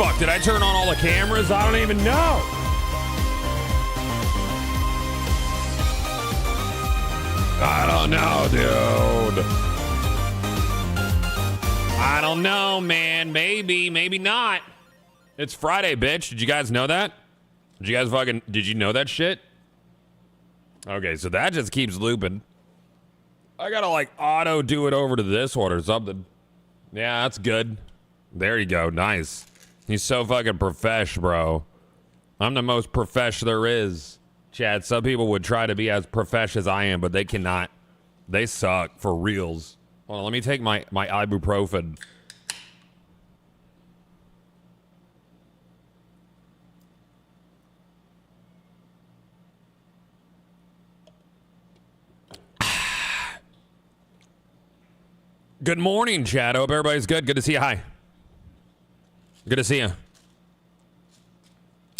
Fuck, did I turn on all the cameras? I don't even know. I don't know, dude. I don't know, man. Maybe, maybe not. It's Friday, bitch. Did you guys know that? Did you know that shit? Okay, so that just keeps looping. I gotta like auto do it over to this one or something. Yeah, that's good. There you go. Nice. He's so fucking profesh, bro. I'm the most profesh there is. Chad, some people would try to be as profesh as I am, but they cannot. They suck for reals. Hold on, let me take my ibuprofen. Good morning, Chad. Hope everybody's good. Good to see you. Hi. Good to see you.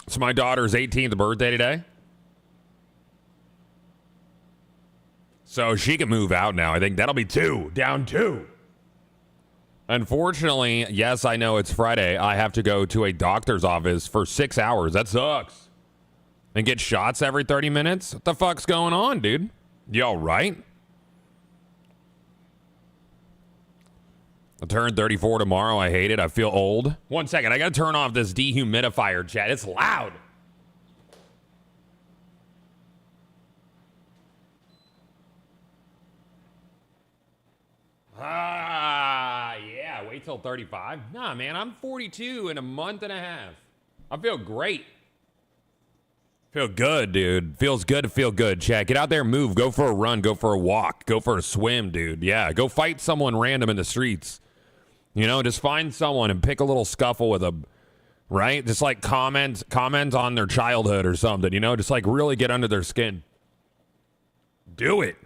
It's my daughter's 18th birthday today. So she can move out now. I think that'll be 2. Down 2. Unfortunately, yes, I know it's Friday. I have to go to a doctor's office for 6 hours. That sucks. And get shots every 30 minutes? What the fuck's going on, dude? You all right? I turn 34 tomorrow. I hate it. I feel old. 1 second. I got to turn off this dehumidifier, chat. It's loud. Yeah. Wait till 35. Nah, man. I'm 42 in a month and a half. I feel great. Feel good, dude. Feels good to feel good, chat. Get out there and move. Go for a run. Go for a walk. Go for a swim, dude. Yeah. Go fight someone random in the streets. You know, just find someone and pick a little scuffle with them, right? Just like comment on their childhood or something, you know? Just like really get under their skin. Do it.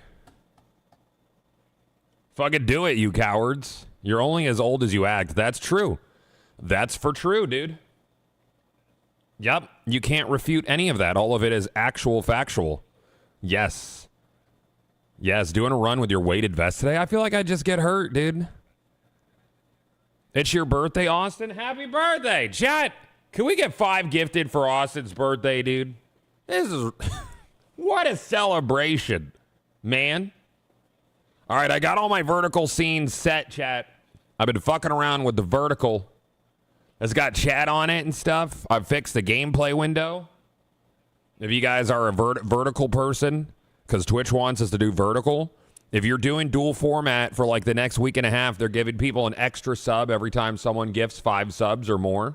Fucking do it, you cowards. You're only as old as you act. That's true. That's for true, dude. Yep. You can't refute any of that. All of it is actual factual. Yes. Yes. Doing a run with your weighted vest today? I feel like I just get hurt, dude. It's your birthday, Austin? Happy birthday, chat. Can we get 5 gifted for Austin's birthday, dude? This is... what a celebration, man. All right, I got all my vertical scenes set, chat. I've been fucking around with the vertical. It's got chat on it and stuff. I've fixed the gameplay window. If you guys are a vertical person, because Twitch wants us to do vertical... If you're doing dual format for like the next week and a half, they're giving people an extra sub every time someone gifts 5 subs or more.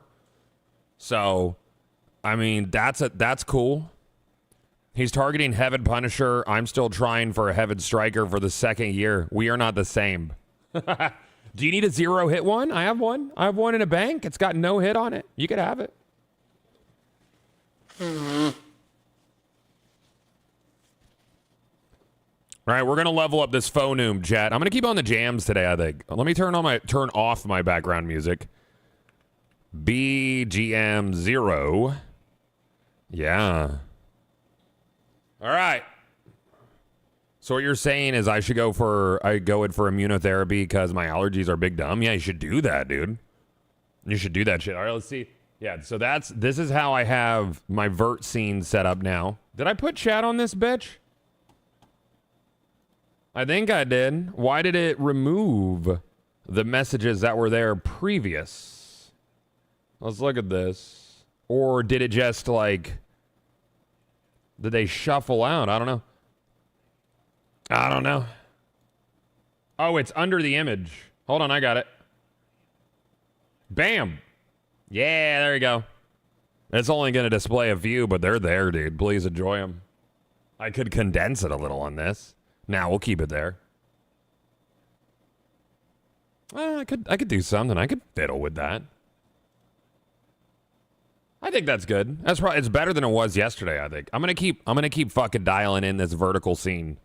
So, I mean, that's cool. He's targeting Heaven Punisher. I'm still trying for a Heaven Striker for the 2nd year. We are not the same. Do you need a 0 hit one? I have one. I have one in a bank. It's got no hit on it. You could have it. All right, we're gonna level up this phoneme, chat. I'm gonna keep on the jams today, I think. Let me turn off my background music. BGM 0. Yeah. All right. So what you're saying is I go in for immunotherapy because my allergies are big dumb? Yeah, you should do that, dude. You should do that shit. All right, let's see. Yeah, so this is how I have my vert scene set up now. Did I put chat on this bitch? I think I did. Why did it remove the messages that were there previous? Let's look at this. Or did it just like... Did they shuffle out? I don't know. I don't know. Oh, it's under the image. Hold on, I got it. Bam. Yeah, there you go. It's only going to display a few, but they're there, dude. Please enjoy them. I could condense it a little on this. Now we'll keep it there. I could do something. I could fiddle with that. I think that's good. That's probably, it's better than it was yesterday, I think. I'm gonna keep fucking dialing in this vertical scene.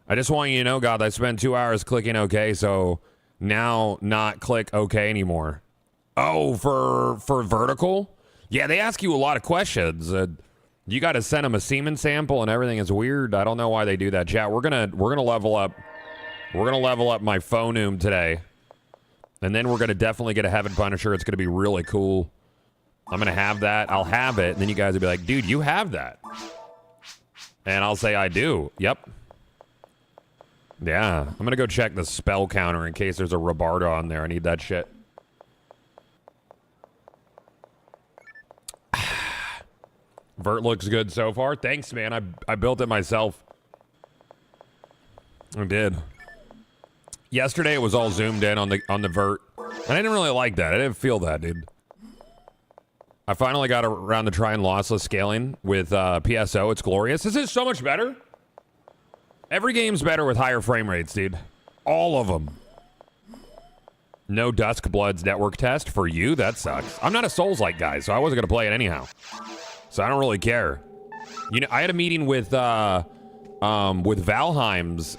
I just want you to know, God, I spent 2 hours clicking OK, so now not click OK anymore. Oh, for vertical? Yeah, they ask you a lot of questions. You got to send them a semen sample and everything is weird. I don't know why they do that, chat. We're gonna level up. We're gonna level up my phoneme today. And then we're going to definitely get a Heaven Punisher. It's going to be really cool. I'm going to have that. I'll have it. And then you guys will be like, dude, you have that. And I'll say I do. Yep. Yeah. I'm going to go check the spell counter in case there's a Rabarda on there. I need that shit. Vert looks good so far. Thanks, man. I built it myself. I did. Yesterday it was all zoomed in on the Vert. And I didn't really like that. I didn't feel that, dude. I finally got around to trying lossless scaling with PSO. It's glorious. This is so much better. Every game's better with higher frame rates, dude. All of them. No Duskblood's network test for you. That sucks. I'm not a Souls-like guy, so I wasn't going to play it anyhow. So I don't really care. You know, I had a meeting with Valheim's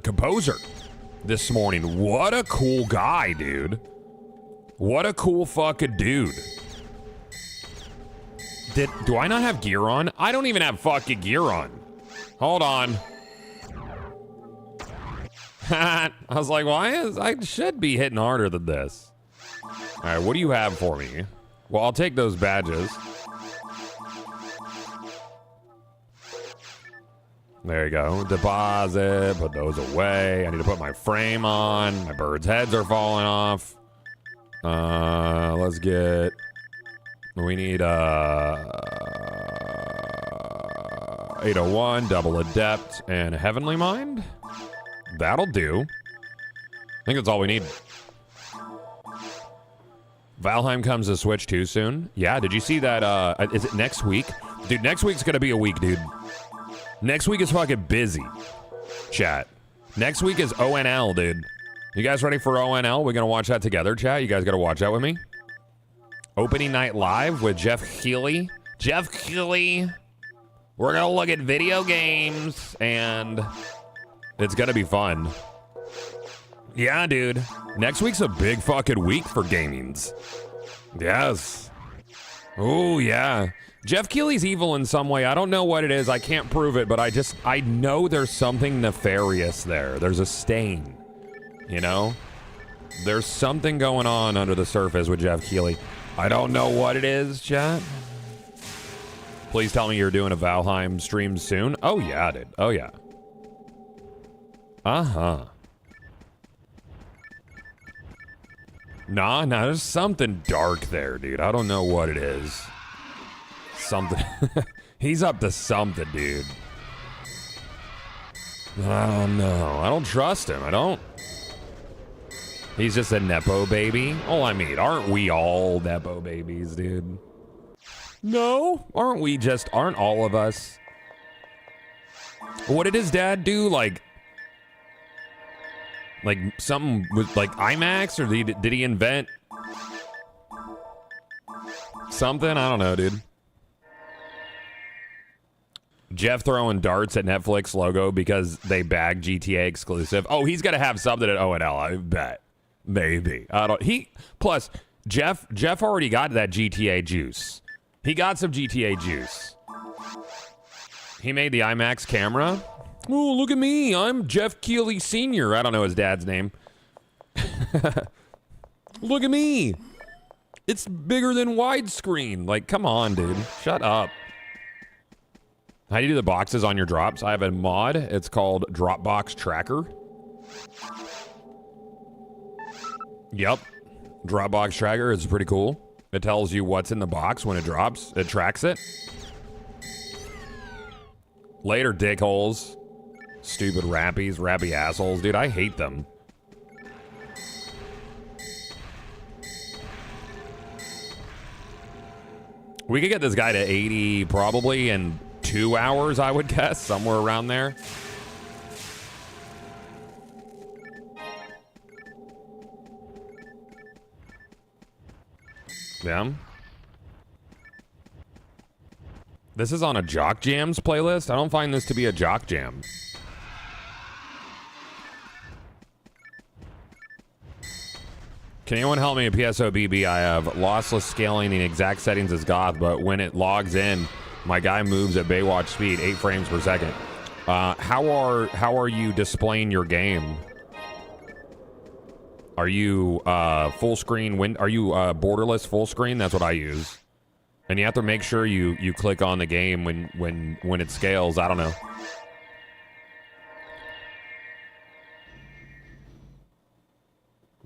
composer this morning. What a cool guy, dude. What a cool fucking dude. Do I not have gear on? I don't even have fucking gear on. Hold on. I was like, I should be hitting harder than this. All right, what do you have for me? Well, I'll take those badges. There you go. Deposit. Put those away. I need to put my frame on. My birds' heads are falling off. Let's get... We need 801, Double Adept, and Heavenly Mind. That'll do. I think that's all we need. Valheim comes to Switch too soon. Yeah, did you see that? Is it next week? Dude, next week's gonna be a week, dude. Next week is fucking busy. Chat. Next week is ONL, dude. You guys ready for ONL? We're gonna watch that together, chat. You guys gotta watch that with me. Opening night live with Jeff Keighley. Jeff Keighley. We're gonna look at video games, and it's gonna be fun. Yeah, dude. Next week's a big fucking week for gamings. Yes. Oh, yeah. Jeff Keighley's evil in some way. I don't know what it is. I can't prove it, but I know there's something nefarious there. There's a stain, you know? There's something going on under the surface with Jeff Keighley. I don't know what it is, chat. Please tell me you're doing a Valheim stream soon. Oh, yeah, dude. Oh, yeah. Uh-huh. Nah, there's something dark there, dude. I don't know what it is. Something. He's up to something, dude. I don't know. I don't trust him. I don't. He's just a Nepo baby. Oh, I mean, aren't we all Nepo babies, dude? No? Aren't all of us? What did his dad do? Like something with like IMAX, or did he invent something? I don't know, dude. Jeff throwing darts at Netflix logo because they bag GTA exclusive. Oh, he's gonna have something at ONL, I bet. Maybe. Plus Jeff already got that GTA juice. He got some GTA juice. He made the IMAX camera. Oh, look at me. I'm Jeff Keighley Sr. I don't know his dad's name. Look at me. It's bigger than widescreen. Like, come on, dude. Shut up. How do you do the boxes on your drops? I have a mod. It's called Dropbox Tracker. Yep. Dropbox Tracker is pretty cool. It tells you what's in the box when it drops. It tracks it. Later, dickholes. Stupid rappy assholes. Dude, I hate them. We could get this guy to 80 probably in 2 hours, I would guess. Somewhere around there. Yeah. This is on a Jock Jams playlist. I don't find this to be a Jock Jam. Can anyone help me at PSOBB? I have lossless scaling in exact settings as Goth, but when it logs in, my guy moves at Baywatch speed, 8 frames per second. How are you displaying your game? Are you full screen? Are you borderless full screen? That's what I use. And you have to make sure you click on the game when it scales. I don't know.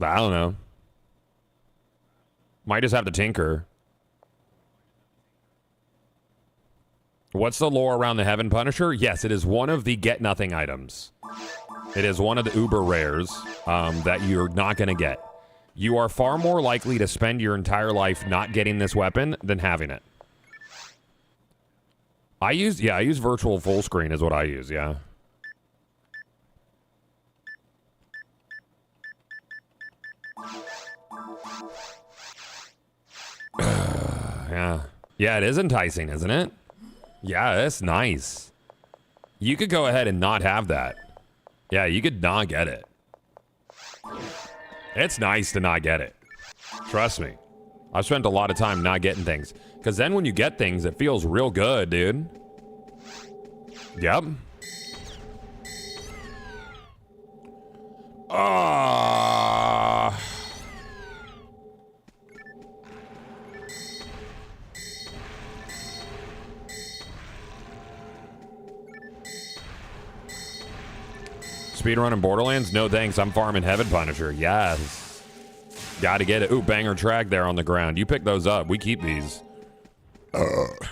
I don't know. Might just have to tinker. What's the lore around the Heaven Punisher? Yes, it is one of the get nothing items. It is one of the uber rares that you're not going to get. You are far more likely to spend your entire life not getting this weapon than having it. I use virtual full screen is what I use, yeah. Yeah, it is enticing, isn't it? Yeah, that's nice. You could go ahead and not have that. Yeah, you could not get it. It's nice to not get it. Trust me. I've spent a lot of time not getting things. Because then when you get things, it feels real good, dude. Yep. Speedrun in Borderlands? No thanks, I'm farming Heaven Punisher. Yes. Gotta get it. Ooh, banger track there on the ground. You pick those up. We keep these. That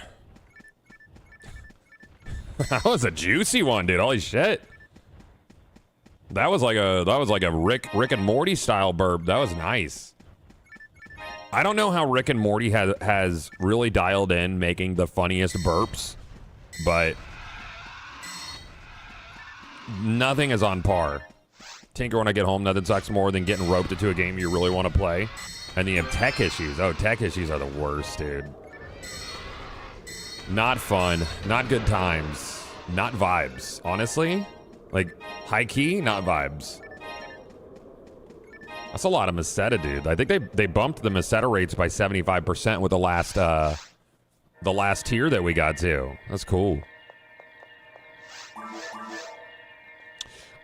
was a juicy one, dude. Holy shit. That was like a Rick and Morty style burp. That was nice. I don't know how Rick and Morty has really dialed in making the funniest burps, but nothing is on par. Tinker, when I get home, nothing sucks more than getting roped into a game you really want to play. And you have tech issues. Oh, tech issues are the worst, dude. Not fun. Not good times. Not vibes. Honestly, like, high key, not vibes. That's a lot of Meseta, dude. I think they bumped the Meseta rates by 75% with the last tier that we got to. That's cool.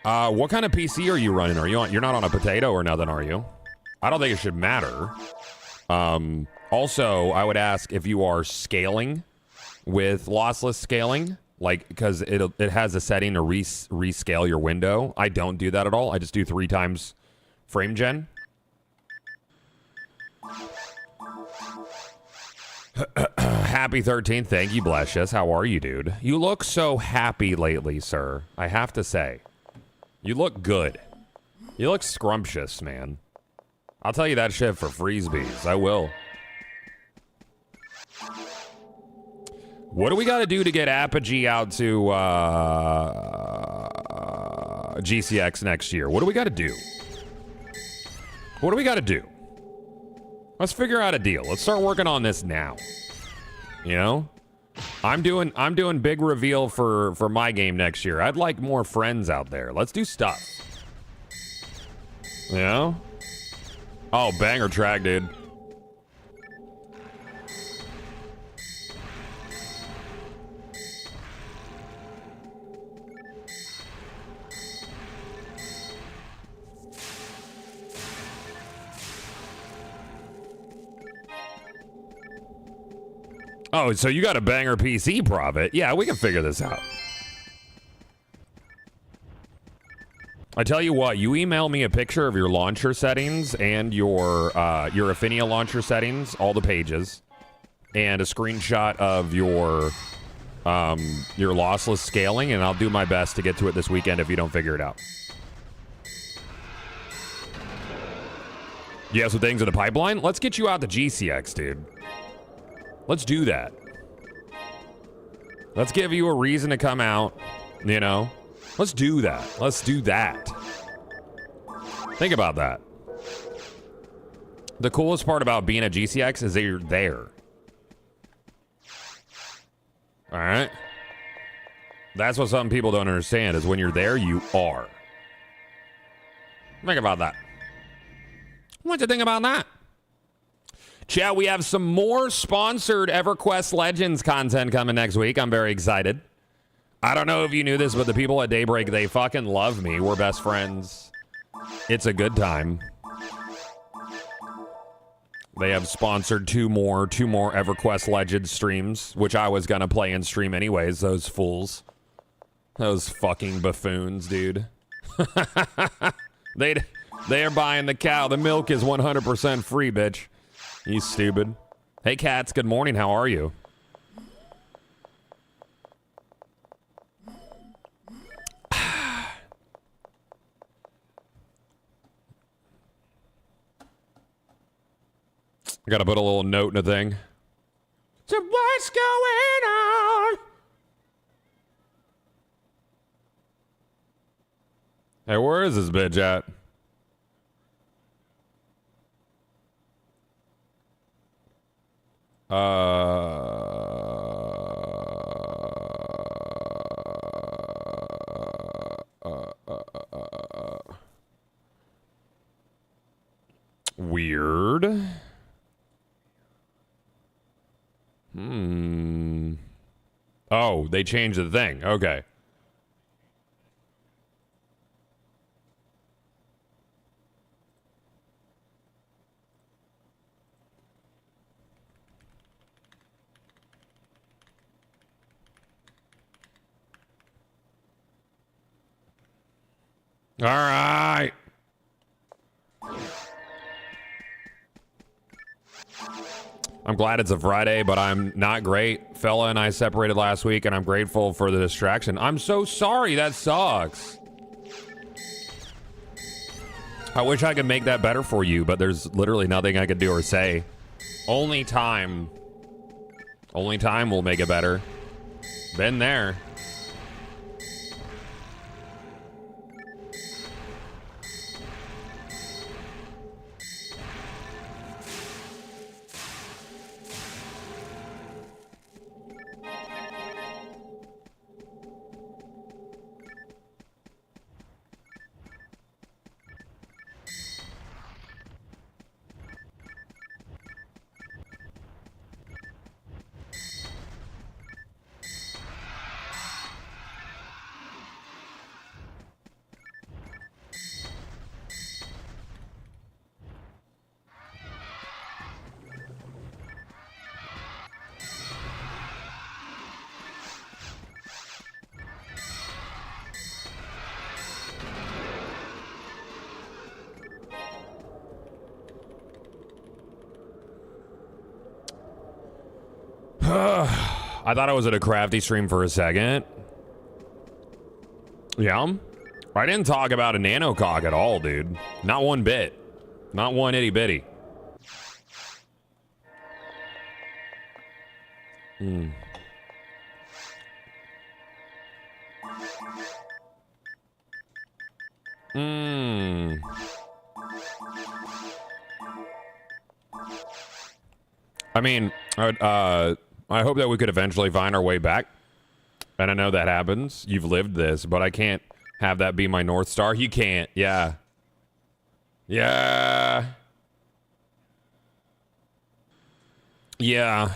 What kind of PC are you running? You're not on a potato or nothing, are you? I don't think it should matter. Also, I would ask if you are scaling with lossless scaling, like, because it has a setting to rescale your window. I don't do that at all. I just do 3 times frame gen. Happy 13th. Thank you, Blessius. How are you, dude? You look so happy lately, sir. I have to say. You look good. You look scrumptious, man. I'll tell you that shit for freezebees. I will. What do we got to do to get Apogee out to GCX next year? What do we got to do? What do we got to do? Let's figure out a deal. Let's start working on this now. You know? I'm doing big reveal for my game next year. I'd like more friends out there. Let's do stuff. You know? Oh, banger track, dude. Oh, so you got a banger PC, Prophet. Yeah, we can figure this out. I tell you what, you email me a picture of your launcher settings and your Affinia launcher settings, all the pages, and a screenshot of your lossless scaling, and I'll do my best to get to it this weekend if you don't figure it out. You have some things in the pipeline? Let's get you out to GCX, dude. Let's do that. Let's give you a reason to come out, you know? Let's do that. Let's do that. Think about that. The coolest part about being at GCX is that you're there. All right? That's what some people don't understand, is when you're there, you are. Think about that. What do you think about that? Chat, we have some more sponsored EverQuest Legends content coming next week. I'm very excited. I don't know if you knew this, but the people at Daybreak, they fucking love me. We're best friends. It's a good time. They have sponsored two more EverQuest Legends streams, which I was gonna play and stream anyways. Those fools, those fucking buffoons, dude. they are buying the cow. The milk is 100% free, bitch. You stupid. Hey, cats. Good morning. How are you? I gotta put a little note in the thing. So what's going on? Hey, where is this bitch at? Weird. Oh, they changed the thing. Okay. All right. I'm glad it's a Friday, but I'm not great. Fella and I separated last week, and I'm grateful for the distraction. I'm so sorry. That sucks. I wish I could make that better for you, but there's literally nothing I could do or say. Only time will make it better. Been there. I thought I was at a crafty stream for a second. Yeah. I didn't talk about a nanocock at all, dude. Not one bit. Not one itty bitty. I mean, I hope that we could eventually find our way back. And I know that happens. You've lived this, but I can't have that be my North Star. You can't. Yeah. Yeah. Yeah.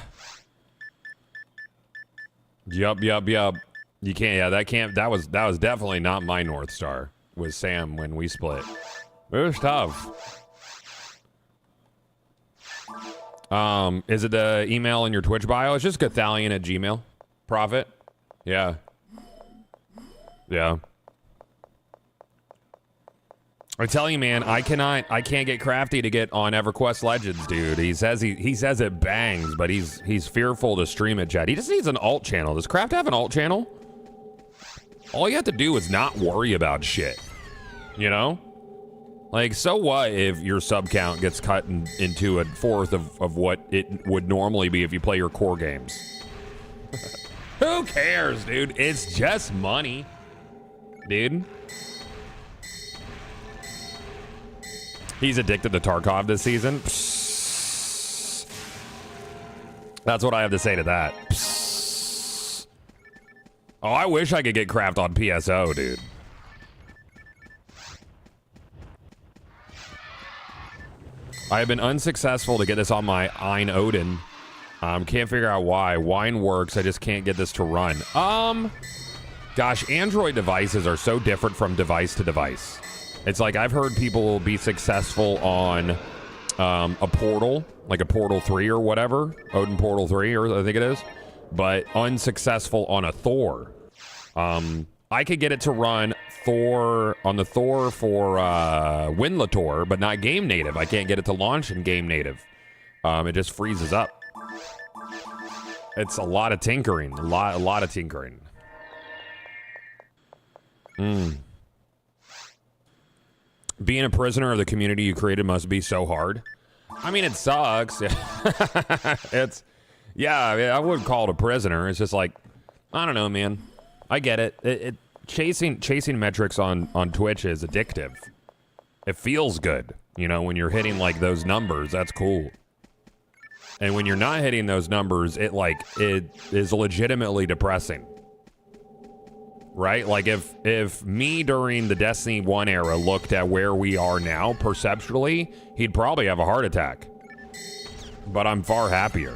Yup. You can't. Yeah, that was definitely not my North Star with Sam when we split. It was tough. Is it the email in your Twitch bio? It's just Gathalion@gmail. Profit. Yeah. Yeah. I tell you, man, I can't get Crafty to get on EverQuest Legends, dude. He says it bangs, but he's fearful to stream it, chat. He just needs an alt channel. Does Craft have an alt channel? All you have to do is not worry about shit. You know? Like, so what if your sub count gets cut into a fourth of what it would normally be if you play your core games? Who cares, dude? It's just money, dude. He's addicted to Tarkov this season. Psst. That's what I have to say to that. Psst. Oh, I wish I could get Craft on PSO, dude. I have been unsuccessful to get this on my Ein Odin. Can't figure out why. Wine works, I just can't get this to run. Gosh, Android devices are so different from device to device. It's like I've heard people be successful on a Portal, like a Portal 3 or whatever, Odin Portal 3, or I think it is, but unsuccessful on a Thor. I could get it to run Thor on the Thor for Winlator, but not game native. I can't get it to launch in game native. It just freezes up. It's a lot of tinkering, a lot of tinkering. Being a prisoner of the community you created must be so hard. I mean, it sucks. I wouldn't call it a prisoner. It's just like, I don't know, man. I get it. Chasing metrics on Twitch is addictive. It feels good, you know, when you're hitting like those numbers. That's cool. And when you're not hitting those numbers, it is legitimately depressing. Right? Like if me during the Destiny 1 era looked at where we are now perceptually, he'd probably have a heart attack. But I'm far happier.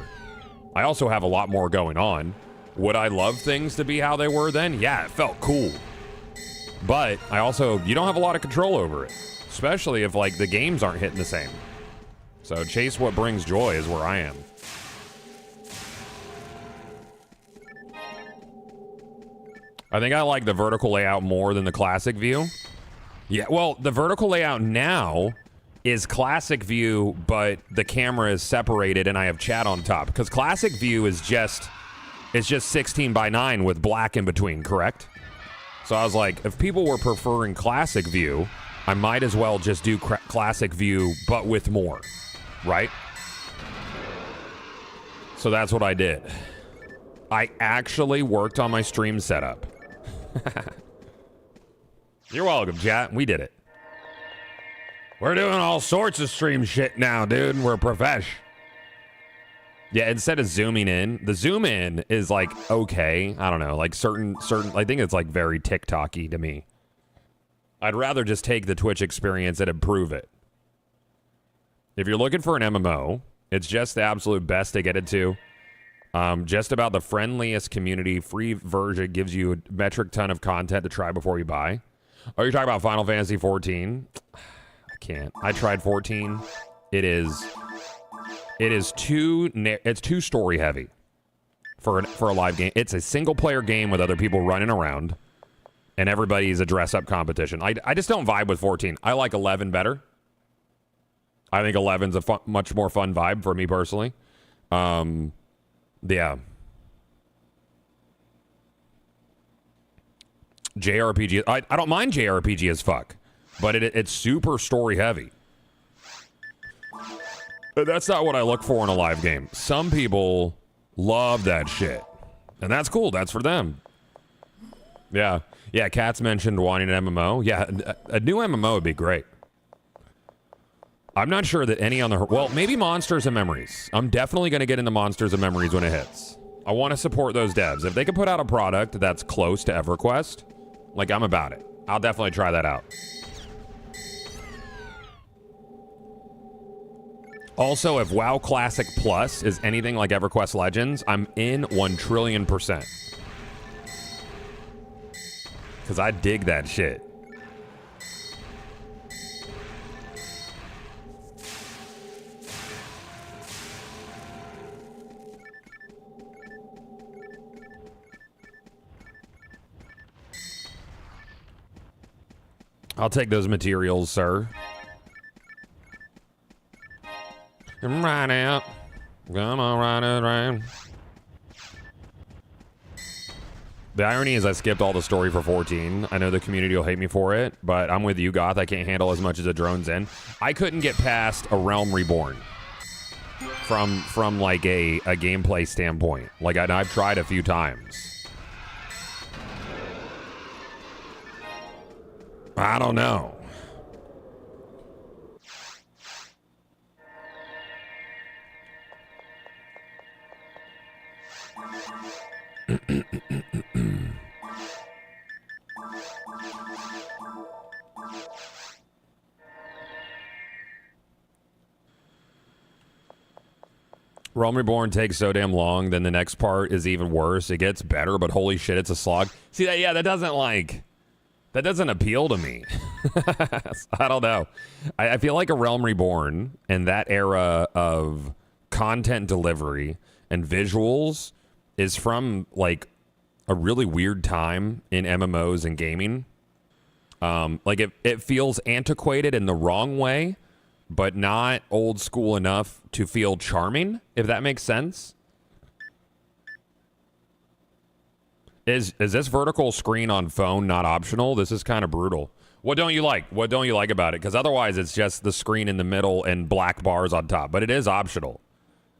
I also have a lot more going on. Would I love things to be how they were then? Yeah, it felt cool. But you don't have a lot of control over it. Especially if like the games aren't hitting the same. So chase what brings joy is where I am. I think I like the vertical layout more than the classic view. Yeah, well, the vertical layout now is classic view, but the camera is separated and I have chat on top. Because classic view is just 16:9 with black in between, correct? So I was like, if people were preferring classic view, I might as well just do classic view, but with more, right? So that's what I did. I actually worked on my stream setup. You're welcome, chat. We did it. We're doing all sorts of stream shit now, dude. We're profesh. Yeah, instead of zooming in, the zoom in is like, okay, I don't know, like certain, I think it's like very TikTok-y to me. I'd rather just take the Twitch experience and improve it. If you're looking for an MMO, it's just the absolute best to get into. Just about the friendliest community. Free version gives you a metric ton of content to try before you buy. Oh, you're talking about Final Fantasy 14? I can't. I tried 14. It's too story heavy for a live game. It's a single player game with other people running around, and everybody's a dress up competition. I just don't vibe with 14. I like 11 better. I think 11's a much more fun vibe for me personally. Yeah. JRPG. I don't mind JRPG as fuck, but it's super story heavy. That's not what I look for in a live game. Some people love that shit, and that's cool. That's for them. Yeah. Yeah, Katz mentioned wanting an MMO. Yeah, a new MMO would be great. I'm not sure that any on the... Well, maybe Monsters and Memories. I'm definitely going to get into Monsters and Memories when it hits. I want to support those devs. If they can put out a product that's close to EverQuest, like, I'm about it. I'll definitely try that out. Also, if WoW Classic Plus is anything like EverQuest Legends, I'm in 1,000,000,000%. Because I dig that shit. I'll take those materials, sir. Right out. Come on, right it around. The irony is I skipped all the story for 14. I know the community will hate me for it, but I'm with you, Goth. I can't handle as much as it drones in. I couldn't get past a Realm Reborn from like a gameplay standpoint. Like, I've tried a few times. I don't know. Realm Reborn takes so damn long, then the next part is even worse. It gets better, but holy shit, it's a slog. See that? Yeah, that doesn't like... That doesn't appeal to me. I don't know. I feel like a Realm Reborn and that era of content delivery and visuals is from like a really weird time in MMOs and gaming. Like it feels antiquated in the wrong way, but not old school enough to feel charming, if that makes sense. Is this vertical screen on phone not optional? This is kind of brutal. What don't you like? What don't you like about it? Because otherwise it's just the screen in the middle and black bars on top. But it is optional.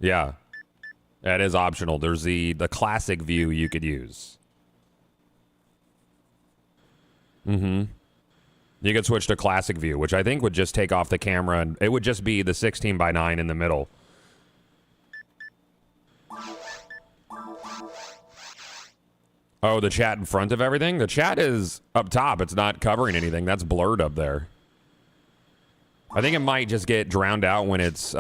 Yeah. It is optional. There's the classic view you could use. Mm-hmm. You could switch to classic view, which I think would just take off the camera, and it would just be the 16:9 in the middle. Oh, the chat in front of everything? The chat is up top. It's not covering anything. That's blurred up there. I think it might just get drowned out when it's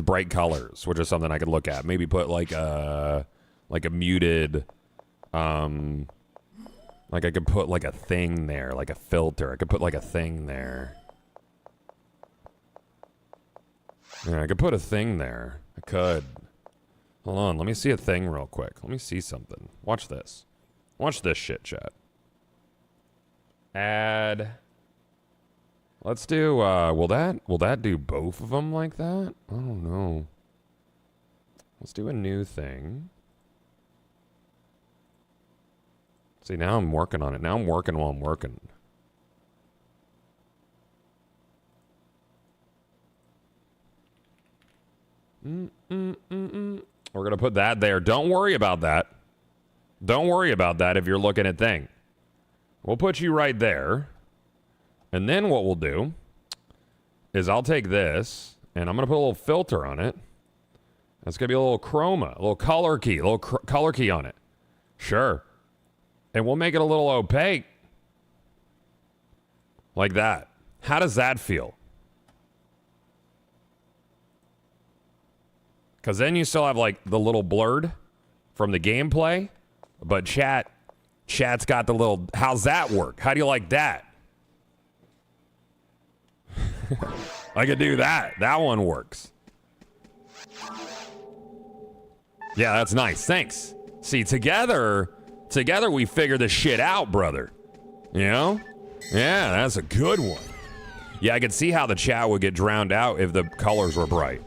bright colors, which is something I could look at. Maybe put like a muted, like I could put like a thing there, like a filter. I could put like a thing there. Yeah, I could put a thing there. I could. Hold on, let me see a thing real quick. Let me see something. Watch this. Watch this shit, chat. Add. Let's do, will that do both of them like that? I don't know. Let's do a new thing. See, now I'm working on it. Now I'm working while I'm working. We're going to put that there. Don't worry about that. Don't worry about that if you're looking at thing. We'll put you right there. And then what we'll do is I'll take this and I'm going to put a little filter on it. That's going to be a little chroma, a little color key on it. Sure. And we'll make it a little opaque. Like that. How does that feel? Because then you still have like the little blurred from the gameplay. But chat's got the little, how's that work? How do you like that? I could do that. That one works. Yeah, that's nice. Thanks. See, together we figure this shit out, brother. You know? Yeah, that's a good one. Yeah, I could see how the chat would get drowned out if the colors were bright.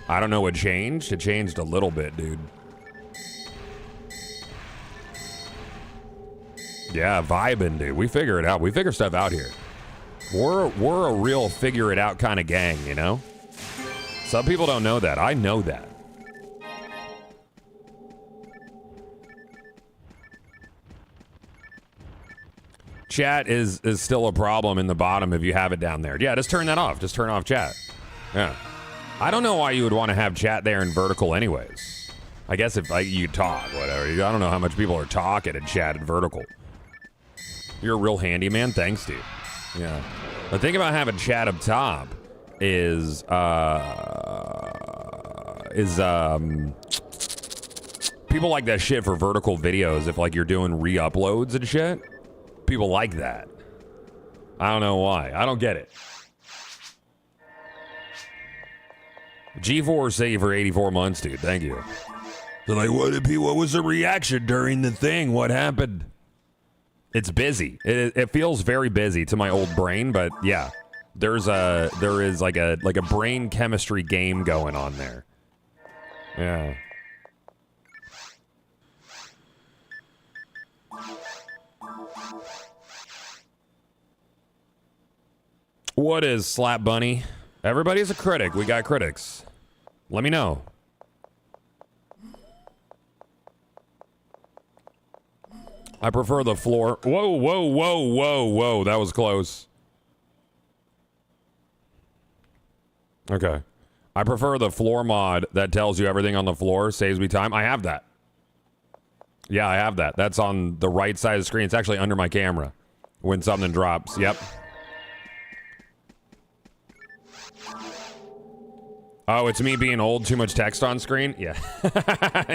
I don't know what changed. It changed a little bit, dude. Yeah, vibing, dude. We figure it out. We figure stuff out here. We're a real figure it out kind of gang, you know? Some people don't know that. I know that. Chat is still a problem in the bottom if you have it down there. Yeah, just turn that off. Just turn off chat. Yeah. I don't know why you would want to have chat there in vertical anyways. I guess if like, you talk, whatever. I don't know how much people are talking and chat in vertical. You're a real handyman. Thanks, dude. Yeah. The thing about having chat up top is people like that shit for vertical videos if like you're doing re-uploads and shit. People like that. I don't know why. I don't get it. G4 save for 84 months, dude. Thank you. They're like, what was the reaction during the thing? What happened? It's busy. It feels very busy to my old brain, but yeah, there is like a brain chemistry game going on there. Yeah. What is Slap Bunny? Everybody's a critic. We got critics. Let me know. I prefer the floor. Whoa, whoa, whoa, whoa, whoa. That was close. Okay. I prefer the floor mod that tells you everything on the floor, saves me time. I have that. Yeah, I have that. That's on the right side of the screen. It's actually under my camera when something drops. Yep. Oh, it's me being old, too much text on screen? Yeah.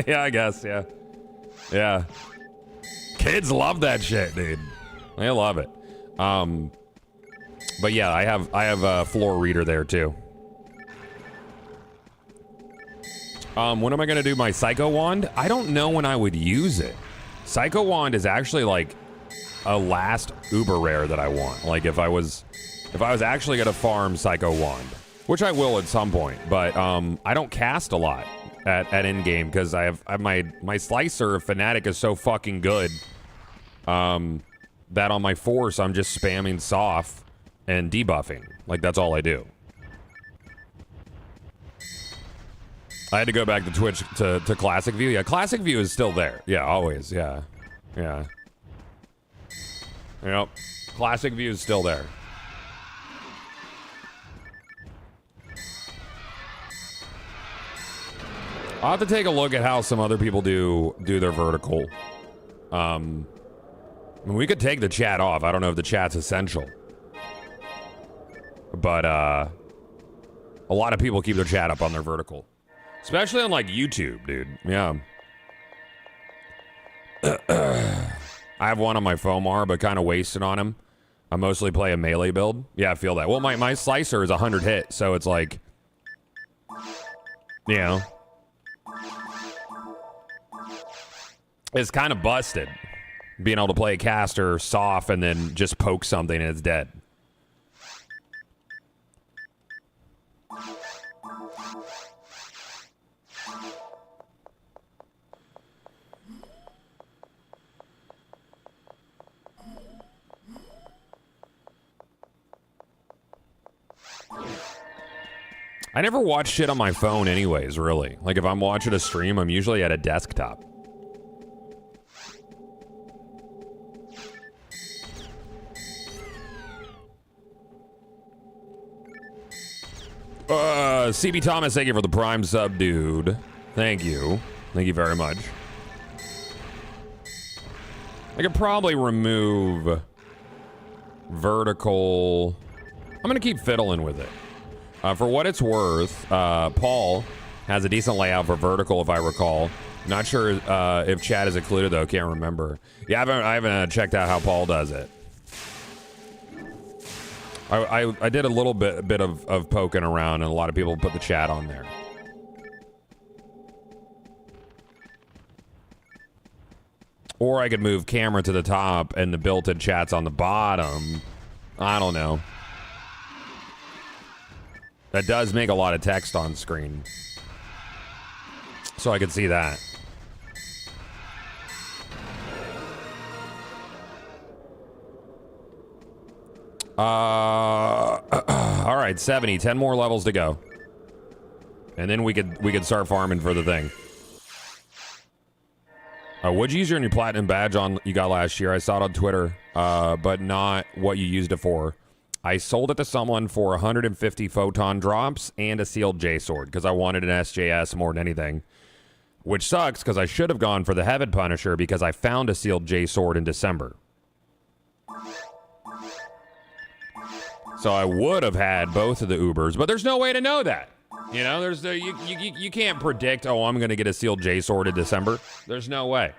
Yeah, I guess, yeah. Yeah. Kids love that shit, dude. I love it. But yeah, I have a floor reader there too. When am I gonna do my Psycho Wand? I don't know when I would use it. Psycho Wand is actually like a last uber rare that I want. Like if I was actually gonna farm Psycho Wand, which I will at some point, but I don't cast a lot at end game because I have my slicer of Fanatic is so fucking good. That on my force I'm just spamming soft and debuffing. Like that's all I do. I had to go back to Twitch to Classic View. Yeah, Classic View is still there. Yeah, always. Yeah. Yeah. Yep. Classic View is still there. I'll have to take a look at how some other people do their vertical. I mean, we could take the chat off. I don't know if the chat's essential. But a lot of people keep their chat up on their vertical. Especially on, like, YouTube, dude. Yeah. I have one on my Fomar, but kind of wasted on him. I mostly play a melee build. Yeah, I feel that. Well, my slicer is 100 hit, so it's like... You know... It's kind of busted. Being able to play a caster soft and then just poke something and it's dead. I never watch shit on my phone anyways, really. Like, if I'm watching a stream, I'm usually at a desktop. CB Thomas, thank you for the Prime sub, dude. Thank you. Thank you very much. I could probably remove vertical. I'm going to keep fiddling with it. For what it's worth, Paul has a decent layout for vertical, if I recall. Not sure if chat is included, though. Can't remember. Yeah, I haven't checked out how Paul does it. I did a little bit of poking around, and a lot of people put the chat on there. Or I could move camera to the top and the built-in chat's on the bottom. I don't know. That does make a lot of text on screen. So I could see that. All right, 70. 10 more levels to go. And then we could start farming for the thing. Would you use your new platinum badge on you got last year? I saw it on Twitter, but not what you used it for. I sold it to someone for 150 photon drops and a sealed J sword because I wanted an SJS more than anything. Which sucks because I should have gone for the Heaven Punisher because I found a sealed J sword in December. So I would have had both of the Ubers, but there's no way to know that. You know, there's you can't predict, oh, I'm going to get a sealed J sword in December. There's no way.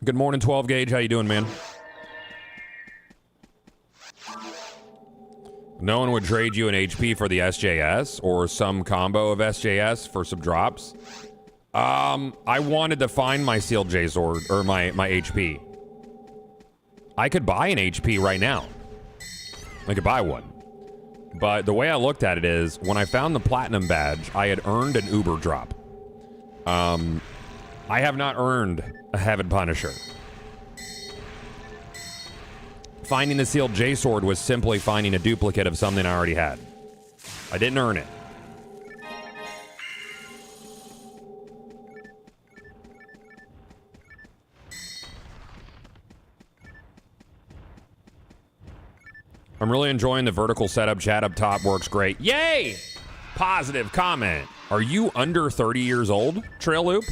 Good morning, 12 Gauge. How you doing, man? No one would trade you an HP for the SJS or some combo of SJS for some drops. I wanted to find my sealed J sword or my HP. I could buy an HP right now. I could buy one. But the way I looked at it is, when I found the platinum badge, I had earned an Uber drop. I have not earned a Heaven Punisher. Finding the sealed J sword was simply finding a duplicate of something I already had. I didn't earn it. I'm really enjoying the vertical setup. Chat up top works great. Yay! Positive comment. Are you under 30 years old, Trail Loop?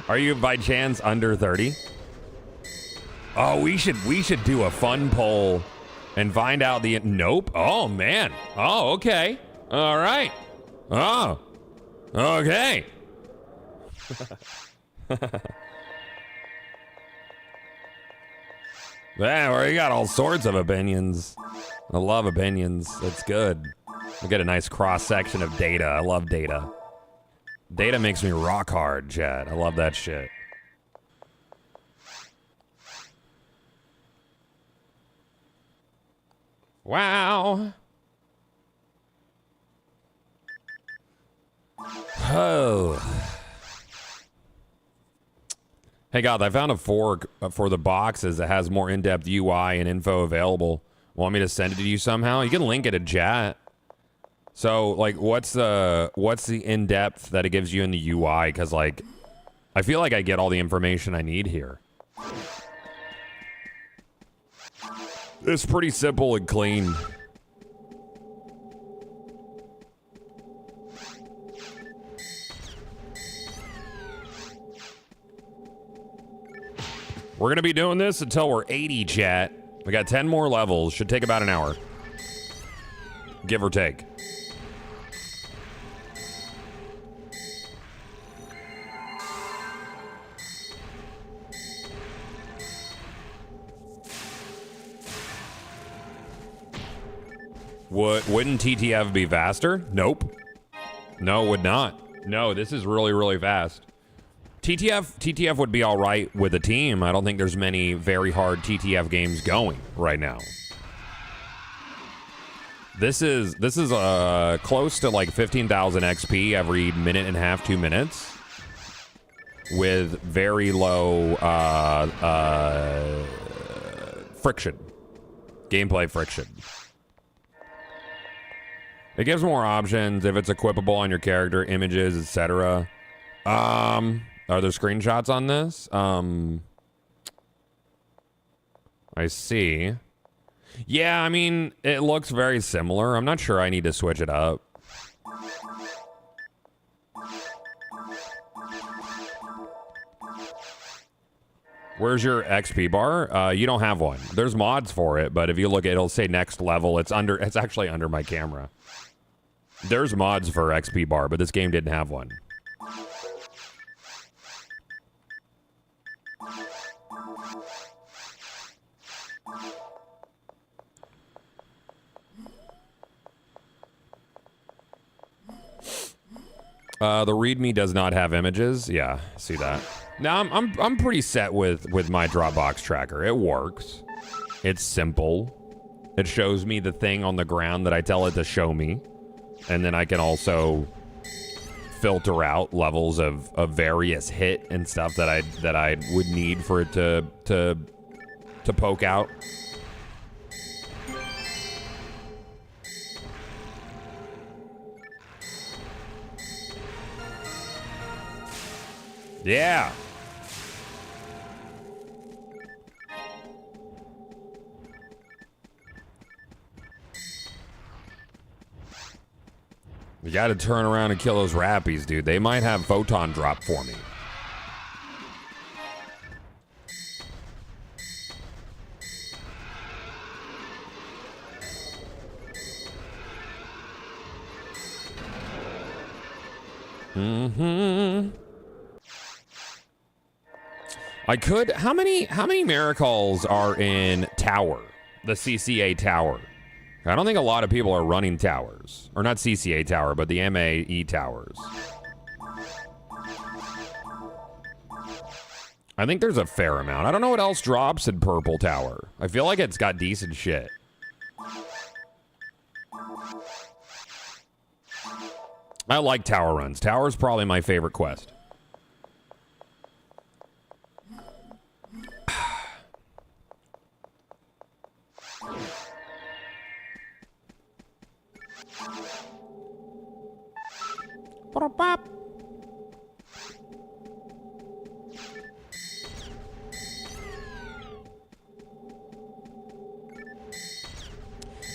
Are you by chance under 30? Oh, we should do a fun poll and find out the nope. Oh man. Oh, okay. All right. Oh. Okay. Yeah, well, you got all sorts of opinions. I love opinions. That's good. We get a nice cross section of data. I love data. Data makes me rock hard, Chad. I love that shit. Wow. Oh. Hey, God, I found a fork for the boxes that has more in-depth UI and info available. Want me to send it to you somehow? You can link it in chat. So, like, what's the in-depth that it gives you in the UI? Because, like, I feel like I get all the information I need here. It's pretty simple and clean. We're going to be doing this until we're 80, chat. We got 10 more levels. Should take about an hour. Give or take. Wouldn't TTF be faster? Nope. No, it would not. No, this is really, really fast. TTF would be all right with a team. I don't think there's many very hard TTF games going right now. This is close to like 15,000 XP every minute and a half, 2 minutes, with very low friction, gameplay friction. It gives more options if it's equipable on your character, images, etc. Are there screenshots on this? I see. Yeah, I mean, it looks very similar. I'm not sure I need to switch it up. Where's your XP bar? You don't have one. There's mods for it, but if you look at it, it'll say next level. It's actually under my camera. There's mods for XP bar, but this game didn't have one. The README does not have images. Yeah, see that. Now I'm pretty set with my Dropbox tracker. It works. It's simple. It shows me the thing on the ground that I tell it to show me, and then I can also filter out levels of various hit and stuff that I would need for it to poke out. Yeah. You gotta turn around and kill those rappies, dude. They might have photon drop for me. Mm-hmm. I could. How many miracles are in Tower? The CCA Tower. I don't think a lot of people are running towers. Or not CCA Tower, but the MAE towers. I think there's a fair amount. I don't know what else drops in Purple Tower. I feel like it's got decent shit. I like tower runs. Tower's probably my favorite quest.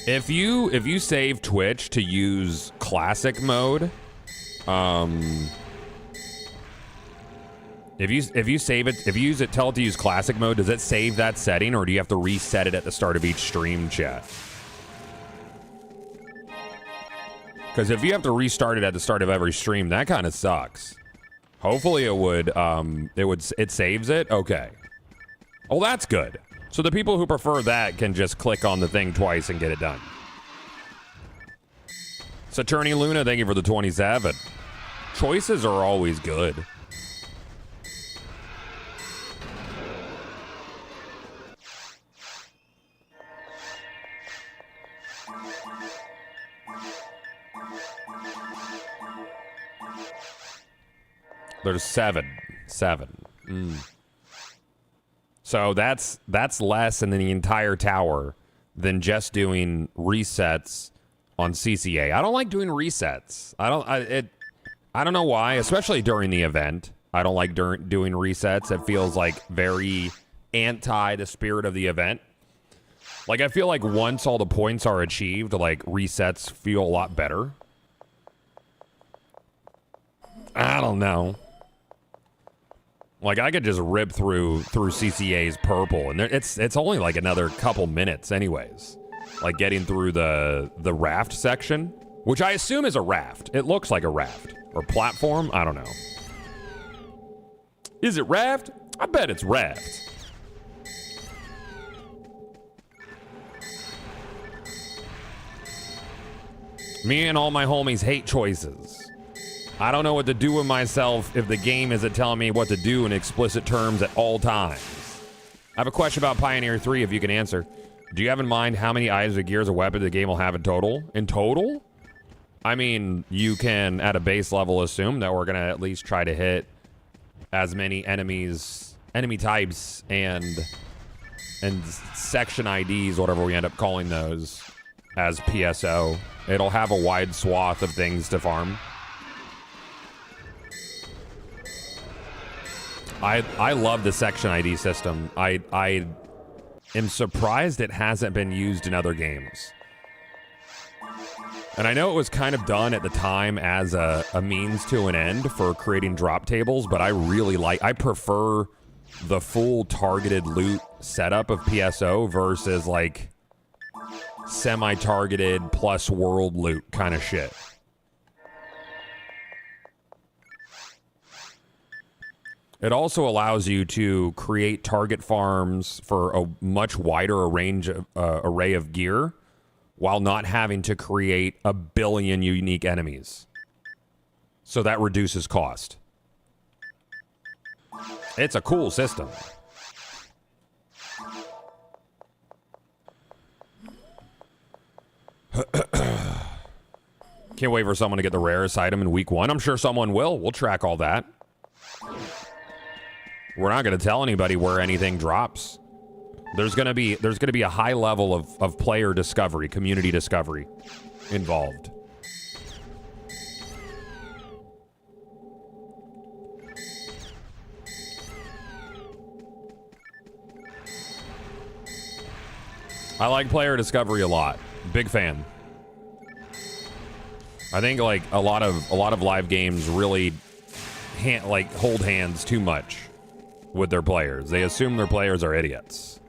If you save Twitch to use classic mode, If you save it, if you use it, tell it to use classic mode, does it save that setting, or do you have to reset it at the start of each stream, chat? Because if you have to restart it at the start of every stream, that kind of sucks. Hopefully it saves it. Okay. Oh, that's good. So the people who prefer that can just click on the thing twice and get it done. Saturni Luna, thank you for the 27. Choices are always good. There's seven. So that's less in the entire tower than just doing resets on CCA. I don't like doing resets. I don't know why, especially during the event. I don't like doing resets. It feels like very anti the spirit of the event. Like, I feel like once all the points are achieved, like, resets feel a lot better. I don't know. Like, I could just rip through CCA's purple, and it's only like another couple minutes anyways. Like, getting through the raft section, which I assume is a raft. It looks like a raft. Or platform? I don't know. Is it raft? I bet it's raft. Me and all my homies hate choices. I don't know what to do with myself if the game isn't telling me what to do in explicit terms at all times. I have a question about Pioneer 3, if you can answer. Do you have in mind how many items of gears or weapons the game will have in total? In total? I mean, you can, at a base level, assume that we're going to at least try to hit as many enemy types and section IDs, whatever we end up calling those, as PSO. It'll have a wide swath of things to farm. I love the section ID system. I am surprised it hasn't been used in other games. And I know it was kind of done at the time as a means to an end for creating drop tables, but I prefer the full targeted loot setup of PSO versus like semi-targeted plus world loot kind of shit. It also allows you to create target farms for a much wider array of gear while not having to create a billion unique enemies. So that reduces cost. It's a cool system. Can't wait for someone to get the rarest item in week 1. I'm sure someone will. We'll track all that. We're not going to tell anybody where anything drops. There's going to be a high level of player discovery, community discovery involved. I like player discovery a lot. Big fan. I think like a lot of live games really hold hands too much with their players. They assume their players are idiots.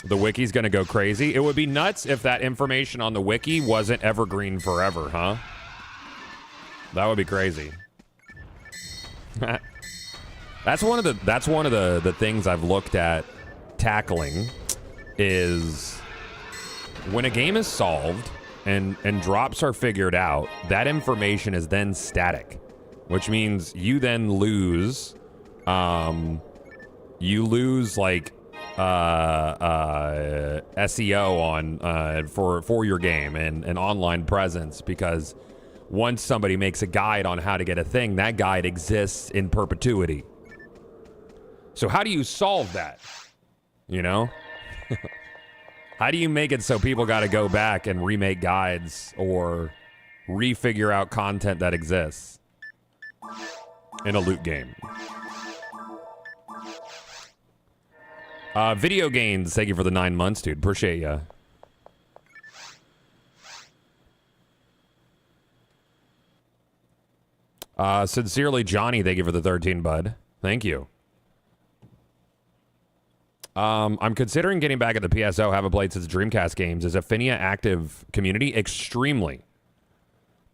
The wiki's gonna go crazy. It would be nuts if that information on the wiki wasn't evergreen forever, huh? That would be crazy. That's one of the things I've looked at tackling is when a game is solved and drops are figured out, that information is then static, which means you then lose like SEO on for your game and online presence, because once somebody makes a guide on how to get a thing, that guide exists in perpetuity. So how do you solve that? You know? How do you make it so people got to go back and remake guides or refigure out content that exists in a loot game? Video games, thank you for the 9 months, dude. Appreciate ya. Sincerely, Johnny, thank you for the 13, bud. Thank you. I'm considering getting back at the PSO. Haven't played since Dreamcast games. Is Affinia active community? Extremely.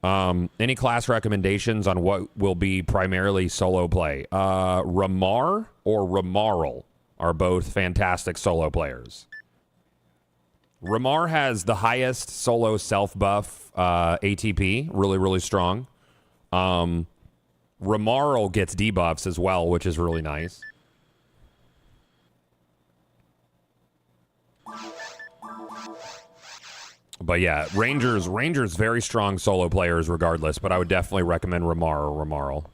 Any class recommendations on what will be primarily solo play? Ramar or Ramarl are both fantastic solo players. Ramar has the highest solo self-buff ATP. Really, really strong. Ramarl gets debuffs as well, which is really nice. But yeah, Rangers very strong solo players regardless, but I would definitely recommend Ramar or Ramarl.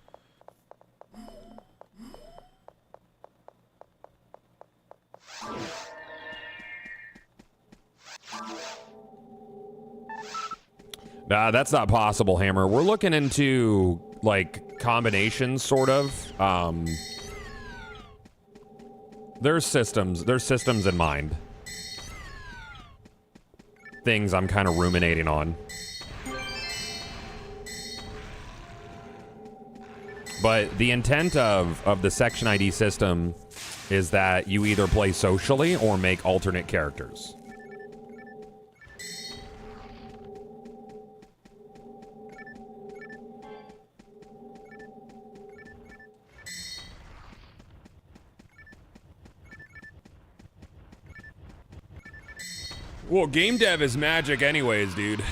Nah, that's not possible, Hammer. We're looking into, like, combinations, sort of. There's systems in mind. Things I'm kind of ruminating on. But the intent of the Section ID system is that you either play socially or make alternate characters. Well, game dev is magic anyways, dude.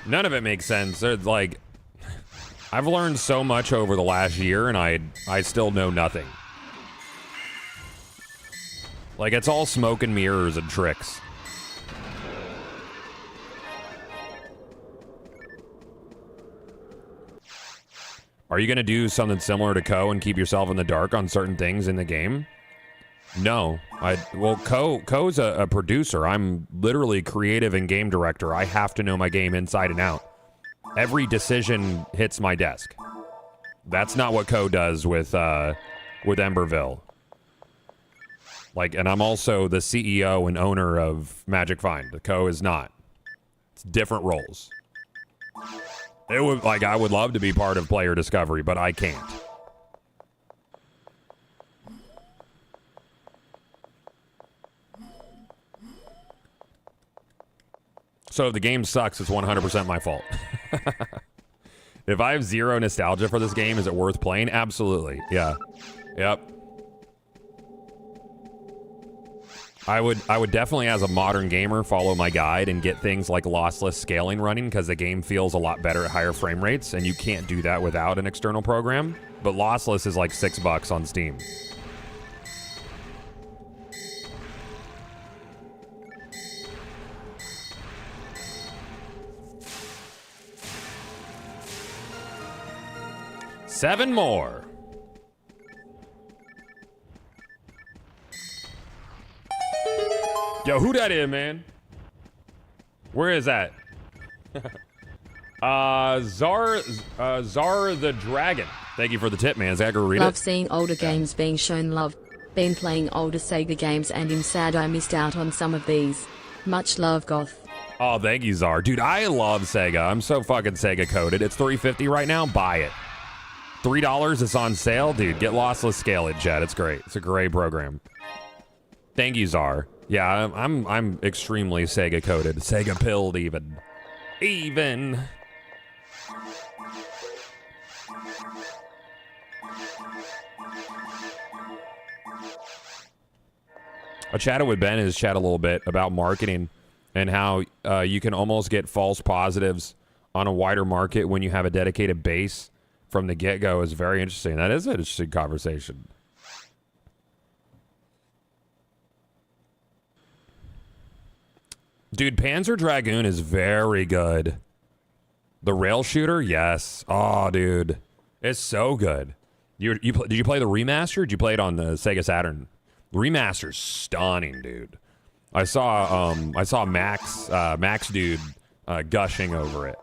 None of it makes sense. It's like, I've learned so much over the last year, and I still know nothing. Like, it's all smoke and mirrors and tricks. Are you going to do something similar to Co and keep yourself in the dark on certain things in the game? No. Well, Co's a producer. I'm literally creative and game director. I have to know my game inside and out. Every decision hits my desk. That's not what Co does with Emberville. Like, and I'm also the CEO and owner of Magic Find. Co is not. It's different roles. It would, like, I would love to be part of player discovery, but I can't. So if the game sucks, it's 100% my fault. If I have zero nostalgia for this game, is it worth playing? Absolutely. Yeah. Yep. I would definitely, as a modern gamer, follow my guide and get things like lossless scaling running, because the game feels a lot better at higher frame rates, and you can't do that without an external program. But lossless is like $6 on Steam. Seven more. Yo, who that is, man? Where is that? Zar the Dragon. Thank you for the tip, man. Is that gonna read it? Love seeing older games being shown love. Been playing older Sega games and am sad I missed out on some of these. Much love, Goth. Oh, thank you, Zar. Dude, I love Sega. I'm so fucking Sega coded. It's $3.50 right now. Buy it. $3, it's on sale. Dude, get lossless scale it, Chad. It's great. It's a great program. Thank you, Zar. Yeah, I'm extremely Sega coded. Sega pilled even. I chatted with Ben, his chat a little bit about marketing and how you can almost get false positives on a wider market when you have a dedicated base from the get-go. Is very interesting. That is an interesting conversation. Dude, Panzer Dragoon is very good. The rail shooter, yes. Oh, dude, it's so good. Did you play the remaster? Or did you play it on the Sega Saturn? The remaster's stunning, dude. I saw Max dude gushing over it.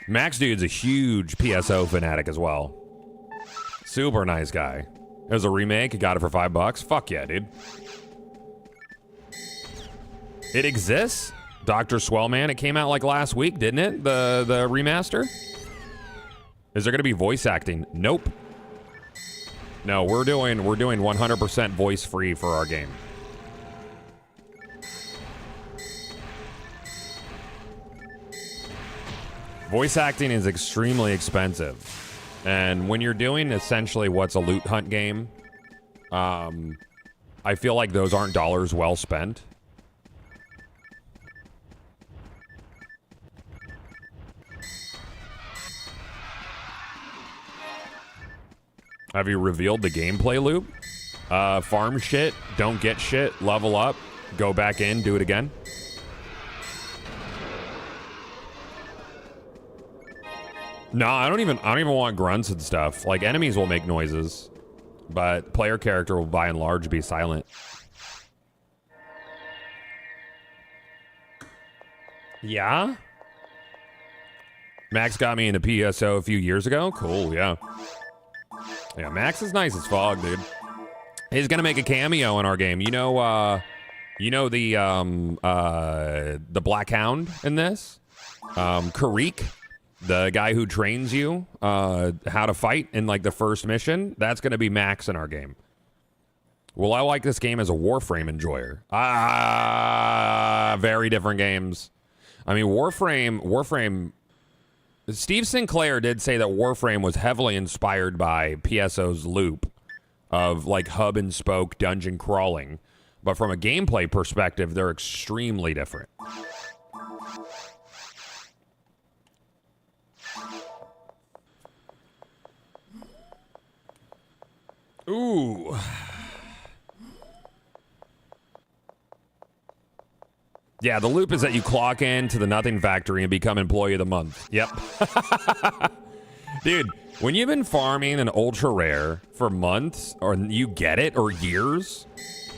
Max dude's a huge PSO fanatic as well. Super nice guy. It was a remake. You got it for $5. Fuck yeah, dude. It exists? Dr. Swellman. It came out like last week, didn't it? The remaster? Is there going to be voice acting? Nope. No, we're doing 100% voice free for our game. Voice acting is extremely expensive. And when you're doing essentially what's a loot hunt game, I feel like those aren't dollars well spent. Have you revealed the gameplay loop? Farm shit, don't get shit, level up, go back in, do it again. No, I don't even want grunts and stuff. Like, enemies will make noises, but player character will by and large be silent. Yeah? Max got me into PSO a few years ago. Cool, yeah. Yeah, Max is nice as fog, dude. He's gonna make a cameo in our game. You know the Black Hound in this? Karik, the guy who trains you how to fight in like the first mission, that's gonna be Max in our game. Well, I like this game as a Warframe enjoyer. Very different games. I mean, Warframe. Steve Sinclair did say that Warframe was heavily inspired by PSO's loop of like hub and spoke dungeon crawling, but from a gameplay perspective, they're extremely different. Ooh. Yeah, the loop is that you clock in to the Nothing Factory and become Employee of the Month. Yep. Dude, when you've been farming an ultra rare for months, or you get it, or years,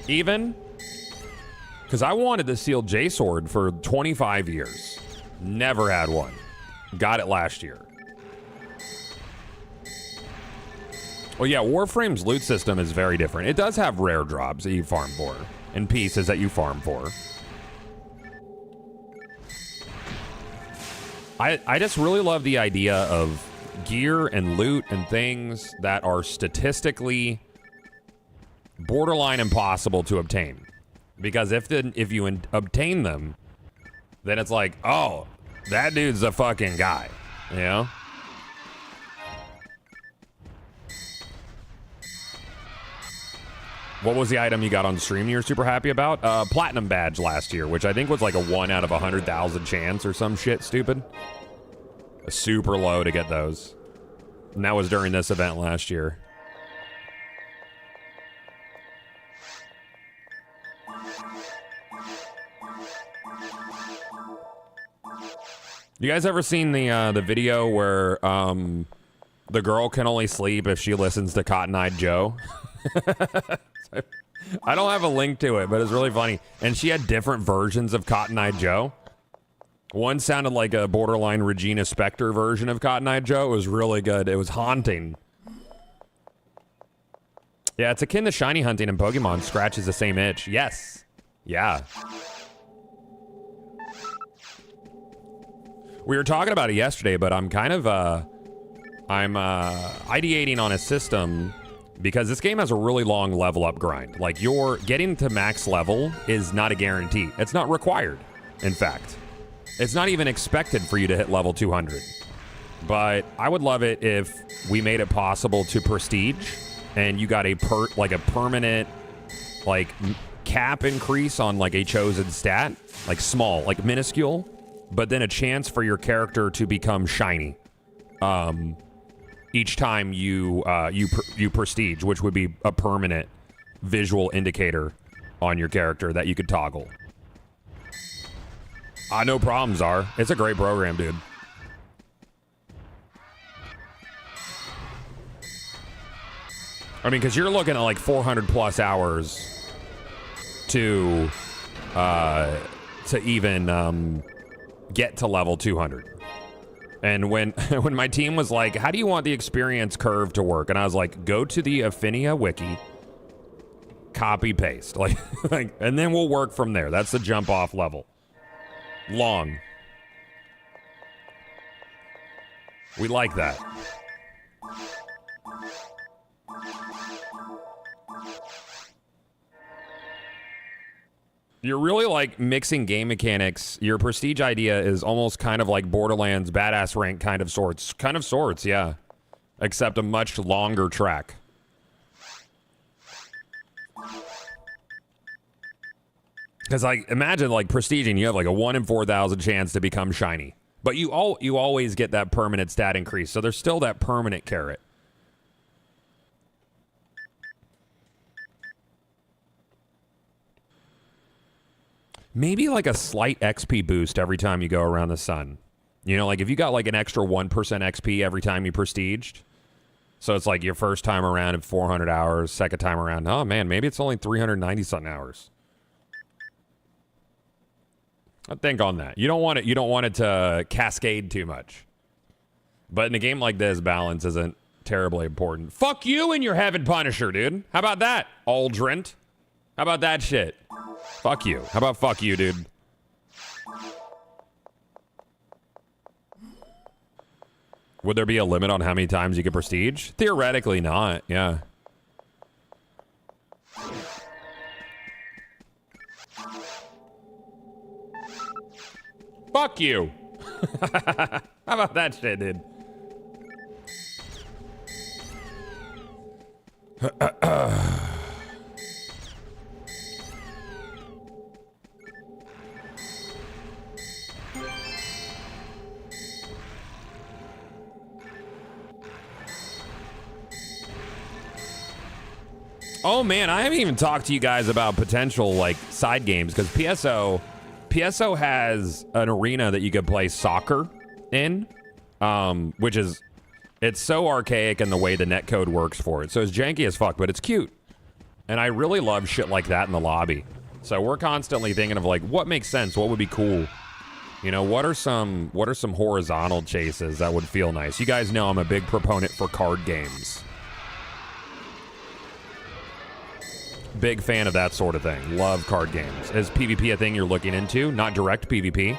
even, because I wanted the sealed J sword for 25 years. Never had one. Got it last year. Well, yeah, Warframe's loot system is very different. It does have rare drops that you farm for, and pieces that you farm for. I just really love the idea of gear and loot and things that are statistically borderline impossible to obtain. Because if you obtain them, then it's like, oh, that dude's a fucking guy, you know? What was the item you got on stream you were super happy about? Platinum badge last year, which I think was like a 1 out of 100,000 chance or some shit stupid. A super low to get those. And that was during this event last year. You guys ever seen the video where the girl can only sleep if she listens to Cotton Eye Joe? I don't have a link to it, but it's really funny. And she had different versions of Cotton Eye Joe. One sounded like a borderline Regina Spektor version of Cotton Eye Joe. It was really good. It was haunting. Yeah, it's akin to shiny hunting in Pokemon. Scratches the same itch. Yes. Yeah. We were talking about it yesterday, but I'm kind of ideating on a system because this game has a really long level up grind. Like, you're getting to max level is not a guarantee. It's not required, in fact. It's not even expected for you to hit level 200. But I would love it if we made it possible to prestige and you got a permanent like cap increase on like a chosen stat, like small, like minuscule, but then a chance for your character to become shiny each time you prestige, which would be a permanent visual indicator on your character that you could toggle. No problem, Czar. It's a great program, dude. I mean, because you're looking at like 400 plus hours to even get to level 200. And when when my team was like, how do you want the experience curve to work? And I was like, go to the Affinia wiki, copy paste, like and then we'll work from there. That's the jump off level. Long. We like that. You're really like mixing game mechanics. Your prestige idea is almost kind of like Borderlands badass rank kind of sorts. Kind of sorts, yeah. Except a much longer track. Because like imagine like prestiging, you have like a 1 in 4,000 chance to become shiny. But you always get that permanent stat increase, so there's still that permanent carrot. Maybe like a slight XP boost every time you go around the sun. You know, like if you got like an extra 1% XP every time you prestiged. So it's like your first time around at 400 hours, second time around, oh man, maybe it's only 390 something hours. I think on that. You don't want it to cascade too much. But in a game like this, balance isn't terribly important. Fuck you and your Heaven Punisher, dude. How about that, Aldrint? How about that shit? Fuck you. How about fuck you, dude? Would there be a limit on how many times you could prestige? Theoretically not, yeah. Fuck you. How about that shit, dude? Oh man, I haven't even talked to you guys about potential like side games because PSO has an arena that you could play soccer in, which is, it's so archaic in the way the netcode works for it. So it's janky as fuck, but it's cute. And I really love shit like that in the lobby. So we're constantly thinking of like, what makes sense? What would be cool? You know, what are some horizontal chases that would feel nice? You guys know I'm a big proponent for card games. Big fan of that sort of thing. Love card games. Is PvP a thing you're looking into? Not direct PvP.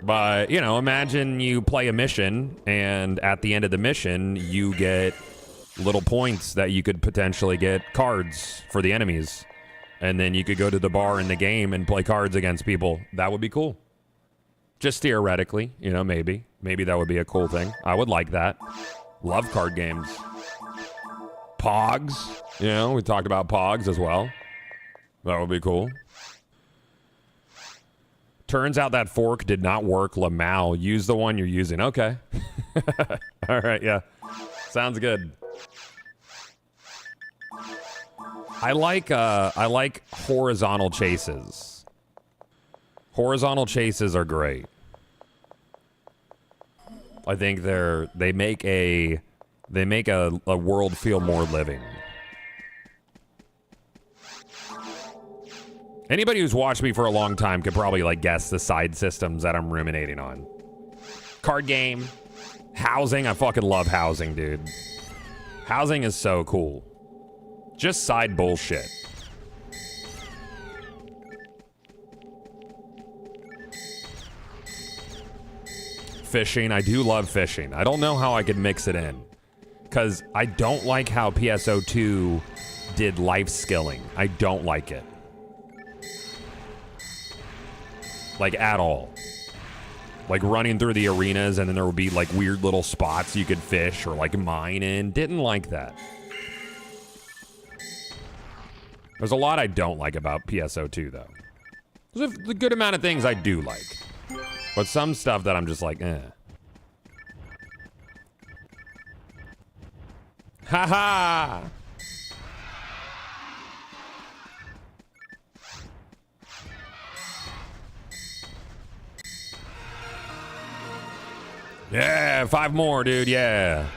But, you know, imagine you play a mission, and at the end of the mission, you get little points that you could potentially get cards for the enemies. And then you could go to the bar in the game and play cards against people. That would be cool. Just theoretically, you know, maybe. Maybe that would be a cool thing. I would like that. Love card games. Pogs. You know, we talked about Pogs as well. That would be cool. Turns out that fork did not work. Lamau. Use the one you're using. Okay. All right, yeah. Sounds good. I like horizontal chases. Horizontal chases are great. I think they make a world feel more living. Anybody who's watched me for a long time could probably like guess the side systems that I'm ruminating on. Card game, housing. I fucking love housing, dude. Housing is so cool. Just side bullshit. Fishing. I do love fishing. I don't know how I could mix it in. Because I don't like how PSO2 did life skilling. I don't like it. Like, at all. Like, running through the arenas and then there would be, like, weird little spots you could fish or, like, mine in. Didn't like that. There's a lot I don't like about PSO2, though. There's a good amount of things I do like. But some stuff that I'm just like, eh. Ha-ha! Yeah, 5 more, dude, yeah.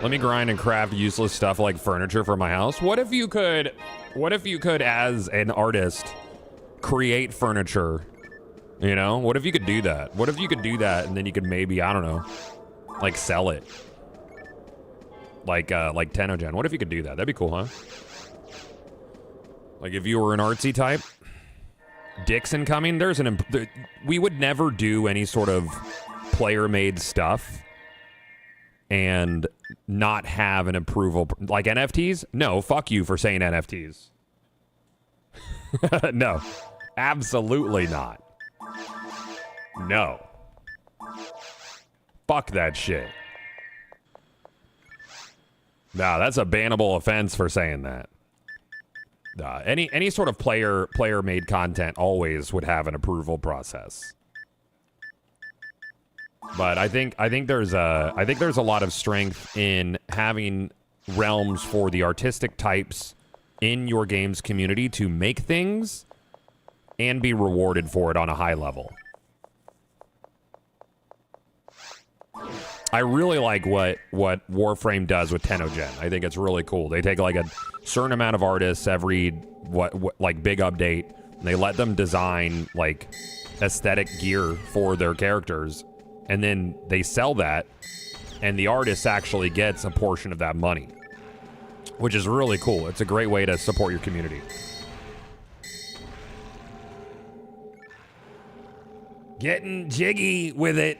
Let me grind and craft useless stuff like furniture for my house. What if you could, as an artist, create furniture You know, what if you could do that? What if you could do that and then you could maybe, I don't know, like sell it, like Tenogen. What if you could do that? That'd be cool, huh? Like if you were an artsy type. Dixon coming. We would never do any sort of player-made stuff and not have an approval. Like NFTs? No, fuck you for saying NFTs. No, absolutely not. No. Fuck that shit. Nah, that's a bannable offense for saying that. Any sort of player-made content always would have an approval process. But I think there's a lot of strength in having realms for the artistic types in your game's community to make things and be rewarded for it on a high level. I really like what Warframe does with Tenogen. I think it's really cool. They take like a certain amount of artists every like big update, and they let them design like aesthetic gear for their characters, and then they sell that, and the artist actually gets a portion of that money, which is really cool. It's a great way to support your community. Getting jiggy with it.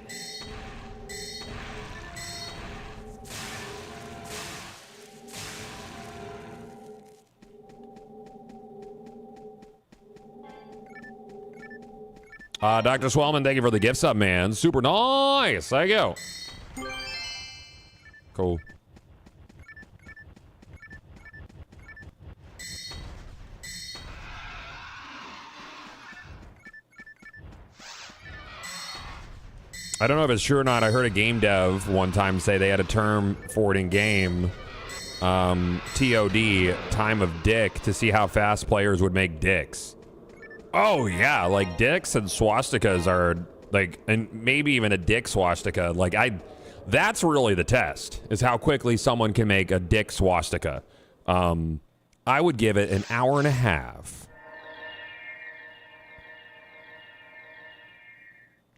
Dr. Swellman, thank you for the gift sub, man. Super nice. Thank you. Cool. I don't know if it's true or not. I heard a game dev one time say they had a term for it in game. TOD, time of dick, to see how fast players would make dicks. Oh, yeah, like dicks and swastikas are like, and maybe even a dick swastika. Like, that's really the test, is how quickly someone can make a dick swastika. I would give it an hour and a half.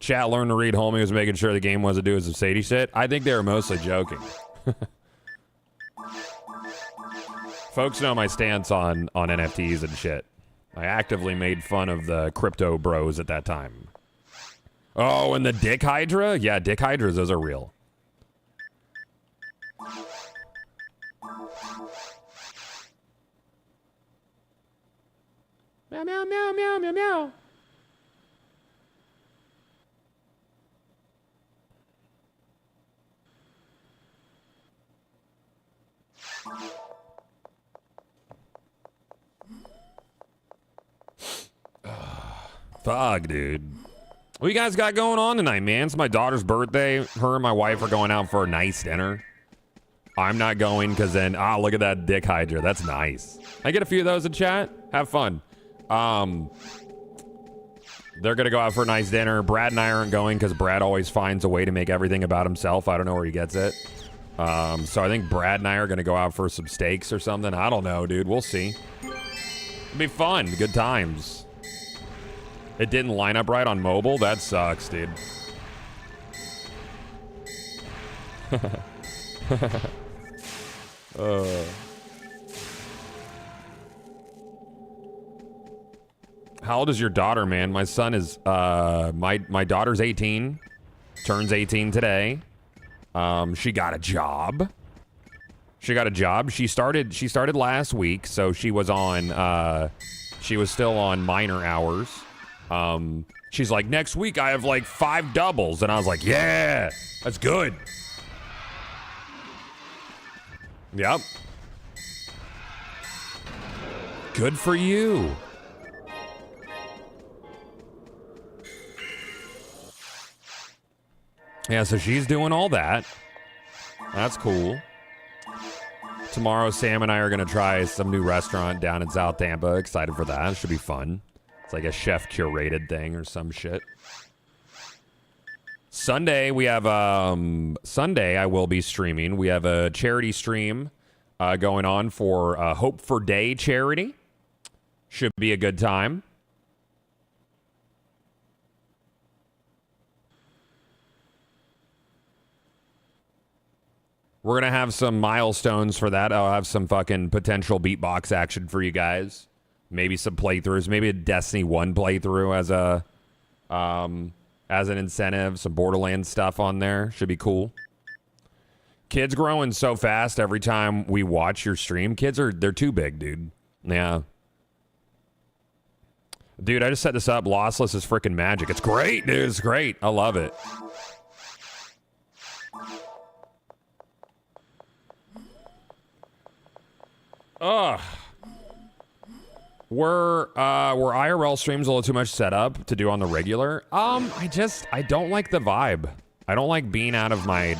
Chat learned to read. Homie was making sure the game wasn't doing some Sadie shit. I think they were mostly joking. Folks know my stance on NFTs and shit. I actively made fun of the crypto bros at that time. Oh, and the Dick Hydra? Yeah, Dick Hydras, those are real. Meow, meow, meow, meow, meow, meow. Fuck, dude. What you guys got going on tonight, man? It's my daughter's birthday. Her and my wife are going out for a nice dinner. I'm not going because then, look at that Dick Hydra. That's nice. I get a few of those in chat. Have fun. They're going to go out for a nice dinner. Brad and I aren't going because Brad always finds a way to make everything about himself. I don't know where he gets it. So I think Brad and I are going to go out for some steaks or something. I don't know, dude. We'll see. It'll be fun. Good times. It didn't line up right on mobile? That sucks, dude. How old is your daughter, man? My son is, my daughter's 18. Turns 18 today. She got a job. She started last week, so she was on, she was still on minor hours. She's like, next week I have like 5 doubles. And I was like, yeah, that's good. Yep. Good for you. Yeah, so she's doing all that. That's cool. Tomorrow, Sam and I are going to try some new restaurant down in South Tampa. Excited for that. It should be fun. It's like a chef curated thing or some shit. Sunday, we have, Sunday I will be streaming. We have a charity stream going on for Hope for Day charity. Should be a good time. We're going to have some milestones for that. I'll have some fucking potential beatbox action for you guys. Maybe some playthroughs. Maybe a Destiny 1 playthrough as an incentive. Some Borderlands stuff on there. Should be cool. Kids growing so fast every time we watch your stream. They're too big, dude. Yeah. Dude, I just set this up. Lossless is freaking magic. It's great, dude. It's great. I love it. Ugh. Were IRL streams a little too much setup to do on the regular? I don't like the vibe. I don't like being out of my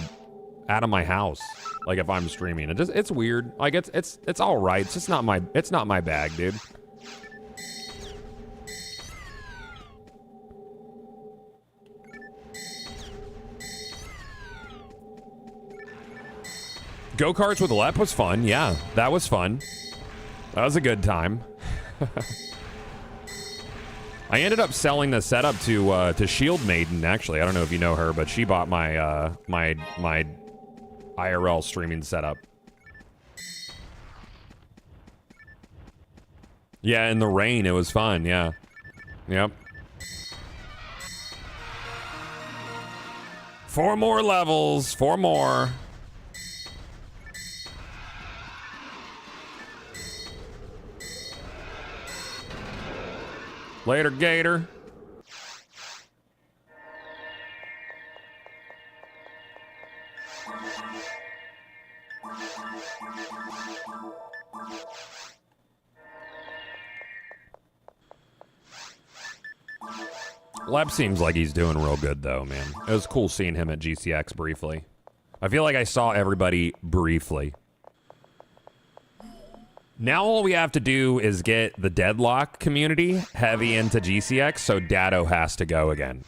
house. Like if I'm streaming, it's weird. Like it's all right. It's just not my bag, dude. Go-karts with Lep was fun. Yeah, that was fun. That was a good time. I ended up selling the setup to Shield Maiden. Actually, I don't know if you know her, but she bought my my IRL streaming setup. Yeah, in the rain, it was fun. Yeah, yep. 4 more levels. 4 more. Later, Gator. Lep seems like he's doing real good, though, man. It was cool seeing him at GCX briefly. I feel like I saw everybody briefly. Now all we have to do is get the Deadlock community heavy into GCX, so Dado has to go again.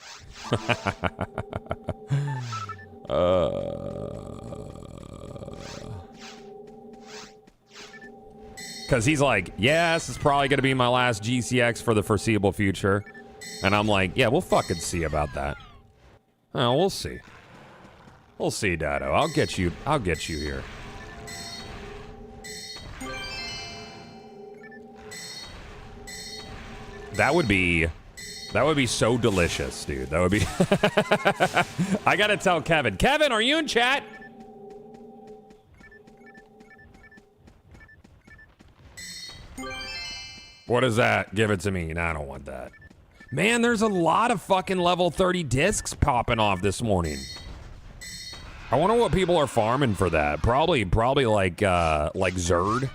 Because he's like, yeah, this is probably going to be my last GCX for the foreseeable future. And I'm like, yeah, we'll fucking see about that. Oh, we'll see. We'll see, Dado. I'll get you here. That would be so delicious, dude. That would be... I gotta tell Kevin. Kevin, are you in chat? What is that? Give it to me. No, I don't want that. Man, there's a lot of fucking level 30 discs popping off this morning. I wonder what people are farming for that. Probably like Zerd.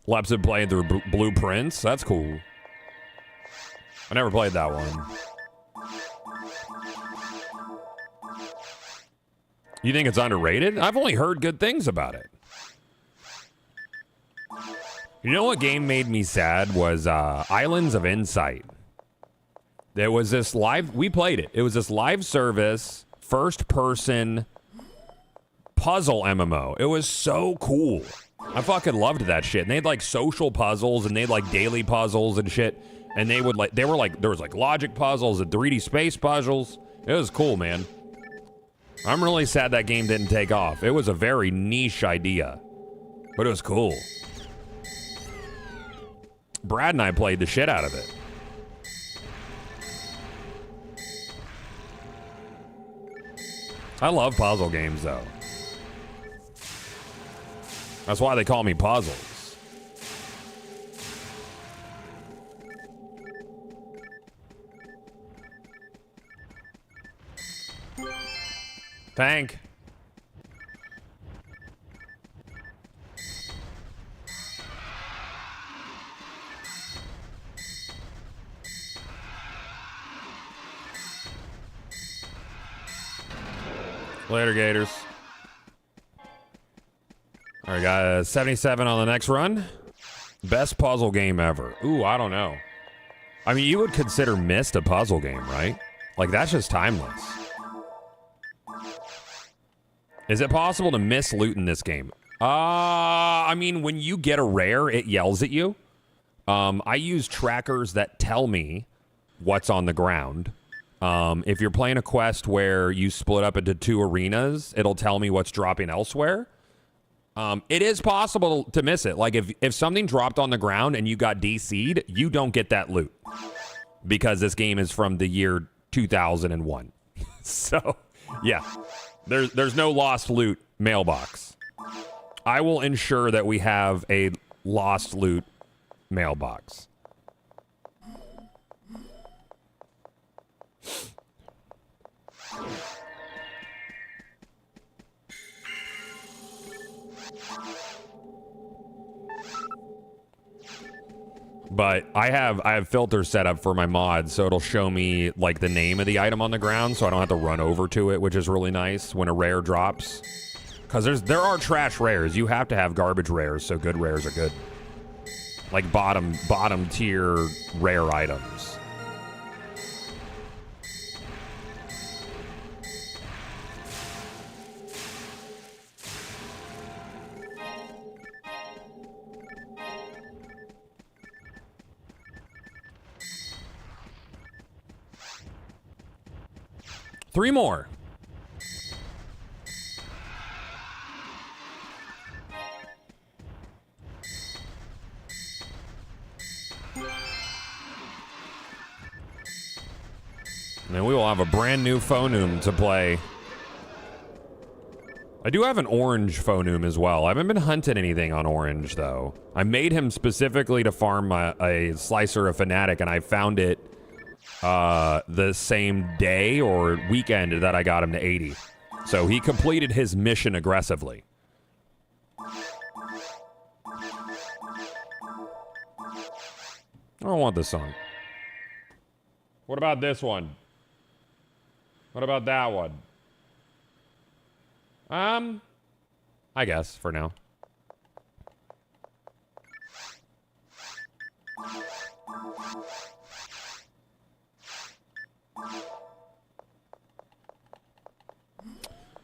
Leps have played through Blueprints. That's cool. I never played that one. You think it's underrated? I've only heard good things about it. You know what game made me sad was Islands of Insight. There was this live... We played it. It was this live service, first-person puzzle MMO. It was so cool. I fucking loved that shit. And they had like social puzzles and they had like daily puzzles and shit. And there was like logic puzzles and 3D space puzzles. It was cool, man. I'm really sad that game didn't take off. It was a very niche idea, but it was cool. Brad and I played the shit out of it. I love puzzle games, though. That's why they call me Puzzles. Tank. Later, Gators. All right, got 77 on the next run. Best puzzle game ever. Ooh, I don't know. I mean, you would consider Myst a puzzle game, right? Like, that's just timeless. Is it possible to miss loot in this game? I mean, when you get a rare, it yells at you. I use trackers that tell me what's on the ground. If you're playing a quest where you split up into 2 arenas, it'll tell me what's dropping elsewhere. It is possible to miss it. Like if something dropped on the ground and you got DC'd, you don't get that loot because this game is from the year 2001. So, yeah, there's no lost loot mailbox. I will ensure that we have a lost loot mailbox. But I have filters set up for my mods, so it'll show me like the name of the item on the ground, so I don't have to run over to it, which is really nice when a rare drops. Because there are trash rares. You have to have garbage rares, so good rares are good. Like bottom tier rare items. Three more. And then we will have a brand new Phonum to play. I do have an orange Phonum as well. I haven't been hunting anything on orange, though. I made him specifically to farm a slicer of Fnatic, and I found it the same day or weekend that I got him to 80. So he completed his mission aggressively. I don't want this song. What about this one? What about that one? I guess for now.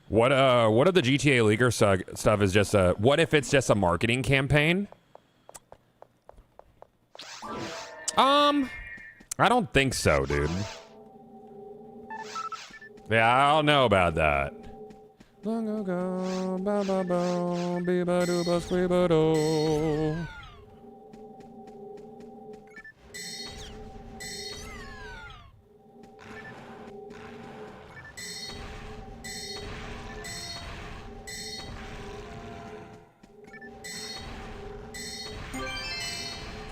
What if the GTA leaker stuff is just what if it's just a marketing campaign? I don't think so, dude. Yeah, I don't know about that. Long ago, ba ba ba, be ba do ba squee ba do.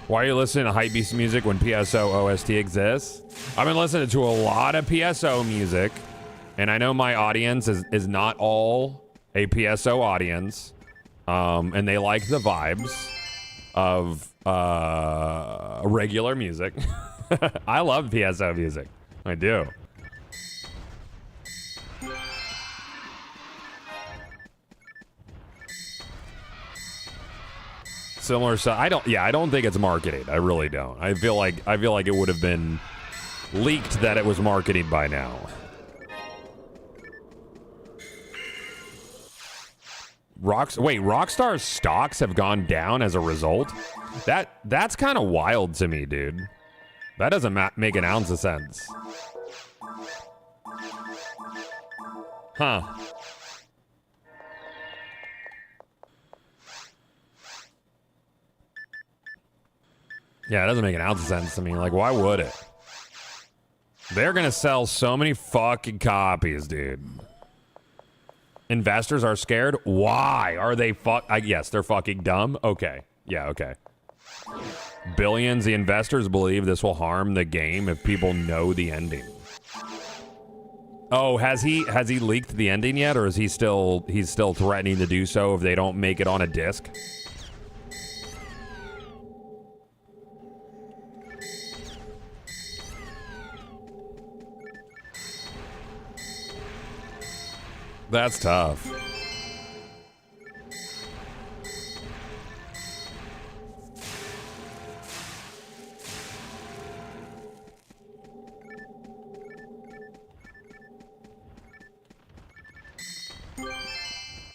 Why are you listening to hypebeast music when PSO OST exists? I've been listening to a lot of PSO music, and I know my audience is not all a PSO audience, and they like the vibes of regular music. I love PSO music. I do. Similar stuff. I don't think it's marketed. I really don't. I feel like it would have been leaked that it was marketed by now. Rockstar's stocks have gone down as a result? That's kind of wild to me, dude. That doesn't make an ounce of sense. Huh. Yeah, it doesn't make an ounce of sense to me. Like, why would it? They're gonna sell so many fucking copies, dude. Investors are scared? Why? Are they yes, they're fucking dumb? Okay. Yeah, okay. Billions, the investors believe this will harm the game if people know the ending. Oh, has he leaked the ending yet, or is he's still threatening to do so if they don't make it on a disc? That's tough.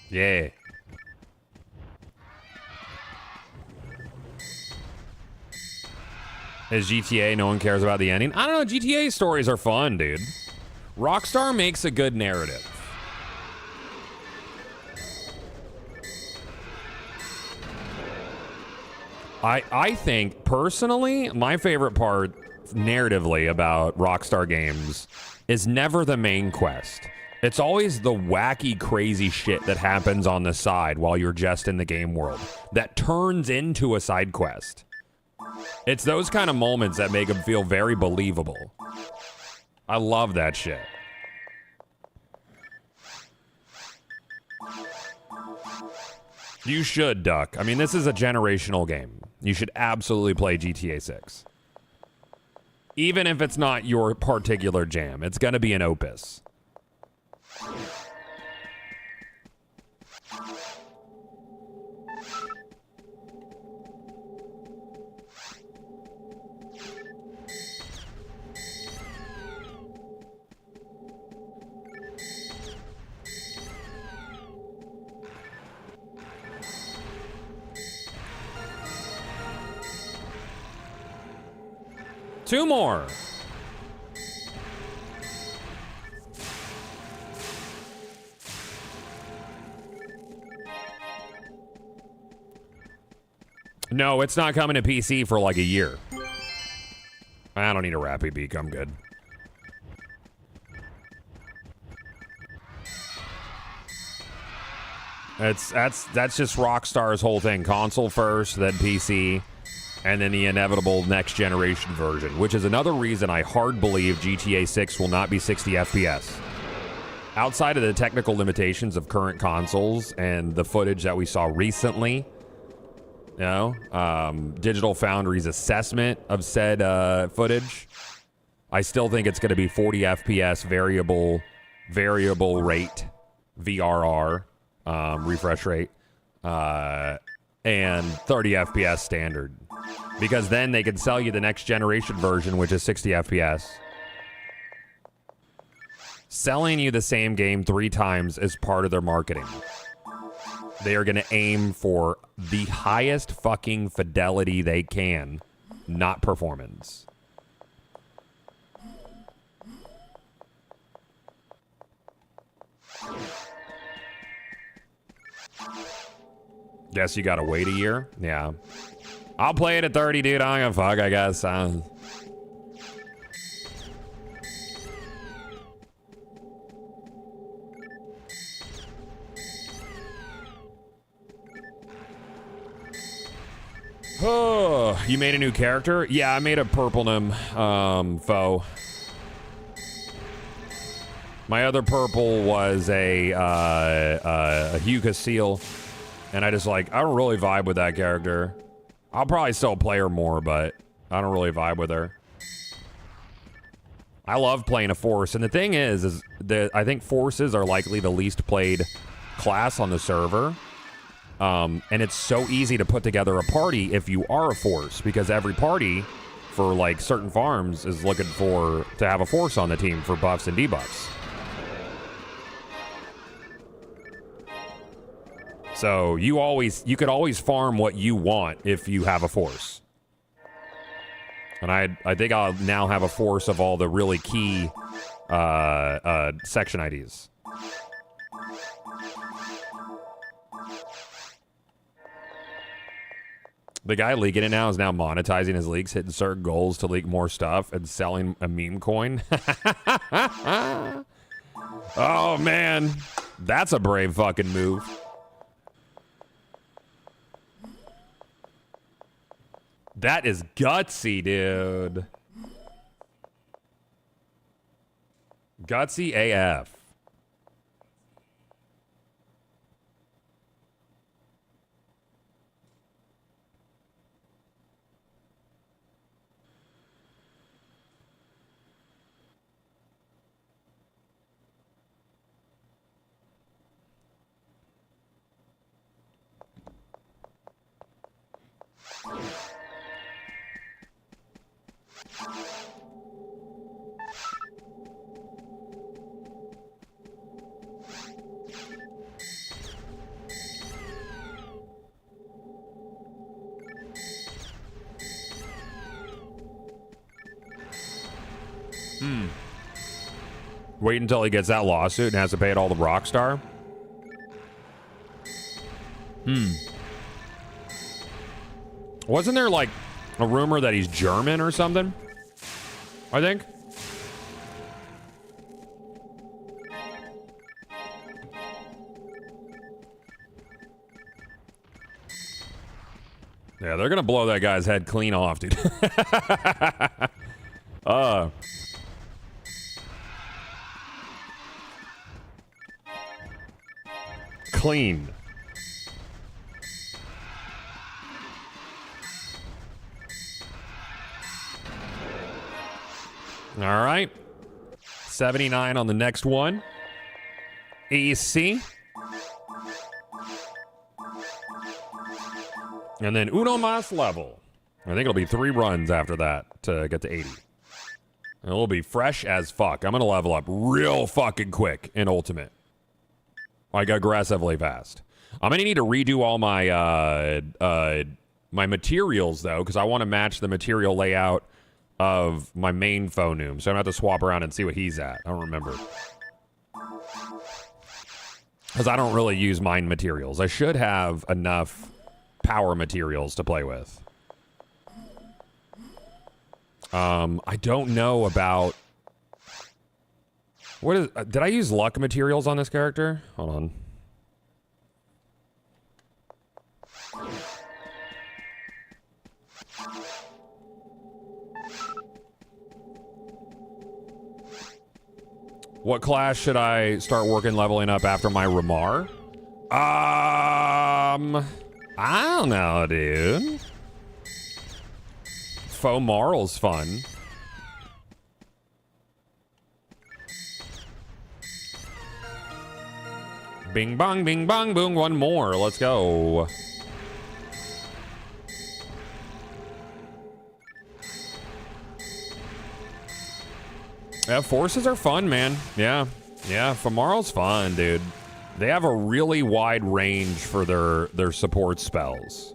Yeah. Is GTA, no one cares about the ending? I don't know, GTA stories are fun, dude. Rockstar makes a good narrative. I think, personally, my favorite part, narratively, about Rockstar games is never the main quest. It's always the wacky, crazy shit that happens on the side while you're just in the game world that turns into a side quest. It's those kind of moments that make them feel very believable. I love that shit. You should, Duck. I mean, this is a generational game. You should absolutely play GTA 6. Even if it's not your particular jam, it's going to be an opus. Two more. No, it's not coming to PC for like a year. I don't need a Rappy Beak. I'm good. That's just Rockstar's whole thing. Console first, then PC, and then the inevitable next generation version, which is another reason I hard believe GTA 6 will not be 60 FPS. Outside of the technical limitations of current consoles and the footage that we saw recently, you know, Digital Foundry's assessment of said footage, I still think it's going to be 40 FPS variable rate, VRR, refresh rate, and 30 FPS standard. Because then they could sell you the next generation version, which is 60 FPS. Selling you the same game 3 times is part of their marketing. They are going to aim for the highest fucking fidelity they can, not performance. Guess you gotta wait a year? Yeah. I'll play it at 30, dude. I don't give a fuck, I guess. Oh, you made a new character? Yeah, I made a purple nim foe. My other purple was a Huga seal, and I don't really vibe with that character. I'll probably still play her more, but I don't really vibe with her. I love playing a force, and the thing is that I think forces are likely the least played class on the server. And it's so easy to put together a party if you are a force, because every party for like certain farms is looking to have a force on the team for buffs and debuffs. So you could always farm what you want if you have a force. And I think I'll now have a force of all the really key section IDs. The guy leaking it now is now monetizing his leaks, hitting certain goals to leak more stuff, and selling a meme coin. Oh, man. That's a brave fucking move. That is gutsy, dude. Gutsy AF. Wait until he gets that lawsuit and has to pay it all to Rockstar? Wasn't there, like, a rumor that he's German or something? I think. Yeah, they're gonna blow that guy's head clean off, dude. Clean. All right. 79 on the next one. AC. And then uno más level. I think it'll be 3 runs after that to get to 80. And it'll be fresh as fuck. I'm going to level up real fucking quick in Ultimate. Like aggressively fast. I'm going to need to redo all my my materials, though, because I want to match the material layout of my main Phantasy. So I'm going to have to swap around and see what he's at. I don't remember. Because I don't really use mine materials. I should have enough power materials to play with. I don't know about... What is... did I use luck materials on this character? Hold on. What class should I start working leveling up after my Ramar? I don't know, dude. Faux Marl's fun. Bing bong, bing bong, boom. One more. Let's go. Yeah, forces are fun, man. Yeah. Yeah, Famarl's fun, dude. They have a really wide range for their support spells.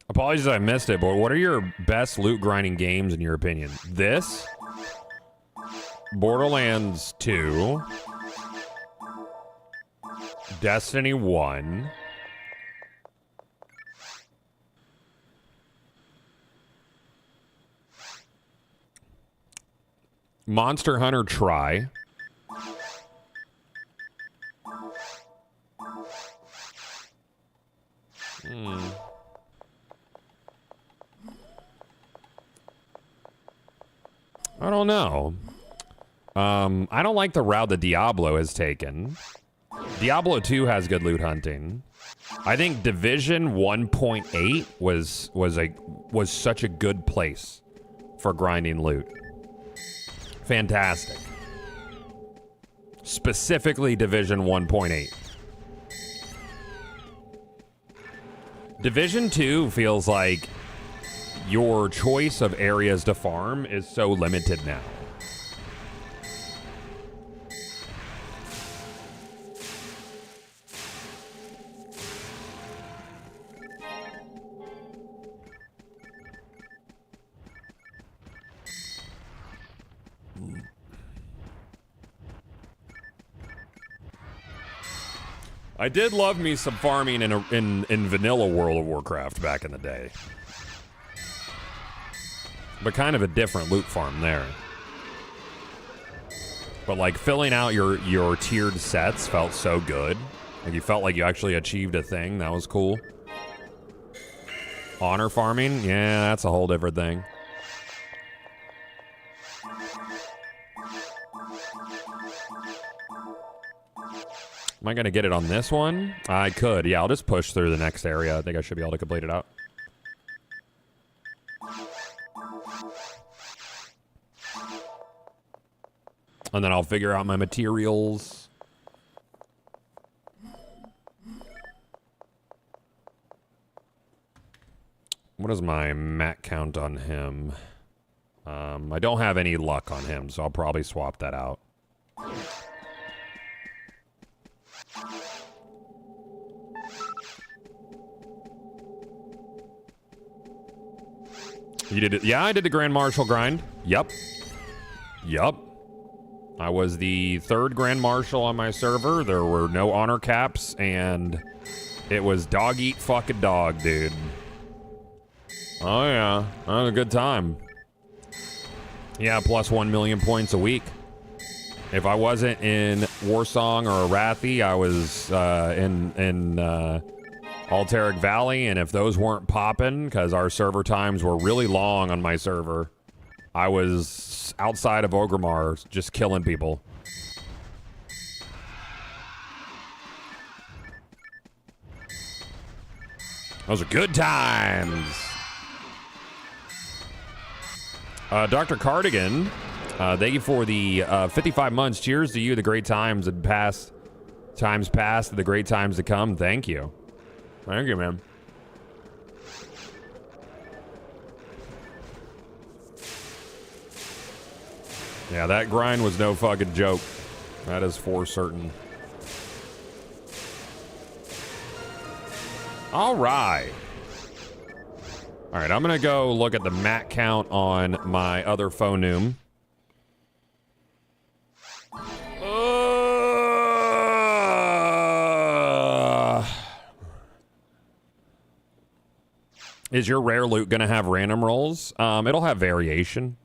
Apologies I missed it, but what are your best loot grinding games in your opinion? This, Borderlands 2, Destiny 1, Monster Hunter Tri, I don't know. I don't like the route that Diablo has taken. Diablo 2 has good loot hunting. I think Division 1.8 was such a good place for grinding loot. Fantastic. Specifically Division 1.8. Division 2 feels like your choice of areas to farm is so limited now. I did love me some farming in vanilla World of Warcraft back in the day. But kind of a different loot farm there. But like filling out your tiered sets felt so good. Like you felt like you actually achieved a thing. That was cool. Honor farming? Yeah, that's a whole different thing. Am I going to get it on this one? I could. Yeah, I'll just push through the next area. I think I should be able to complete it out. And then I'll figure out my materials. What is my mat count on him? I don't have any luck on him, so I'll probably swap that out. You did it? Yeah, I did the Grand Marshal grind. Yup. I was the 3rd Grand Marshal on my server. There were no honor caps, and it was dog eat fucking dog, dude. Oh yeah, that was a good time. Yeah, plus 1 million points a week. If I wasn't in Warsong or Arathi, I was in Alteric Valley, and if those weren't popping, because our server times were really long on my server, I was outside of Orgrimmar just killing people. Those are good times. Dr. Cardigan, thank you for the 55 months. Cheers to you, the great times and times past, the great times to come. Thank you. Thank you, man. Yeah, that grind was no fucking joke. That is for certain. All right. All right, I'm going to go look at the mat count on my other phoneme. Is your rare loot going to have random rolls? It'll have variation.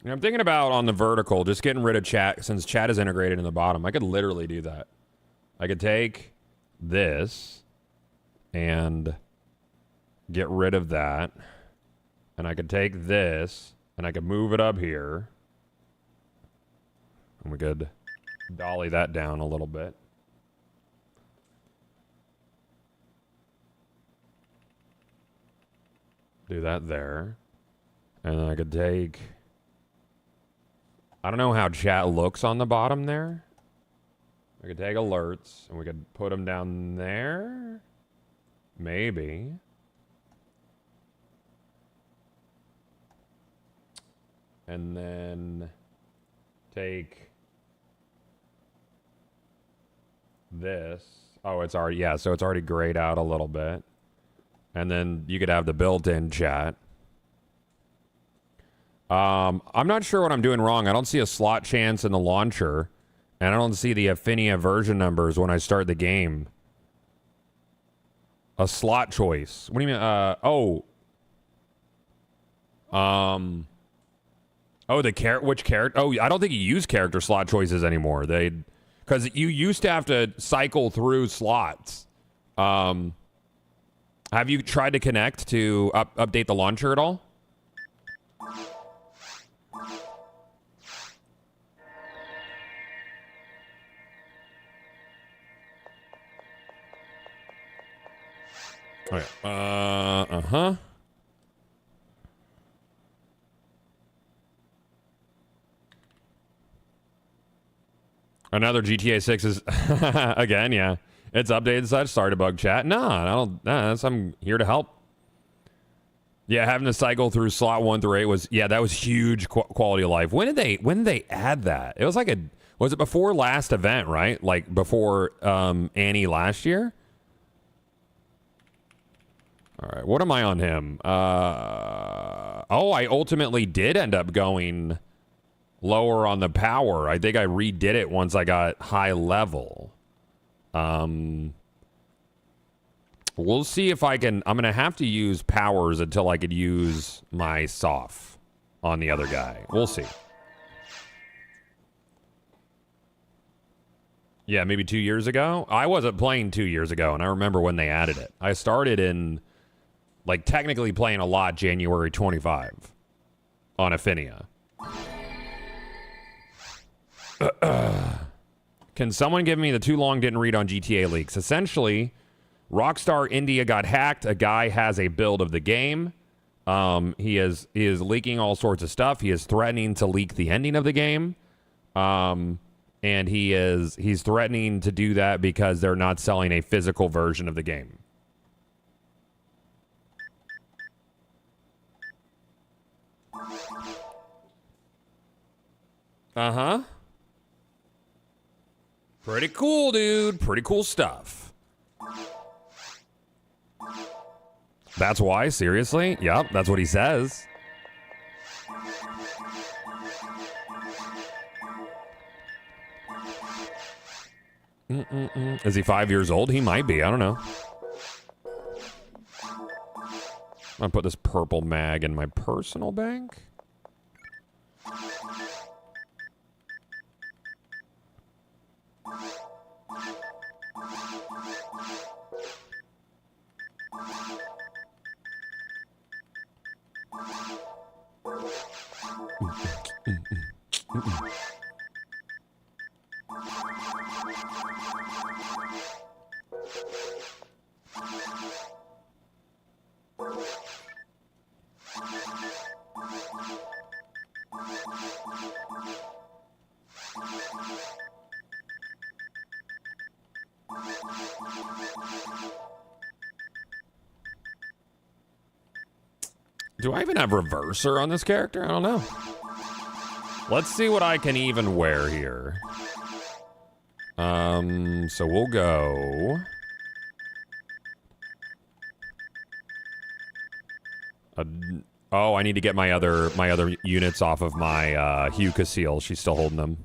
I'm thinking about on the vertical, just getting rid of chat, since chat is integrated in the bottom. I could literally do that. I could take this and get rid of that. And I could take this and I could move it up here. And we could dolly that down a little bit. Do that there. And then I could take... I don't know how chat looks on the bottom there. I could take alerts, and we could put them down there. Maybe. And then take this. Oh, it's already, yeah, so it's already grayed out a little bit. And then you could have the built-in chat. I'm not sure what I'm doing wrong. I don't see a slot chance in the launcher, and I don't see the Affinia version numbers when I start the game. A slot choice. What do you mean? Which character? Oh, I don't think you use character slot choices anymore. Because you used to have to cycle through slots. Have you tried to connect to update the launcher at all? Okay. Uh-huh. Another GTA 6 is... Again, yeah. It's updated and such. Sorry to bug chat. No, I don't... No, I'm here to help. Yeah, having to cycle through slot 1 through 8 was... Yeah, that was huge quality of life. When did they add that? It was like a... Was it before last event, right? Like before Annie last year? All right, what am I on him? Oh, I ultimately did end up going lower on the power. I think I redid it once I got high level. We'll see if I can... I'm going to have to use powers until I could use my soft on the other guy. We'll see. Yeah, maybe 2 years ago. I wasn't playing 2 years ago, and I remember when they added it. I started in... Like, technically playing a lot January 25 on Affinia. Can someone give me the too long didn't read on GTA leaks? Essentially, Rockstar India got hacked. A guy has a build of the game. He is leaking all sorts of stuff. He is threatening to leak the ending of the game. And he's threatening to do that because they're not selling a physical version of the game. Uh-huh. Pretty cool, dude. Pretty cool stuff. That's why, seriously? Yep, that's what he says. Is he 5 years old? He might be. I don't know. I'm gonna put this purple mag in my personal bank. Do I even have reverser on this character? I don't know. Let's see what I can even wear here. So we'll go. Oh, I need to get my other units off of my Hugh Casil. She's still holding them.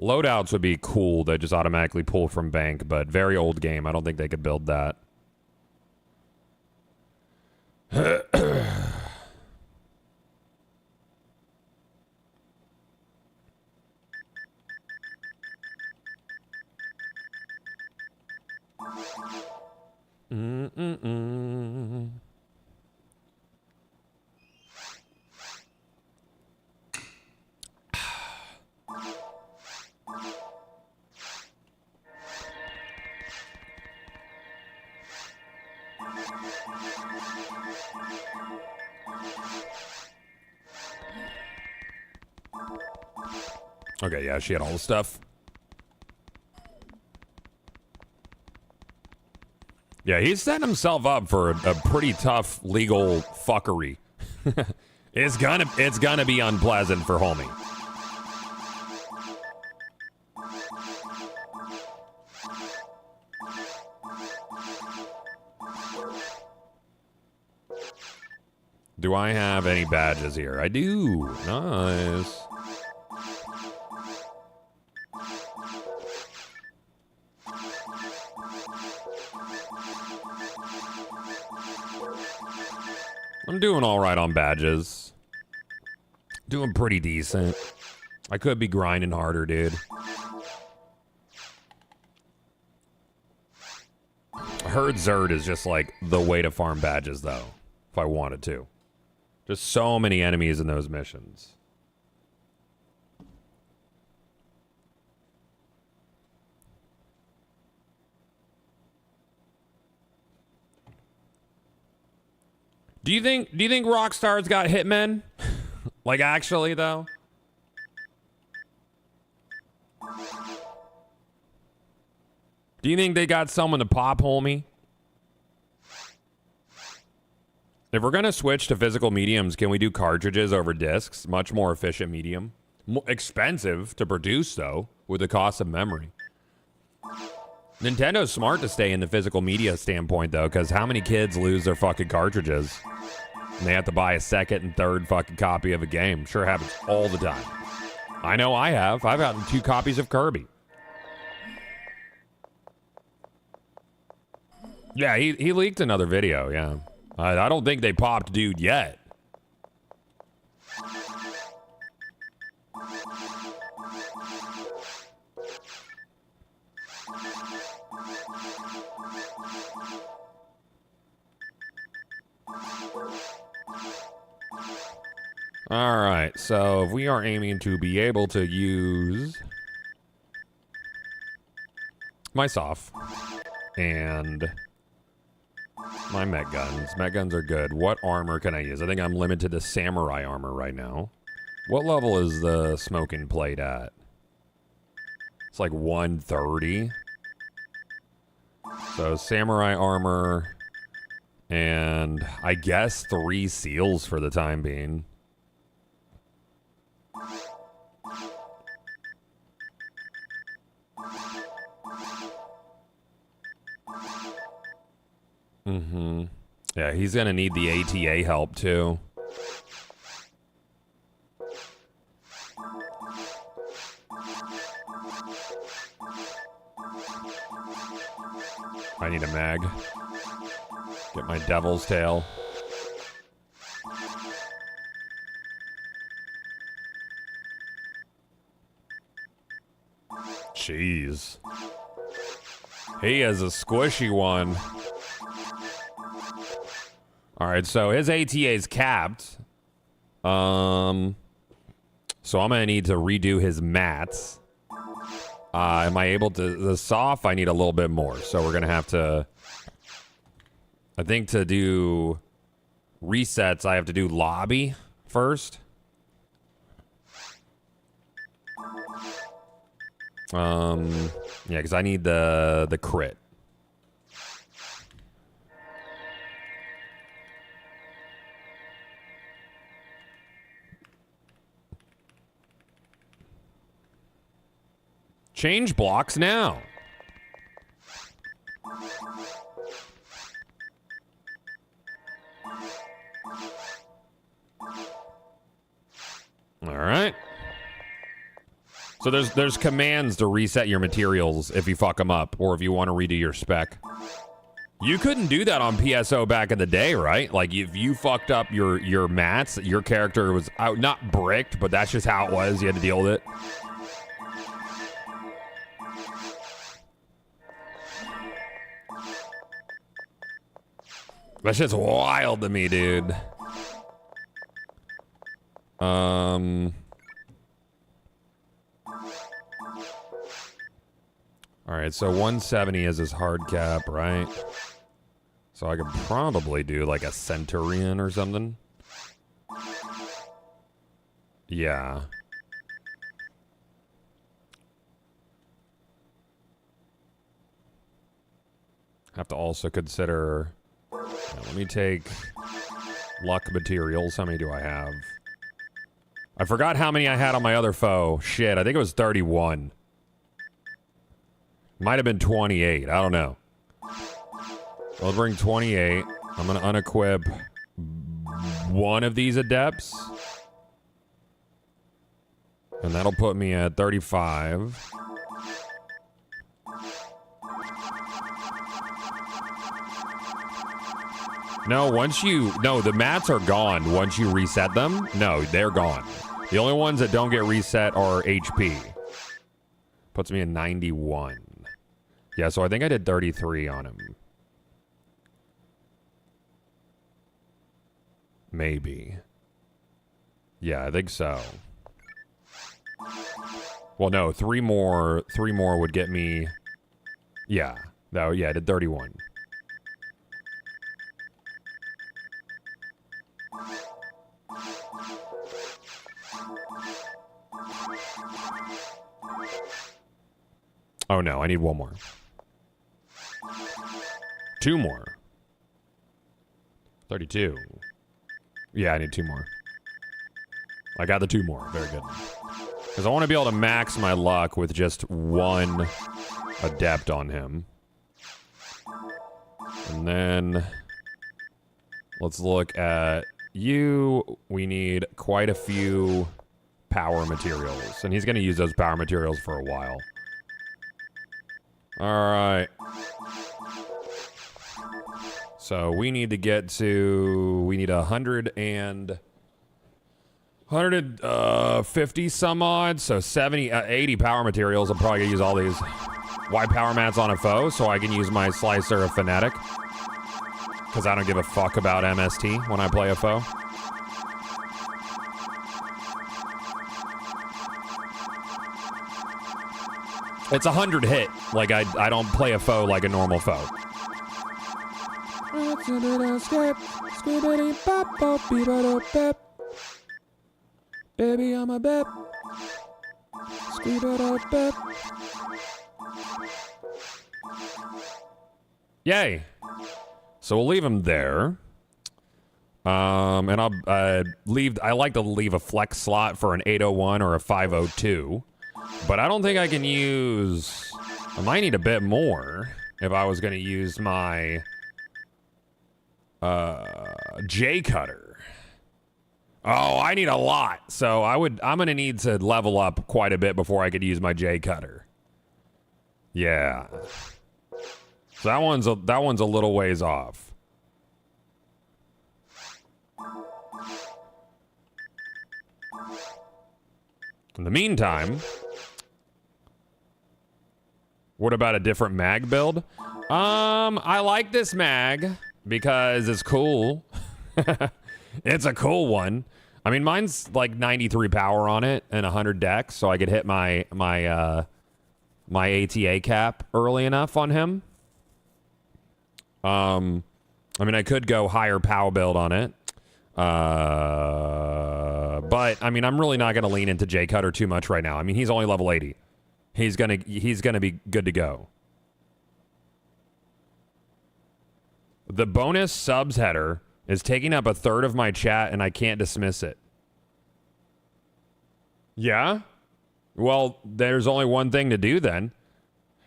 Loadouts would be cool. They just automatically pull from bank, but very old game. I don't think they could build that. Okay, yeah, she had all the stuff. Yeah, he's setting himself up for a pretty tough legal fuckery. It's gonna be unpleasant for homie. Do I have any badges here? I do. Nice. I'm doing all right on badges. Doing pretty decent. I could be grinding harder, dude. Herd Zerd is just like the way to farm badges, though, if I wanted to. Just so many enemies in those missions. Do you think Rockstar's got hitmen? Like, actually, though? Do you think they got someone to pop, homie? If we're gonna switch to physical mediums, can we do cartridges over discs? Much more efficient medium. Expensive to produce, though, with the cost of memory. Nintendo's smart to stay in the physical media standpoint, though, because how many kids lose their fucking cartridges? And they have to buy a second and third fucking copy of a game. Sure happens all the time. I know I have. I've gotten 2 copies of Kirby. Yeah, he leaked another video, yeah. I don't think they popped dude yet. All right, so if we are aiming to be able to use my Soph and my Met Guns. Met Guns are good. What armor can I use? I think I'm limited to Samurai armor right now. What level is the smoking plate at? It's like 130. So Samurai armor and I guess 3 seals for the time being. Mm-hmm. Yeah, he's gonna need the ATA help too. I need a mag. Get my devil's tail. Jeez. He is a squishy one. Alright, so his ATA is capped. So I'm gonna need to redo his mats. Am I able to... The Soph, I need a little bit more. So we're gonna have to... I think to do resets, I have to do lobby first. Yeah, because I need the crit. Change blocks now. All right. So there's commands to reset your materials if you fuck them up or if you want to redo your spec. You couldn't do that on PSO back in the day, right? Like if you fucked up your mats, your character was out, not bricked, but that's just how it was. You had to deal with it. That shit's wild to me, dude. Alright, so 170 is his hard cap, right? So I could probably do like a Centurion or something. Yeah. Have to also consider... Let me take luck materials. How many do I have? I forgot how many I had on my other foe. Shit, I think it was 31. Might have been 28. I don't know. I'll bring 28. I'm going to unequip one of these adepts. And that'll put me at 35. No, the mats are gone once you reset them. No, they're gone. The only ones that don't get reset are HP. Puts me at 91. Yeah, so I think I did 33 on him. Maybe. Yeah, I think so. Well, no, three more would get me... Yeah. No, yeah, I did 31. Oh no, I need one more. 2 more. 32. Yeah, I need 2 more. I got the 2 more. Very good. Because I want to be able to max my luck with just 1 adept on him. And then let's look at you. We need quite a few power materials. And he's going to use those power materials for a while. All right. So we need to get to... We need 150 some odd. So 80 power materials. I'm probably going to use all these. Why power mats on a foe? So I can use my slicer of Fnatic. Because I don't give a fuck about MST when I play a foe. It's 100 hit. Like, I don't play a foe like a normal foe. Baby, I'm a bep. Yay. So we'll leave him there. And I'll leave. I like to leave a flex slot for an 801 or a 502, but I don't think I can use. I might need a bit more if I was going to use my J cutter. Oh, I need a lot. So I'm going to need to level up quite a bit before I could use my J cutter. Yeah. So that one's a little ways off. In the meantime, what about a different mag build? I like this mag because it's cool. It's a cool one. I mean, mine's like 93 power on it and 100 dex, so I could hit my ATA cap early enough on him. I mean, I could go higher power build on it. But I mean, I'm really not going to lean into J Cutter too much right now. I mean, he's only level 80. He's gonna be good to go. The bonus subs header is taking up a third of my chat, and I can't dismiss it. Yeah? Well, there's only one thing to do then.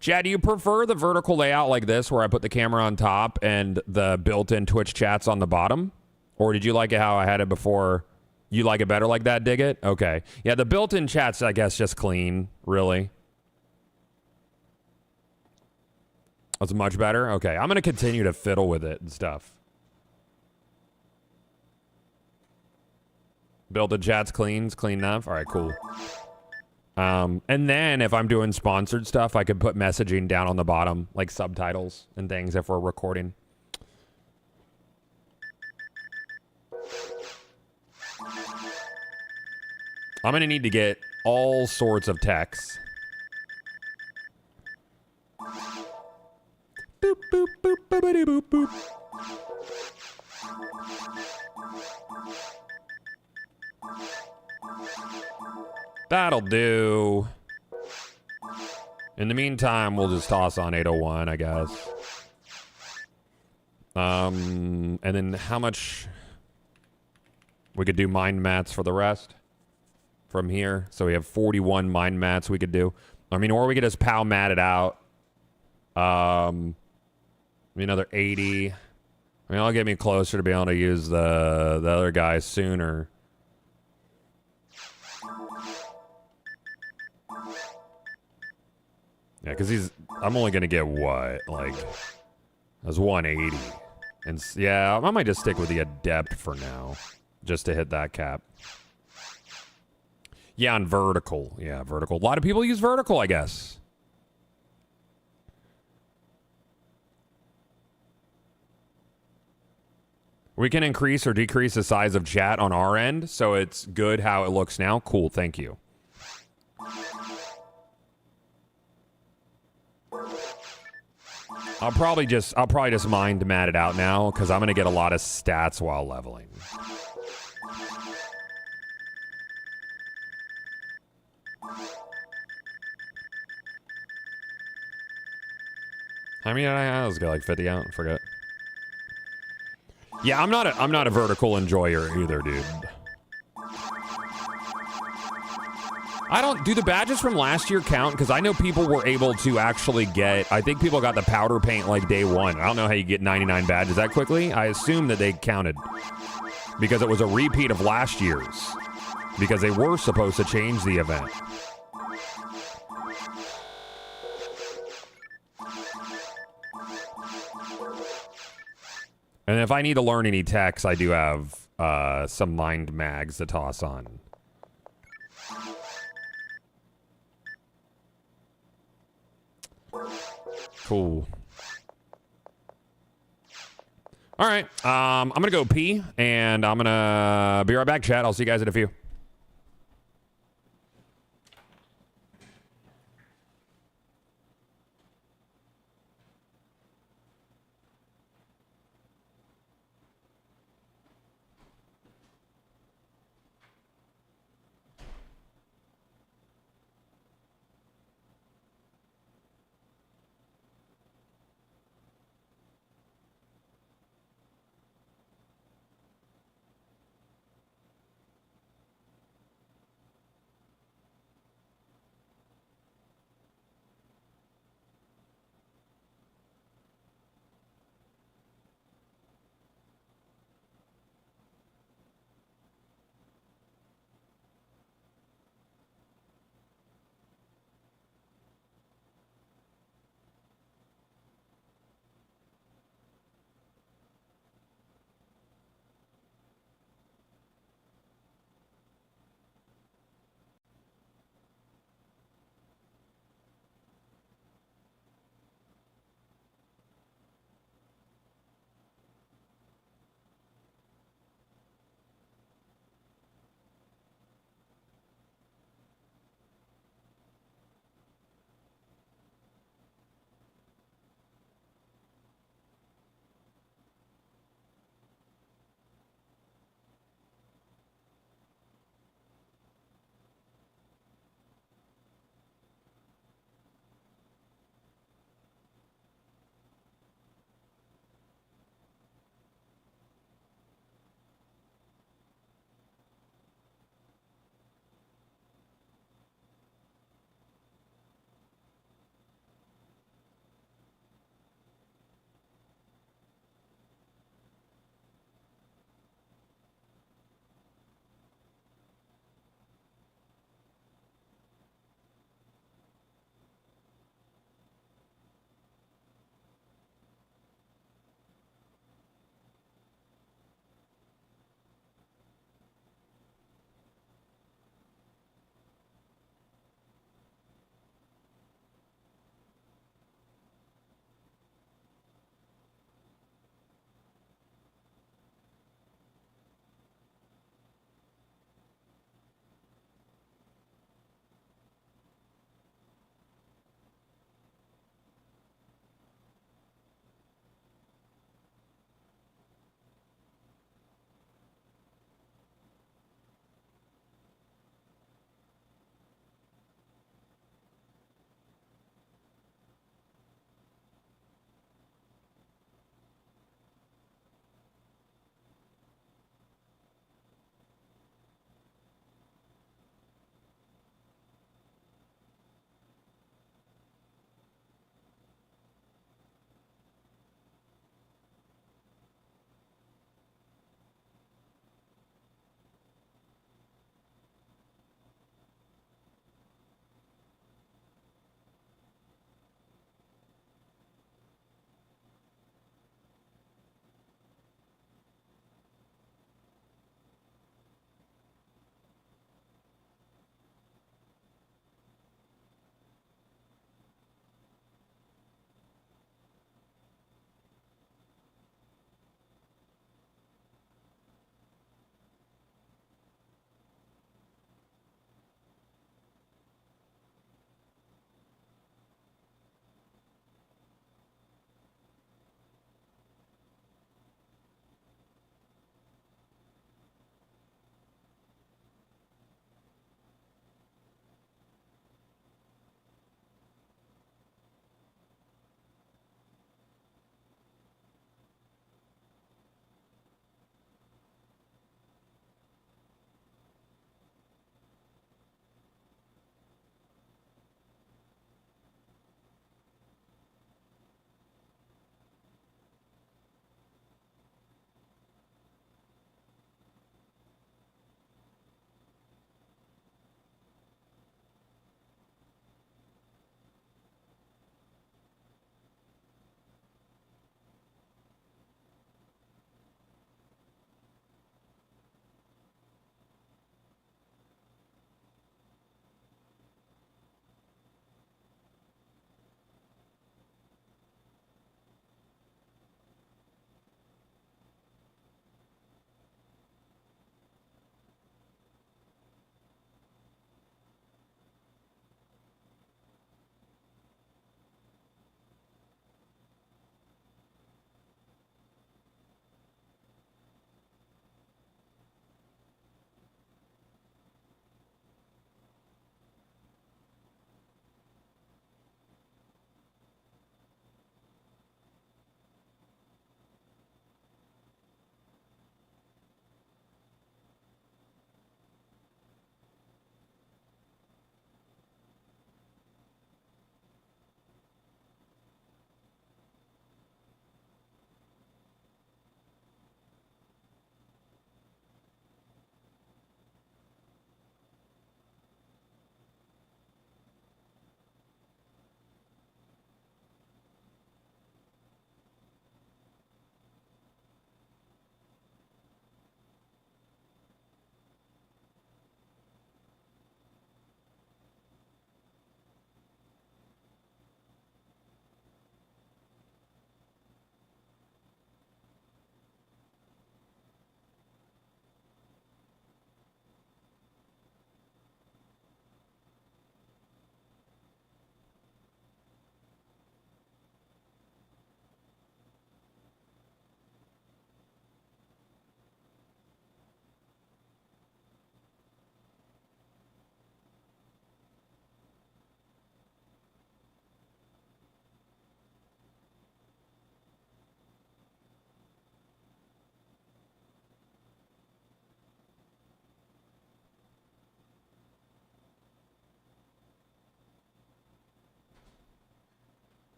Chad, do you prefer the vertical layout like this, where I put the camera on top and the built-in Twitch chats on the bottom? Or did you like it how I had it before? You like it better like that, dig it? Okay. Yeah, the built-in chat's, I guess, just clean, really. That's much better? Okay, I'm going to continue to fiddle with it and stuff. Built-in chat's clean enough? All right, cool. And then if I'm doing sponsored stuff, I could put messaging down on the bottom, like subtitles and things if we're recording. I'm going to need to get all sorts of techs. Boop, boop, boop, boopity, boop, boop. That'll do. In the meantime, we'll just toss on 801, I guess. And then how much... We could do mind mats for the rest from here. So we have 41 mind mats we could do. I mean, or we could just POW mat it out. Another 80. I mean, it'll get me closer to be able to use the other guy sooner. Yeah, because I'm only going to get what? Like, that's 180. And yeah, I might just stick with the Adept for now. Just to hit that cap. Yeah, on vertical. Yeah, vertical. A lot of people use vertical, I guess. We can increase or decrease the size of chat on our end, so it's good how it looks now. Cool, thank you. I'll probably just mind mat it out now because I'm gonna get a lot of stats while leveling. How many did I have? Let's go like 50 out. Forget. Yeah, I'm not a vertical enjoyer either, dude. I don't do the badges from last year count because I know people were able to actually get. I think people got the powder paint like day one. I don't know how you get 99 badges that quickly. I assume that they counted because it was a repeat of last year's because they were supposed to change the event. And if I need to learn any techs, I do have some mind mags to toss on. Cool. All right. I'm going to go pee, and I'm going to be right back, chat. I'll see you guys in a few.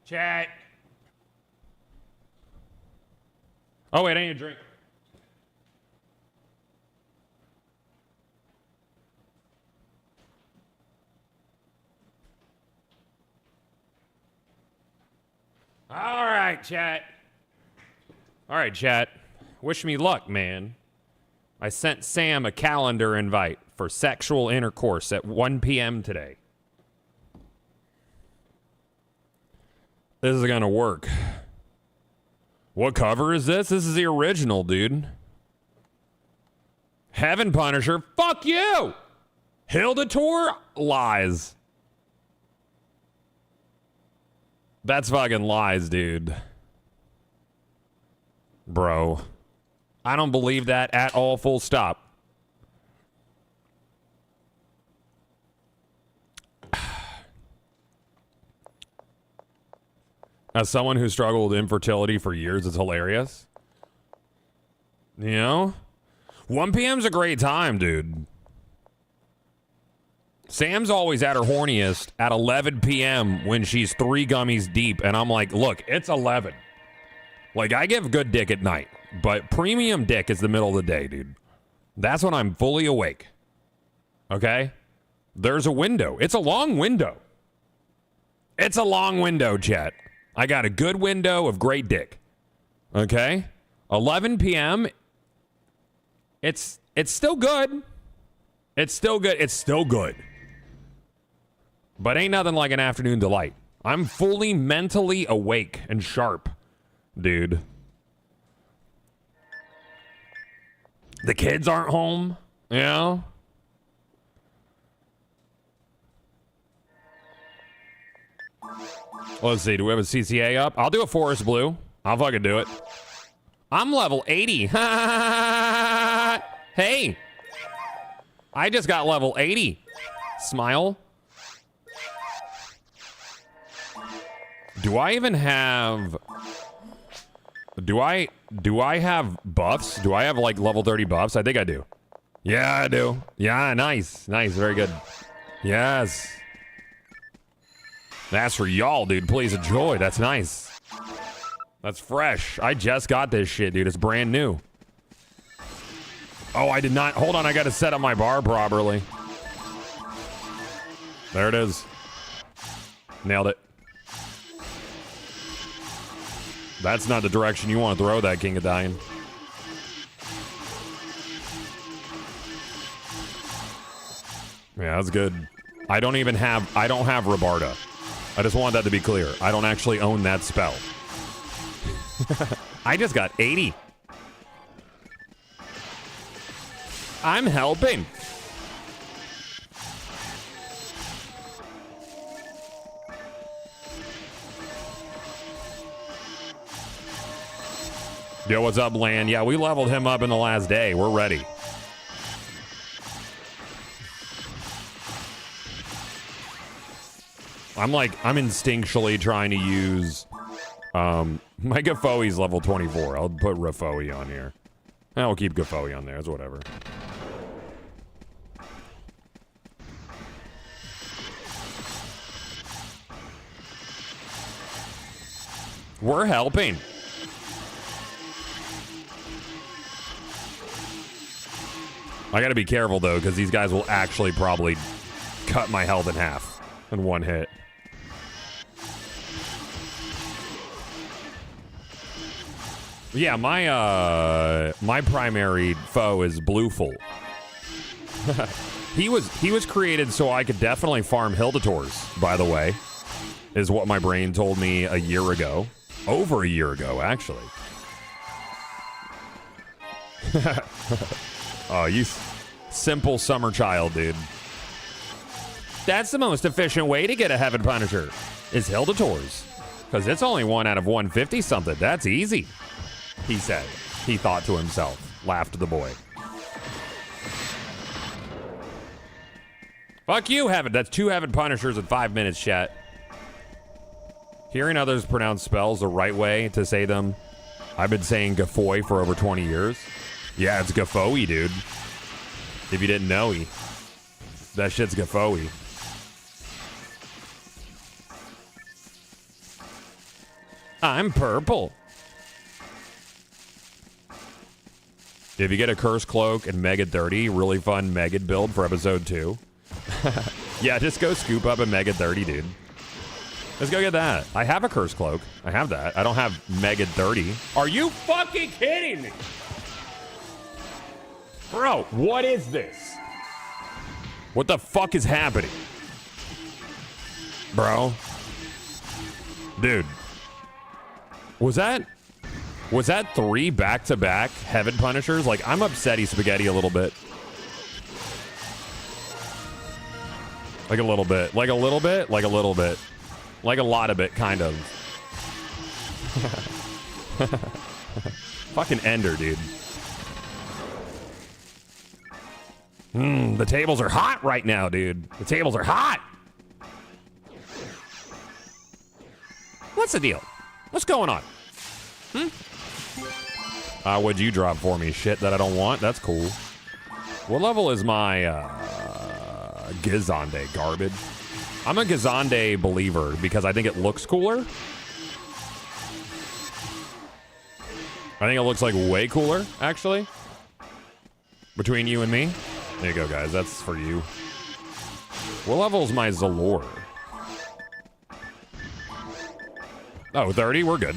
Chat. Oh, wait, I need a drink. All right, chat. All right, chat. Wish me luck, man. I sent Sam a calendar invite for sexual intercourse at 1 p.m. today. This is gonna work. What cover is this? This is the original, dude. Heaven Punisher. Fuck you! Hilda Tour lies. That's fucking lies, dude. Bro. I don't believe that at all, full stop. As someone who struggled with infertility for years, it's hilarious. You know? 1 p.m.'s a great time, dude. Sam's always at her horniest at 11 p.m. when she's 3 gummies deep, and I'm like, look, it's 11. Like, I give good dick at night, but premium dick is the middle of the day, dude. That's when I'm fully awake. Okay? There's a window. It's a long window. It's a long window, chat. I got a good window of great dick. Okay? 11 p.m. It's still good. It's still good. It's still good. But ain't nothing like an afternoon delight. I'm fully mentally awake and sharp, dude. The kids aren't home, you know? Let's see. Do we have a CCA up? I'll do a Forest Blue. I'll fucking do it. I'm level 80. Hey. I just got level 80. Smile. Do I even have... Do I have buffs? Do I have like level 30 buffs? I think I do. Yeah, I do. Yeah, nice. Nice, very good. Yes. That's for y'all, dude. Please enjoy. That's nice. That's fresh. I just got this shit, dude. It's brand new. Oh, I did not. Hold on. I got to set up my bar properly. There it is. Nailed it. That's not the direction you want to throw that, King of Dying. Yeah, that's good. I don't have Rabarda. I just want that to be clear. I don't actually own that spell. I just got 80. I'm helping. Yo, what's up, Lan? Yeah, we leveled him up in the last day. We're ready. I'm instinctually trying to use, my Gafoe's level 24. I'll put Rafoe on here. I'll keep Gafoe on there. It's whatever. We're helping. I gotta be careful, though, because these guys will actually probably cut my health in half in one hit. Yeah, my primary foe is Blueful. He was created so I could definitely farm Hildators, by the way, is what my brain told me a year ago. Over a year ago, actually. Oh, you simple summer child, dude. That's the most efficient way to get a Heaven Punisher, is Hildators. Because it's only 1 out of 150 something. That's easy, he said. He thought to himself. Laughed the boy. Fuck you, Heaven. That's 2 Heaven Punishers in 5 minutes, chat. Hearing others pronounce spells the right way to say them. I've been saying Gafoe for over 20 years. Yeah, it's Gafoe, dude. If you didn't know, that shit's Gafoe. I'm purple. If you get a curse cloak and Megad 30, really fun Megad build for episode 2. Yeah, just go scoop up a Megad 30, dude. Let's go get that. I have a curse cloak. I have that. I don't have Megad 30. Are you fucking kidding me? Bro, what is this? What the fuck is happening? Bro. Dude. Was that 3 back-to-back Heaven Punishers? Like, I'm upsetty spaghetti a little bit. Like a little bit. Like a little bit? Like a little bit. Like a lot of it, kind of. Fucking Ender, dude. The tables are hot right now, dude. The tables are hot. What's the deal? What's going on? What'd you drop for me? Shit that I don't want? That's cool. What level is my Gizande? Garbage? I'm a Gizande believer because I think it looks cooler. I think it looks like way cooler, actually. Between you and me. There you go, guys. That's for you. What level is my Zalor? Oh, 30? We're good.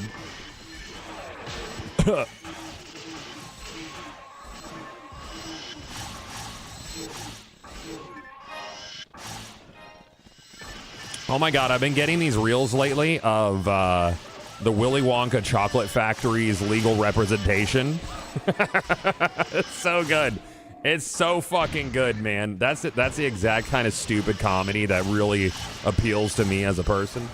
Oh my god, I've been getting these reels lately of the Willy Wonka Chocolate Factory's legal representation. It's so good. It's so fucking good, man. That's it. That's the exact kind of stupid comedy that really appeals to me as a person.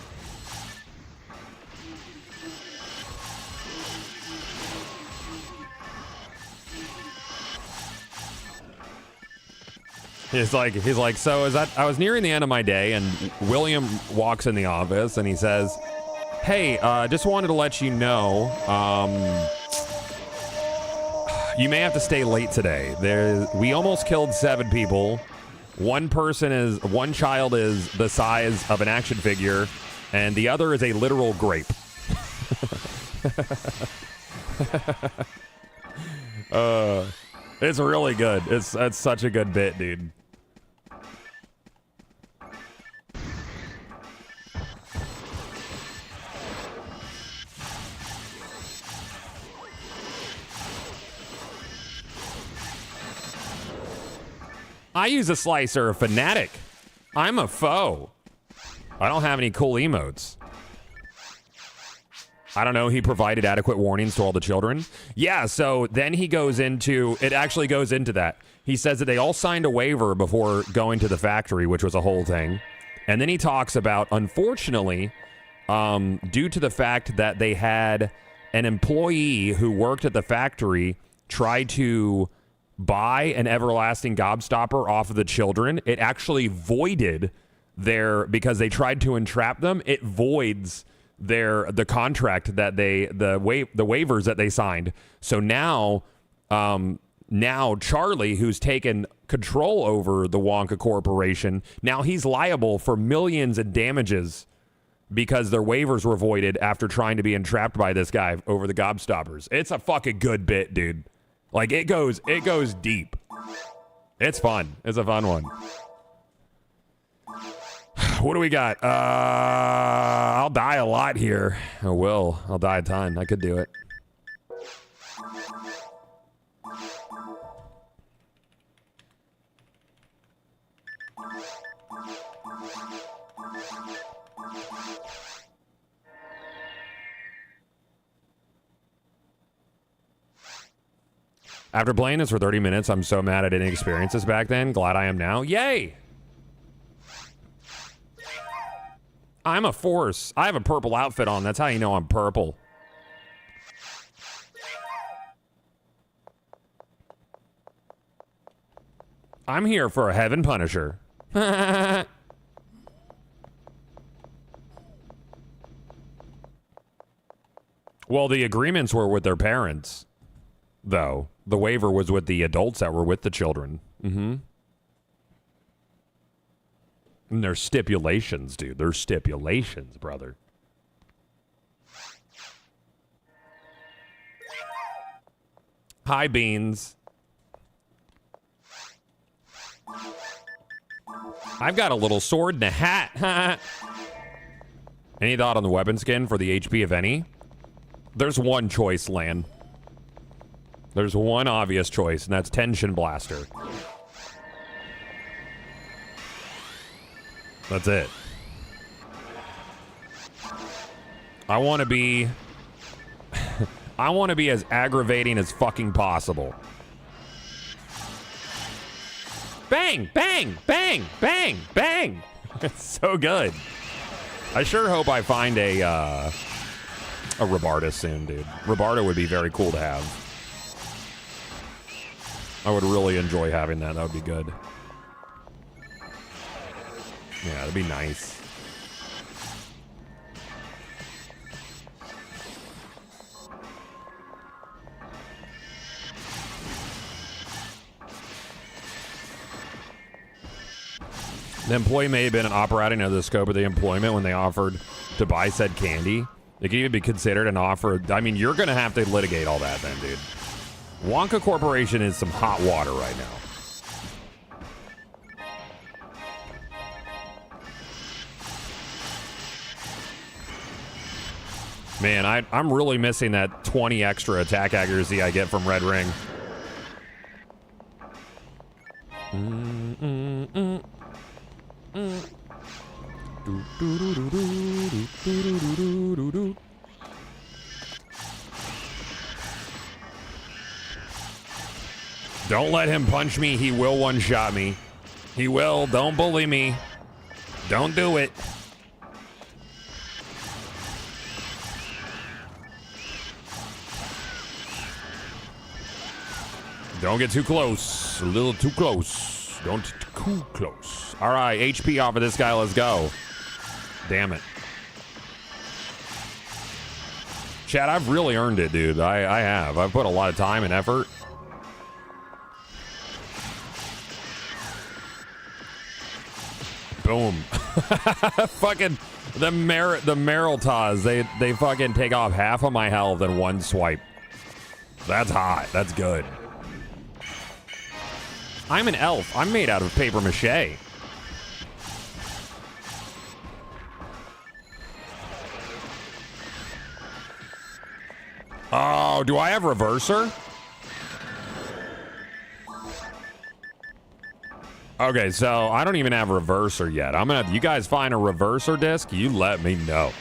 He's like, so is that, I was nearing the end of my day and William walks in the office and he says, hey, just wanted to let you know, you may have to stay late today. We almost killed 7 people. One child is the size of an action figure and the other is a literal grape. It's really good. It's such a good bit, dude. I use a slicer, a fanatic. I'm a foe. I don't have any cool emotes. I don't know, he provided adequate warnings to all the children. Yeah, so then he goes into, it actually goes into that. He says that they all signed a waiver before going to the factory, which was a whole thing. And then he talks about, unfortunately, due to the fact that they had an employee who worked at the factory try to buy an everlasting gobstopper off of the children, it actually voided because they tried to entrap them, it voids the contract that the waivers that they signed. So now Charlie, who's taken control over the Wonka Corporation, now he's liable for millions in damages because their waivers were voided after trying to be entrapped by this guy over the gobstoppers. It's a fucking good bit, dude. Like it goes deep. It's fun. It's a fun one. What do we got? I'll die a lot here. I will. I'll die a ton. I could do it. After playing this for 30 minutes, I'm so mad I didn't experience this back then. Glad I am now. Yay! I'm a force. I have a purple outfit on. That's how you know I'm purple. I'm here for a Heaven Punisher. Well, the agreements were with their parents, though. The waiver was with the adults that were with the children. Mm-hmm. And there's stipulations, dude. There's stipulations, brother. Hi, Beans. I've got a little sword and a hat. Any thought on the weapon skin for the HP, if any? There's one choice, Lan. There's one obvious choice, and that's Tension Blaster. That's it. I want to be... I want to be as aggravating as fucking possible. Bang, bang, bang, bang, bang. It's so good. I sure hope I find a Rabarda soon, dude. Rabarda would be very cool to have. I would really enjoy having that. That would be good. Yeah, that'd be nice. The employee may have been operating under the scope of the employment when they offered to buy said candy. It can even be considered an offer. I mean, you're going to have to litigate all that then, dude. Wonka Corporation is some hot water right now. Man, I'm really missing that 20 extra attack accuracy I get from Red Ring. Don't let him punch me. He will one-shot me. He will. Don't bully me. Don't do it. Don't get too close. A little too close. Don't too close. All right, HP off of this guy. Let's go. Damn it. Chad, I've really earned it, dude. I have. I've put a lot of time and effort. Boom. Fucking the Meryl they fucking take off half of my health in one swipe. That's hot. That's good. I'm an elf. I'm made out of paper mache. Oh, do I have reverser? Okay, so I don't even have reverser yet. You guys find a reverser disc, you let me know.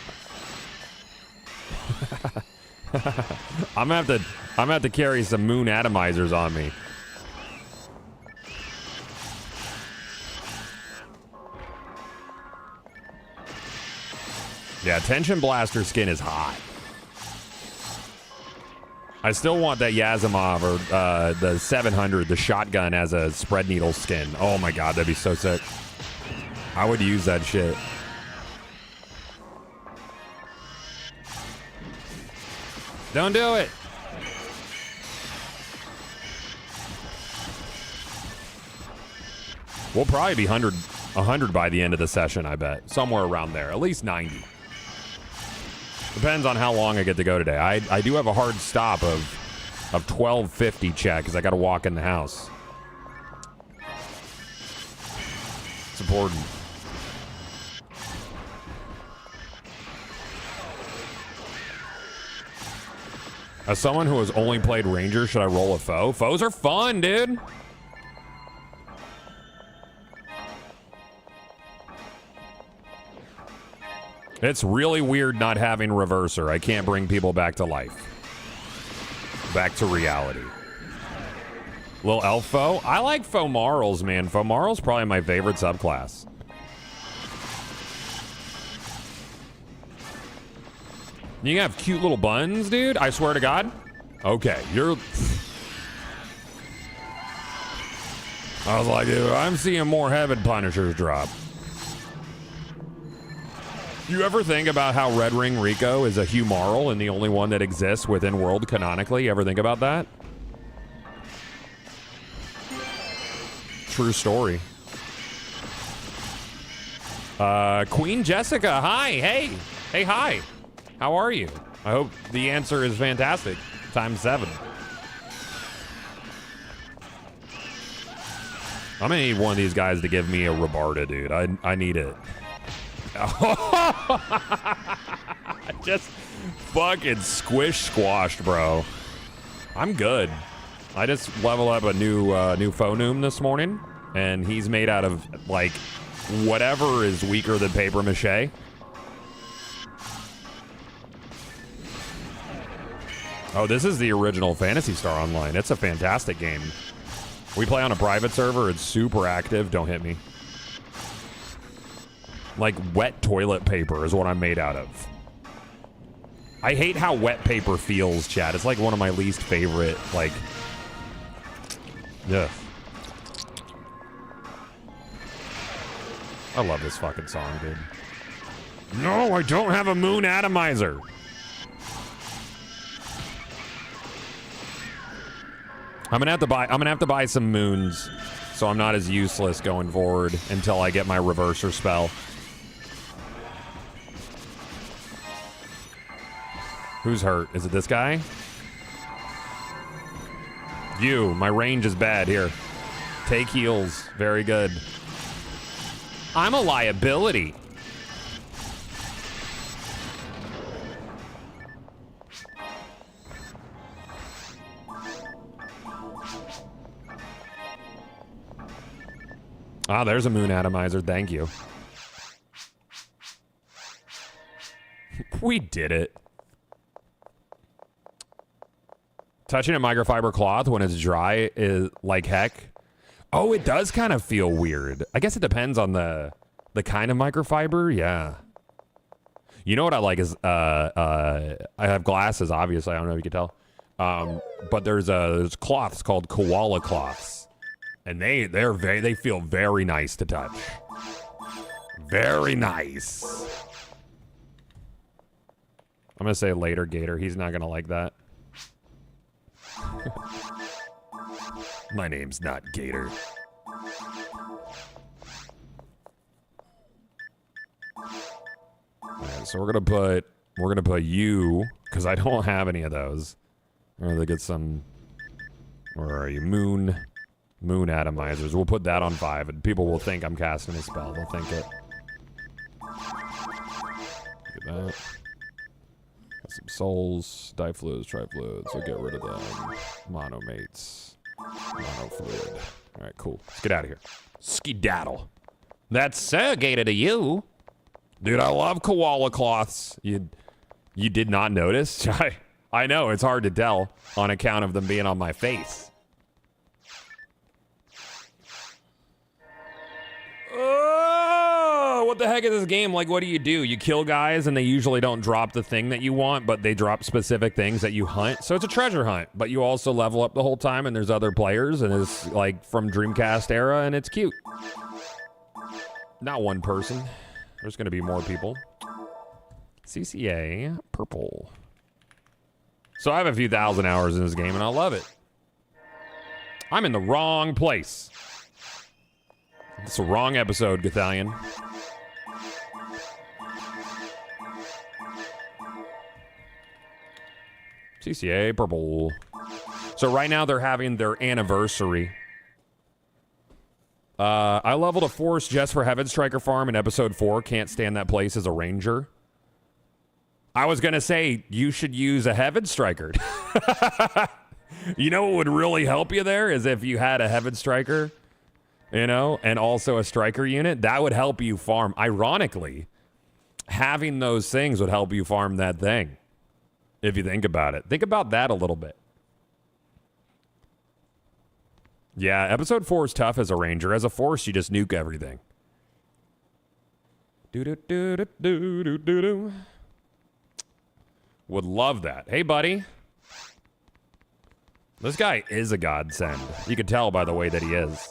I'm gonna have to carry some moon atomizers on me. Yeah, Tension Blaster skin is hot. I still want that Yazimov or the 700, the shotgun as a spread needle skin. Oh my god, that'd be so sick. I would use that shit. Don't do it. We'll probably be 100 by the end of the session, I bet. Somewhere around there. At least 90. Depends on how long I get to go today. I do have a hard stop of 12:50, Chad, because I got to walk in the house. It's important. As someone who has only played Ranger, should I roll a foe? Foes are fun, dude. It's really weird not having reverser. I can't bring people back to life. Back to reality. Little elf foe? I like Fomarls, man. Fomarls probably my favorite subclass. You have cute little buns, dude? I swear to God. Okay, you're... I was like, dude, I'm seeing more Heaven Punishers drop. You ever think about how Red Ring Rico is a Humarl and the only one that exists within world canonically? You ever think about that? True story. Queen Jessica, hi, hey, hi. How are you? I hope the answer is fantastic. Times 7. I'm gonna need one of these guys to give me a Rabarda, dude. I need it. Just fucking squashed, bro. I'm good. I just leveled up a new Phonum this morning, and he's made out of like whatever is weaker than paper mache. Oh, this is the original Phantasy Star Online. It's a fantastic game. We play on a private server. It's super active. Don't hit me. Like wet toilet paper is what I'm made out of. I hate how wet paper feels, chat. It's like one of my least favorite, like... Ugh. I love this fucking song, dude. No, I don't have a moon atomizer. I'm gonna have to buy some moons, so I'm not as useless going forward until I get my reverser spell. Who's hurt? Is it this guy? You. My range is bad. Here. Take heals. Very good. I'm a liability. Ah, there's a moon atomizer. Thank you. We did it. Touching a microfiber cloth when it's dry is like heck. Oh, it does kind of feel weird. I guess it depends on the kind of microfiber. Yeah. You know what I like is I have glasses. Obviously, I don't know if you can tell. But there's cloths called koala cloths, and they feel very nice to touch. Very nice. I'm gonna say later, Gator. He's not gonna like that. My name's not Gator. Alright, so we're gonna put you, because I don't have any of those. Or they get some, where are you? Moon atomizers. We'll put that on 5, and people will think I'm casting a spell. They'll think it. Look at that. Some souls, difluids, trifluids. We'll get rid of them. Monomates. Monofluid. Alright, cool. Let's get out of here. Skedaddle. That's surrogated to you. Dude, I love koala cloths. You did not notice? I know, it's hard to tell on account of them being on my face. Oh, what the heck is this game? Like, what do? You kill guys and they usually don't drop the thing that you want, but they drop specific things that you hunt. So it's a treasure hunt, but you also level up the whole time and there's other players and it's like from Dreamcast era and it's cute. Not one person. There's going to be more people. CCA purple. So I have a few thousand hours in this game and I love it. I'm in the wrong place. It's the wrong episode, Gathalion. CCA purple. So right now they're having their anniversary. I leveled a force just for Heaven Striker farm in episode 4. Can't stand that place as a ranger. I was gonna say you should use a Heaven Striker. You know what would really help you there is if you had a Heaven Striker, you know, and also a striker unit. That would help you farm. Ironically, having those things would help you farm that thing. If you think about it. Think about that a little bit. Yeah, episode 4 is tough as a ranger. As a force, you just nuke everything. Do-do-do-do-do-do-do-do. Would love that. Hey, buddy. This guy is a godsend. You can tell by the way that he is.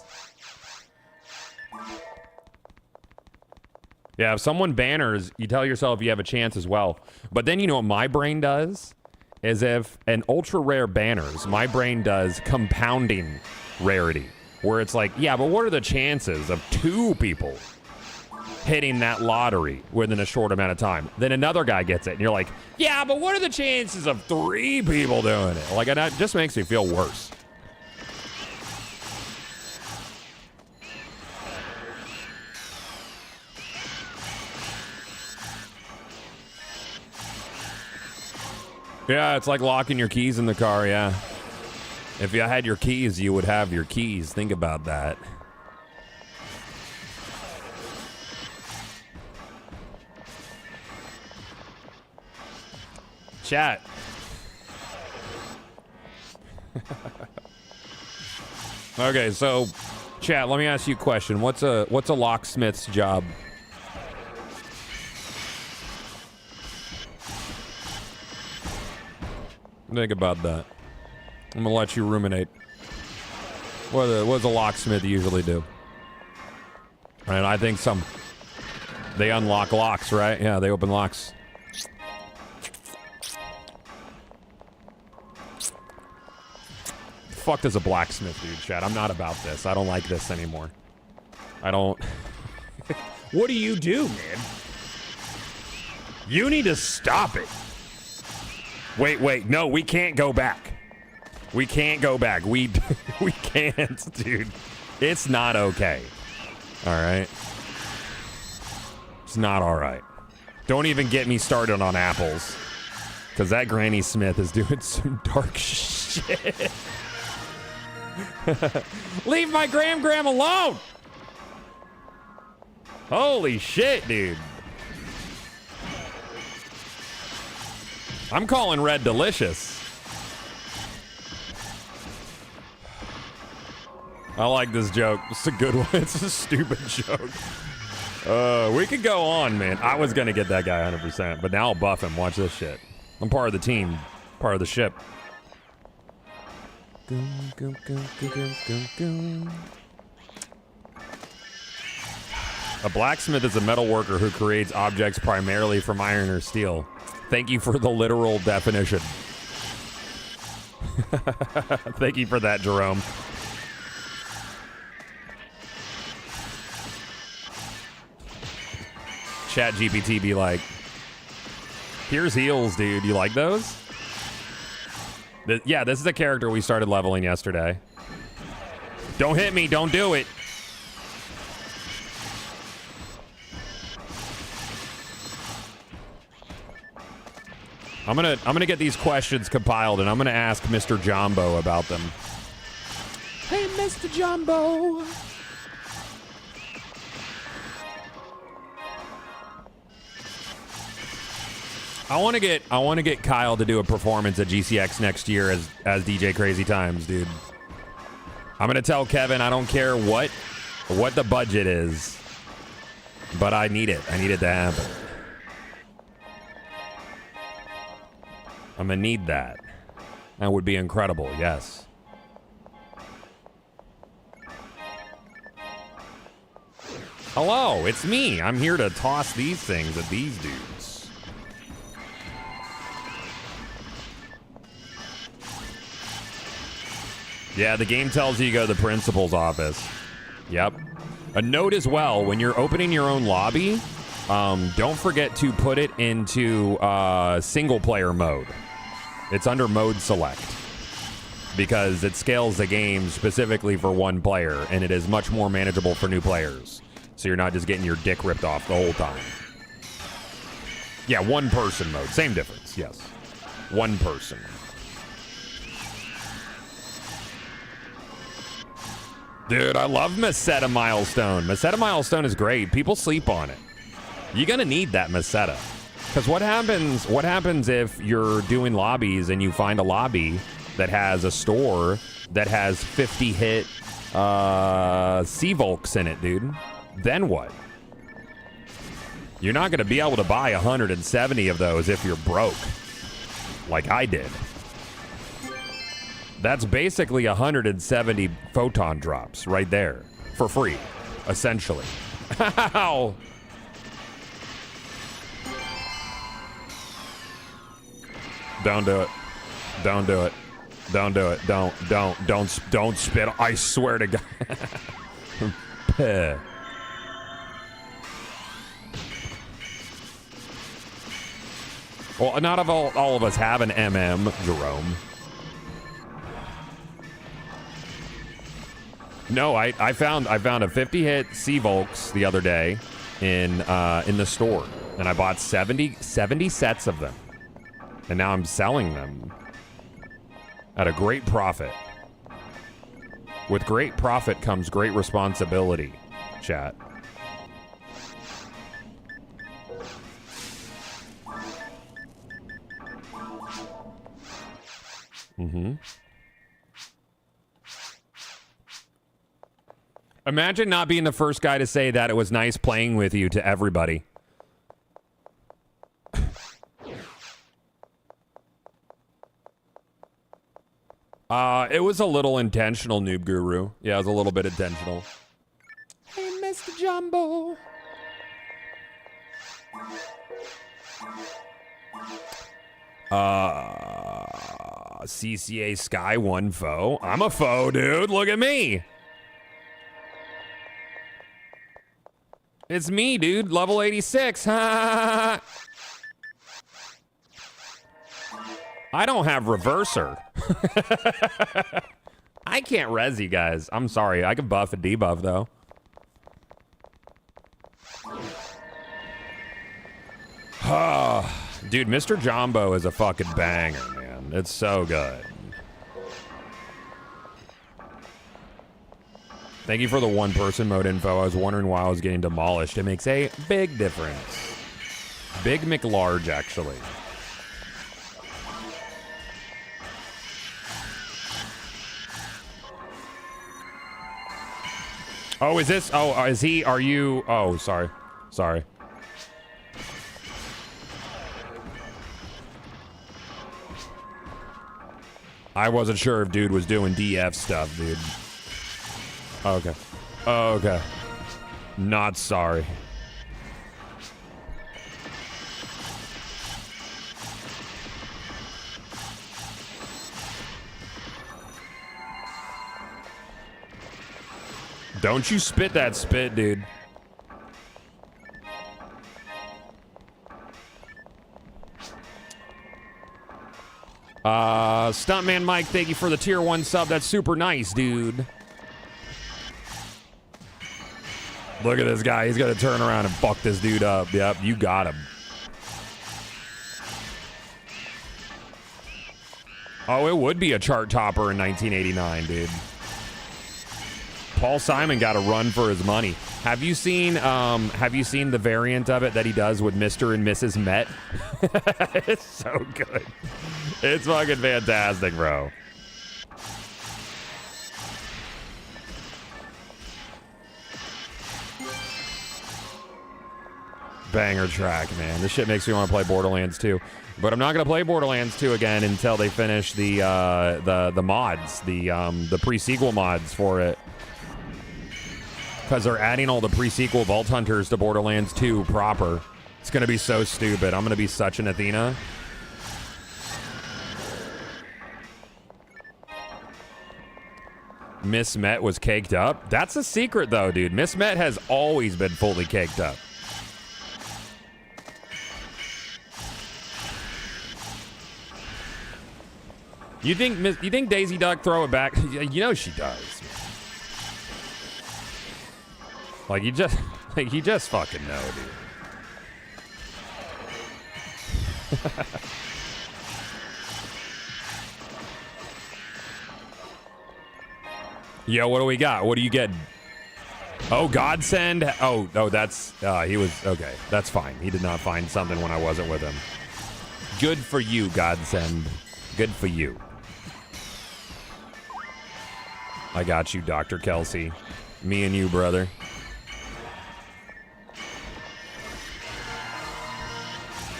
Yeah, if someone banners, you tell yourself you have a chance as well. But then you know what my brain does? Is if an ultra rare banners, my brain does compounding rarity. Where it's like, yeah, but what are the chances of 2 people hitting that lottery within a short amount of time? Then another guy gets it, and you're like, yeah, but what are the chances of 3 people doing it? Like, it just makes me feel worse. Yeah, it's like locking your keys in the car, yeah. If you had your keys, you would have your keys. Think about that. Chat. Okay, so chat, let me ask you a question. What's a locksmith's job? Think about that. I'm gonna let you ruminate. What does a locksmith usually do? And I think they unlock locks, right? Yeah, they open locks. The fuck does a blacksmith do, chat? I'm not about this. I don't like this anymore. I don't. What do you do, man? You need to stop it. Wait, no, we can't go back. We can't go back. We can't, dude. It's not okay. All right? It's not all right. Don't even get me started on apples. Because that Granny Smith is doing some dark shit. Leave my Gram alone! Holy shit, dude. I'm calling red delicious. I like this joke. It's a good one. It's a stupid joke. We could go on, man. I was going to get that guy 100%, but now I'll buff him. Watch this shit. I'm part of the team. Part of the ship. A blacksmith is a metal worker who creates objects primarily from iron or steel. Thank you for the literal definition. Thank you for that, Jerome. Chat GPT be like, here's heals, dude. You like those? Yeah, this is the character we started leveling yesterday. Don't hit me. Don't do it. I'm gonna get these questions compiled, and I'm gonna ask Mr. Jumbo about them. Hey, Mr. Jumbo. I want to get Kyle to do a performance at GCX next year as DJ Crazy Times, dude. I'm gonna tell Kevin I don't care what the budget is, but I need it. I need it to happen. I'm gonna need that. That would be incredible, yes. Hello, it's me. I'm here to toss these things at these dudes. Yeah, the game tells you to go to the principal's office. Yep. A note as well, when you're opening your own lobby, don't forget to put it into single player mode. It's under mode select because it scales the game specifically for one player, and it is much more manageable for new players. So you're not just getting your dick ripped off the whole time. Yeah, one person mode. Same difference, yes. One person. Dude, I love Meseta Milestone. Meseta Milestone is great. People sleep on it. You're gonna need that Meseta. Because what happens if you're doing lobbies and you find a lobby that has a store that has 50 hit C-Volks in it, dude? Then what? You're not going to be able to buy 170 of those if you're broke, like I did. That's basically 170 photon drops right there for free, essentially. Ow! Don't do it. Don't do it. Don't do it. Don't spit. I swear to God. Well, not all of us have an MM, Jerome. No, I found a 50 hit C-Volks the other day in the store, and I bought 70 sets of them. And now I'm selling them at a great profit. With great profit comes great responsibility, chat. Imagine not being the first guy to say that it was nice playing with you to everybody. It was a little intentional, Noob Guru. Yeah, it was a little bit intentional. Hey, Mr. Jumbo. CCA Sky one foe. I'm a foe, dude. Look at me. It's me, dude. Level 86. I don't have reverser. I can't res you guys. I'm sorry. I can buff and debuff, though. Dude, Mr. Jumbo is a fucking banger, man. It's so good. Thank you for the one-person mode info. I was wondering why I was getting demolished. It makes a big difference. Big McLarge, actually. Oh, is this? Oh, is he? Are you? Oh, sorry. Sorry. I wasn't sure if dude was doing DF stuff, dude. Okay. Okay. Not sorry. Don't you spit that spit, dude. Stuntman Mike, thank you for the tier 1 sub. That's super nice, dude. Look at this guy. He's going to turn around and fuck this dude up. Yep, you got him. Oh, it would be a chart topper in 1989, dude. Paul Simon got a run for his money. Have you seen the variant of it that he does with Mr. and Mrs. Met? It's so good. It's fucking fantastic, bro. Banger track, man. This shit makes me want to play Borderlands 2. But I'm not gonna play Borderlands 2 again until they finish the mods, the pre-sequel mods for it. Because they're adding all the pre-sequel Vault Hunters to Borderlands 2 proper. It's gonna be so stupid. I'm gonna be such an Athena. Miss Met was caked up. That's a secret, though, dude. Miss Met has always been fully caked up. You think Daisy Duck throw it back? You know she does. Like you just fucking know, dude. Yo, what do we got? What are you getting? Oh, Godsend. Oh, that's he was okay. That's fine. He did not find something when I wasn't with him. Good for you, Godsend. Good for you. I got you, Dr. Kelsey. Me and you, brother.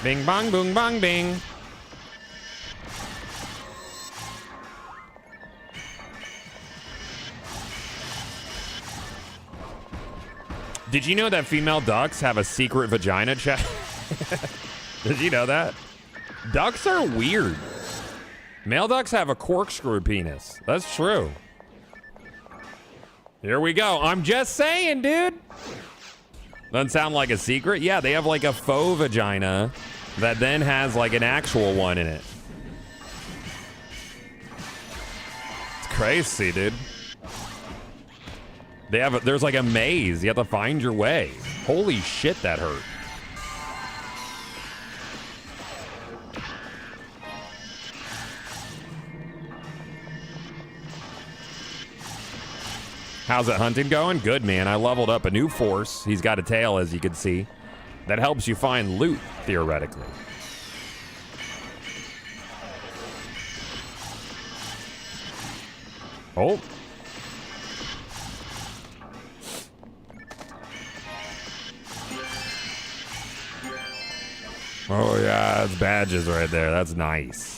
Bing, bong, boom, bong, bing. Did you know that female ducks have a secret vagina, chat? Did you know that? Ducks are weird. Male ducks have a corkscrew penis. That's true. Here we go. I'm just saying, dude. Doesn't sound like a secret. Yeah, they have like a faux vagina that then has like an actual one in it. It's crazy, dude. There's like a maze. You have to find your way. Holy shit, that hurt. How's it hunting going? Good, man. I leveled up a new force. He's got a tail, as you can see. That helps you find loot, theoretically. Oh. Oh, yeah, that's badges right there. That's nice.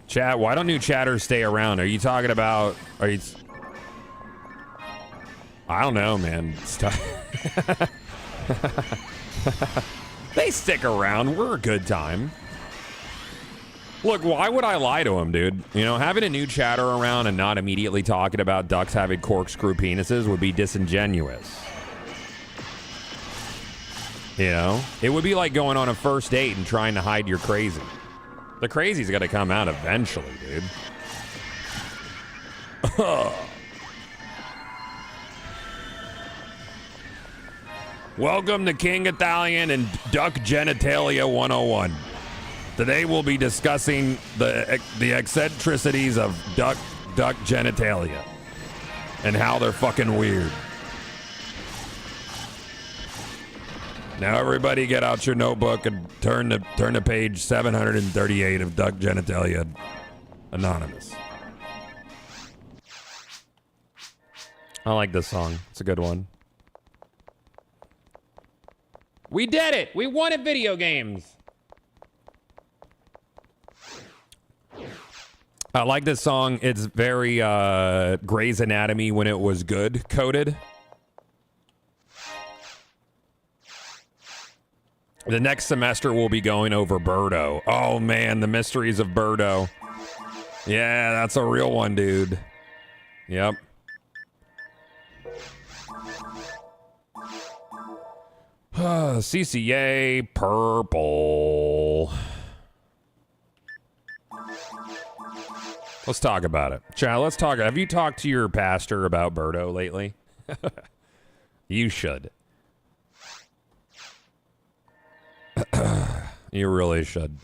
Chat, why don't new chatters stay around? Are you talking about... Are you... I don't know, man. They stick around. We're a good time. Look, why would I lie to him, dude? You know, having a new chatter around and not immediately talking about ducks having corkscrew penises would be disingenuous. You know? It would be like going on a first date and trying to hide your crazy. The crazy's got to come out eventually, dude. Welcome to King Italian and Duck Genitalia 101. Today we'll be discussing the eccentricities of duck genitalia and how they're fucking weird. Now everybody get out your notebook and turn to page 738 of Duck Genitalia Anonymous. I like this song. It's a good one. We did it! We won at video games! I like this song. It's very Grey's Anatomy when it was good coded. The next semester we'll be going over Birdo. Oh man, the mysteries of Birdo. Yeah, that's a real one, dude. Yep. CCA purple. Let's talk about it. Chat, let's talk. Have you talked to your pastor about Birdo lately? You should. You really should.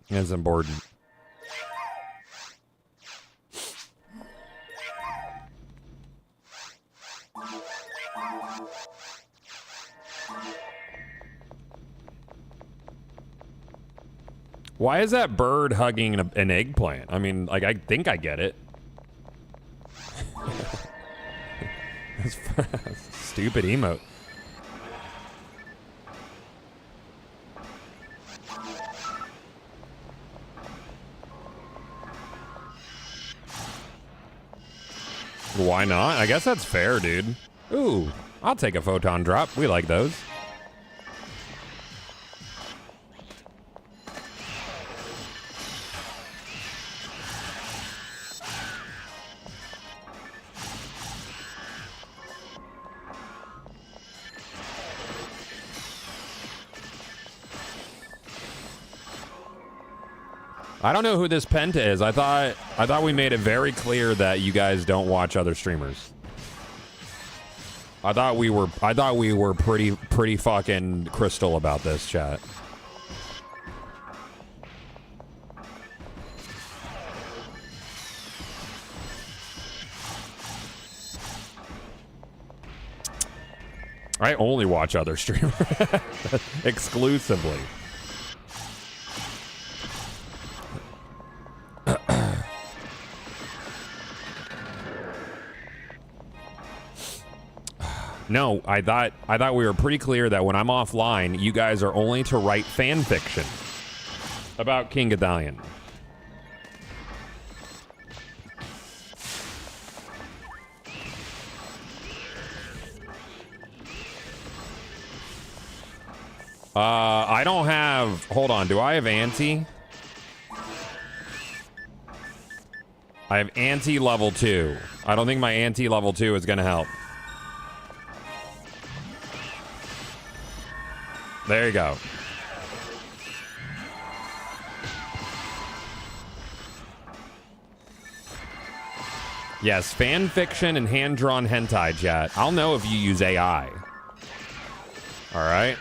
It's important. Why is that bird hugging an eggplant? I mean, like, I think I get it. Stupid emote. Why not? I guess that's fair, dude. Ooh, I'll take a photon drop. We like those. I don't know who this Penta is. I thought we made it very clear that you guys don't watch other streamers. I thought we were pretty fucking crystal about this, chat. I only watch other streamers exclusively. No, I thought we were pretty clear that when I'm offline, you guys are only to write fan fiction about King Italian. I don't have... Hold on, do I have anti? I have anti level 2. I don't think my anti level 2 is gonna help. There you go. Yes, fan fiction and hand-drawn hentai, chat. I'll know if you use AI. All right?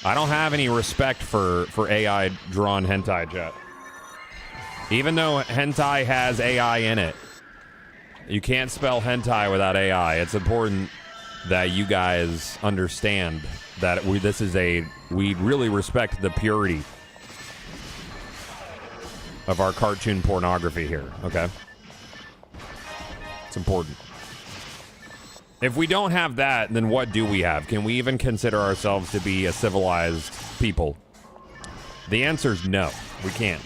I don't have any respect for AI-drawn hentai, chat. Even though hentai has AI in it, you can't spell hentai without AI. It's important that you guys understand that we really respect the purity of our cartoon pornography here, okay? It's important. If we don't have that, then what do we have? Can we even consider ourselves to be a civilized people? The answer is no, we can't.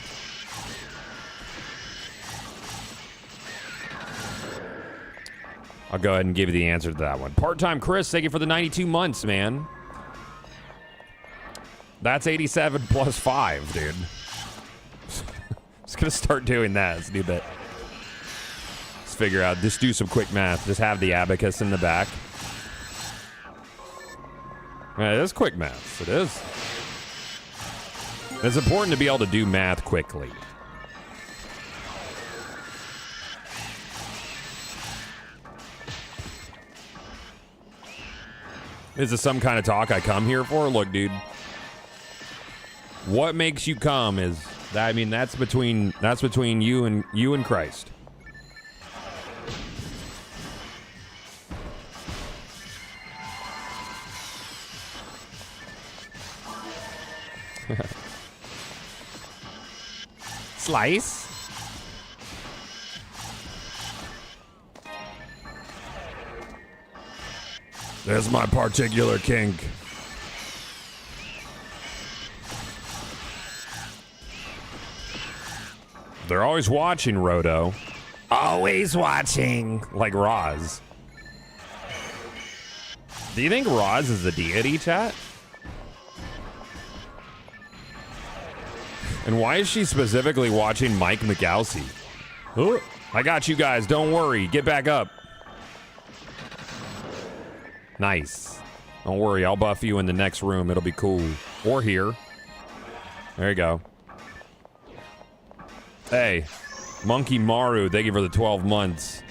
I'll go ahead and give you the answer to that one. Part-time Chris, thank you for the 92 months, man. That's 87 plus 5, dude. Just gonna start doing that. Let's do that. Let's figure out, just do some quick math. Just have the abacus in the back. Yeah, it is quick math. It is. It's important to be able to do math quickly. Is this some kind of talk I come here for? Look, dude. What makes you come is that, I mean, that's between you and Christ. Slice. There's my particular kink. They're always watching, Roto. Always watching. Like Roz. Do you think Roz is a deity, chat? And why is she specifically watching Mike McAlsey? Oh, I got you guys. Don't worry. Get back up. Nice. Don't worry. I'll buff you in the next room. It'll be cool. Or here. There you go. Hey, Monkey Maru, thank you for the 12 months.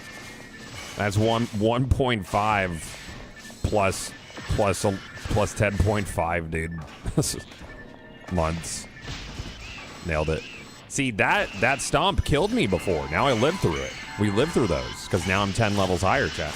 That's 1.5 plus 10.5, dude. Months. Nailed it. See, that stomp killed me before. Now I lived through it. We lived through those, because now I'm 10 levels higher, chat.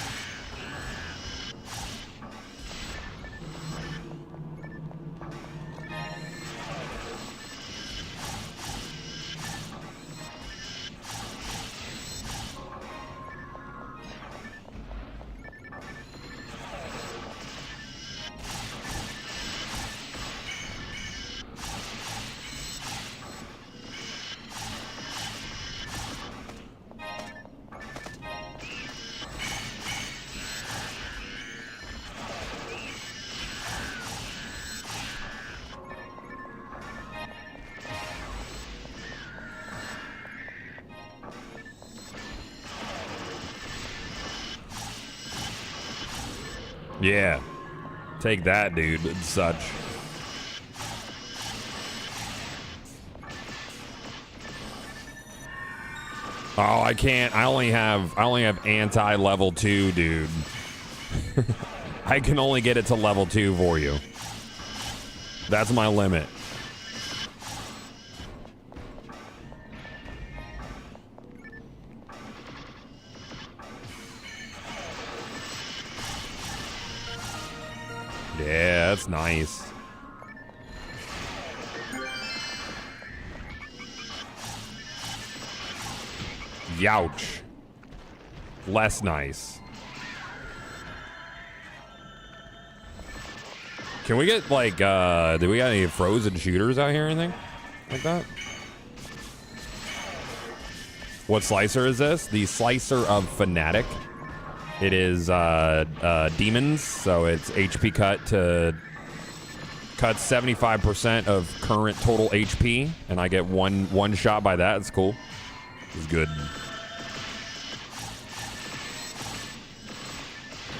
Yeah. Take that, dude, and such. Oh, I can't. I only have anti level 2, dude. I can only get it to level 2 for you. That's my limit. Yeah, that's nice. Youch. Less nice. Can we get, like, do we got any frozen shooters out here or anything like that? What slicer is this? The slicer of Fnatic. It is demons, so it's HP cut to cut 75% of current total HP, and I get one shot by that. It's cool. It's good.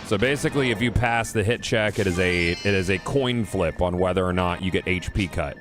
So basically, if you pass the hit check, it is a coin flip on whether or not you get HP cut.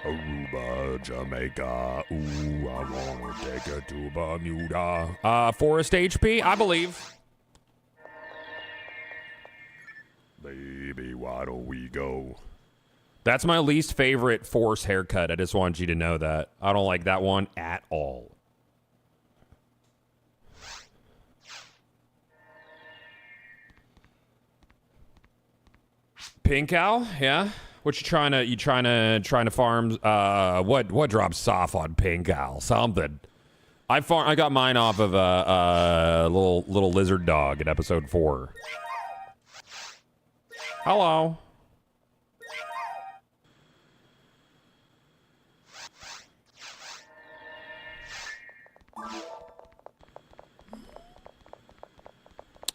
Aruba, Jamaica. Ooh, I wanna take it to Bermuda. Forest HP, I believe. Baby, why don't we go? That's my least favorite Force haircut. I just want you to know that. I don't like that one at all. Pink Owl, yeah. What you trying to farm? What drops soft on Pink Owl? Something. I got mine off of a little lizard dog in episode 4. Hello.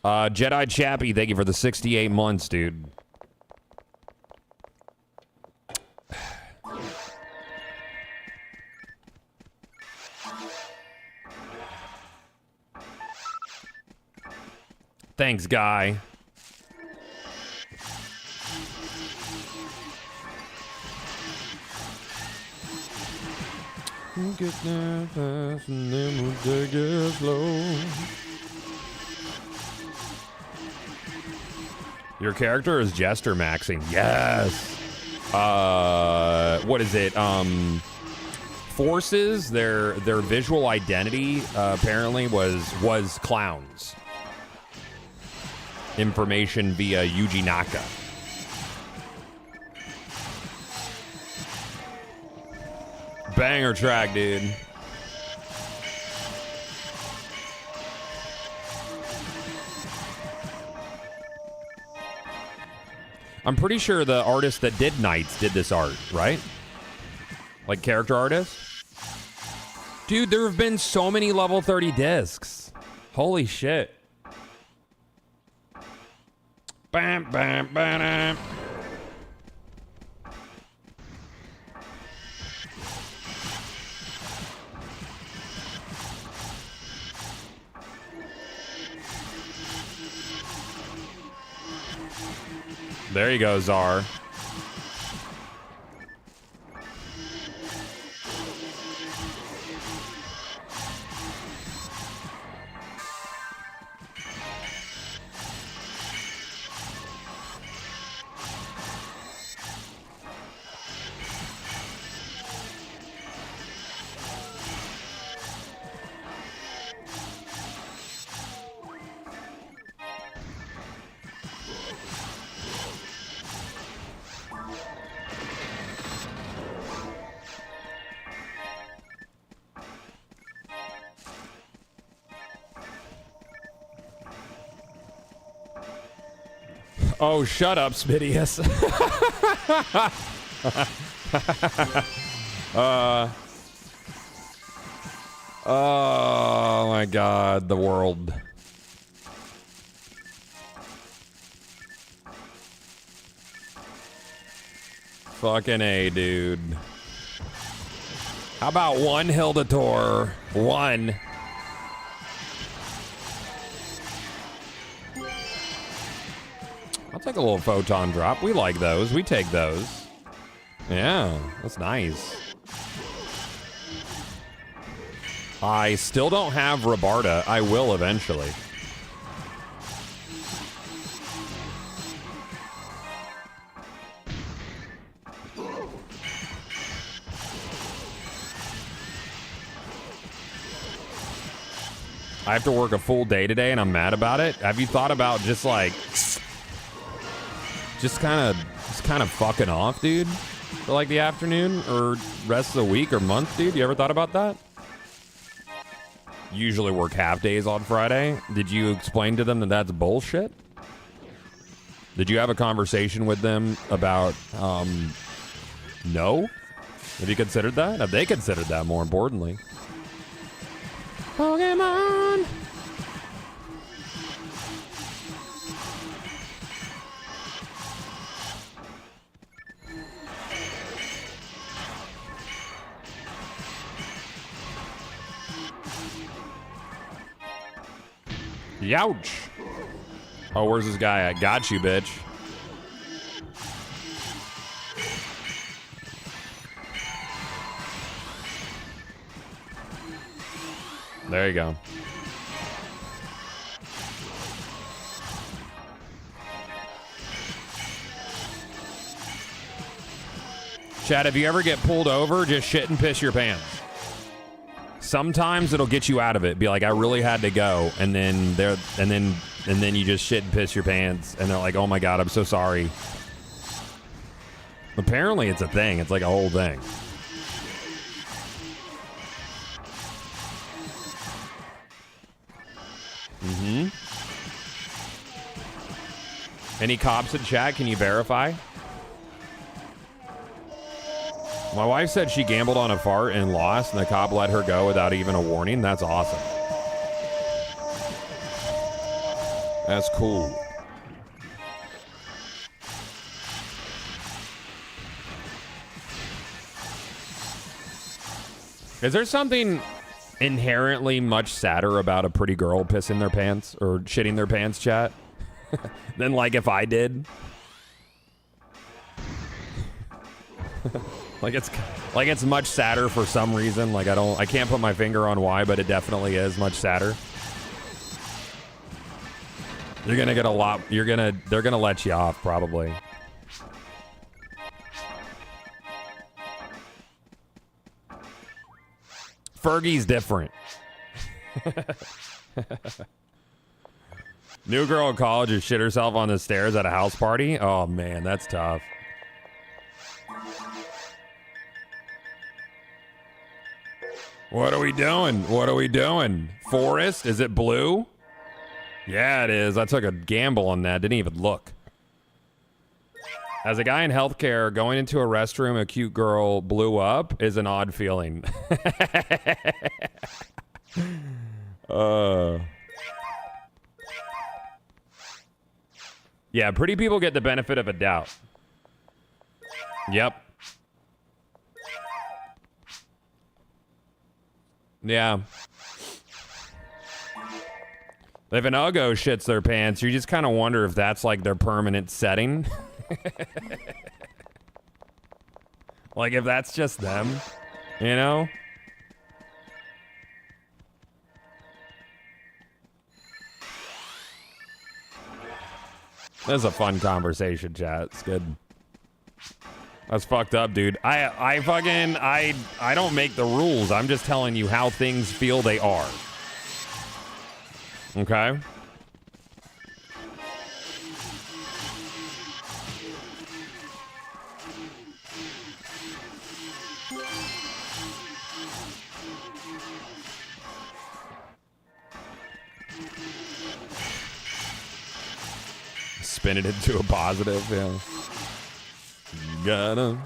Jedi Chappie, thank you for the 68 months, dude. Thanks, guy. Get there fast and then we'll take it slow. Your character is Jester maxing. Yes. What is it? Forces, their visual identity apparently was clowns. Information via Yuji Naka. Banger track, dude. I'm pretty sure the artist that did Knights did this art, right? Like character artist? Dude, there have been so many level 30 discs. Holy shit. Bam, bam, bam. There you go, Czar. Oh, shut up, Smidius. Oh my God, the world. Fucking A, dude. How about one Hildator? One. I'll take a little photon drop. We like those. We take those. Yeah, that's nice. I still don't have Rabarta. I will eventually. I have to work a full day today and I'm mad about it. Have you thought about just like just kind of fucking off, dude, for like the afternoon or rest of the week or month, dude? You ever thought about that? Usually work half days on Friday. Did you explain to them that that's bullshit? Did you have a conversation with them about no? Have you considered that? Have they considered that, more importantly? Pokemon! Youch. Oh, where's this guy? I got you, bitch. There you go. Chad, if you ever get pulled over, just shit and piss your pants. Sometimes it'll get you out of it. Be like, I really had to go, and then you just shit and piss your pants, and they're like, oh my god, I'm so sorry. Apparently, it's a thing. It's like a whole thing. Mm-hmm. Any cops in chat? Can you verify? My wife said she gambled on a fart and lost, and the cop let her go without even a warning. That's awesome. That's cool. Is there something inherently much sadder about a pretty girl pissing their pants or shitting their pants, chat, than like if I did? Like it's much sadder for some reason. Like I can't put my finger on why, but it definitely is much sadder. You're gonna get a lot. They're gonna let you off probably. Fergie's different. New girl in college who shit herself on the stairs at a house party. Oh man, that's tough. What are we doing? What are we doing? Forest? Is it blue? Yeah, it is. I took a gamble on that. Didn't even look. As a guy in healthcare, going into a restroom, a cute girl blew up is an odd feeling. Yeah, pretty people get the benefit of a doubt. Yep. Yeah. If an Uggo shits their pants, you just kind of wonder if that's like their permanent setting. Like if that's just them, you know? This is a fun conversation, chat. It's good. That's fucked up, dude. I don't make the rules. I'm just telling you how things feel they are. Okay? Spin it into a positive, yeah. You gotta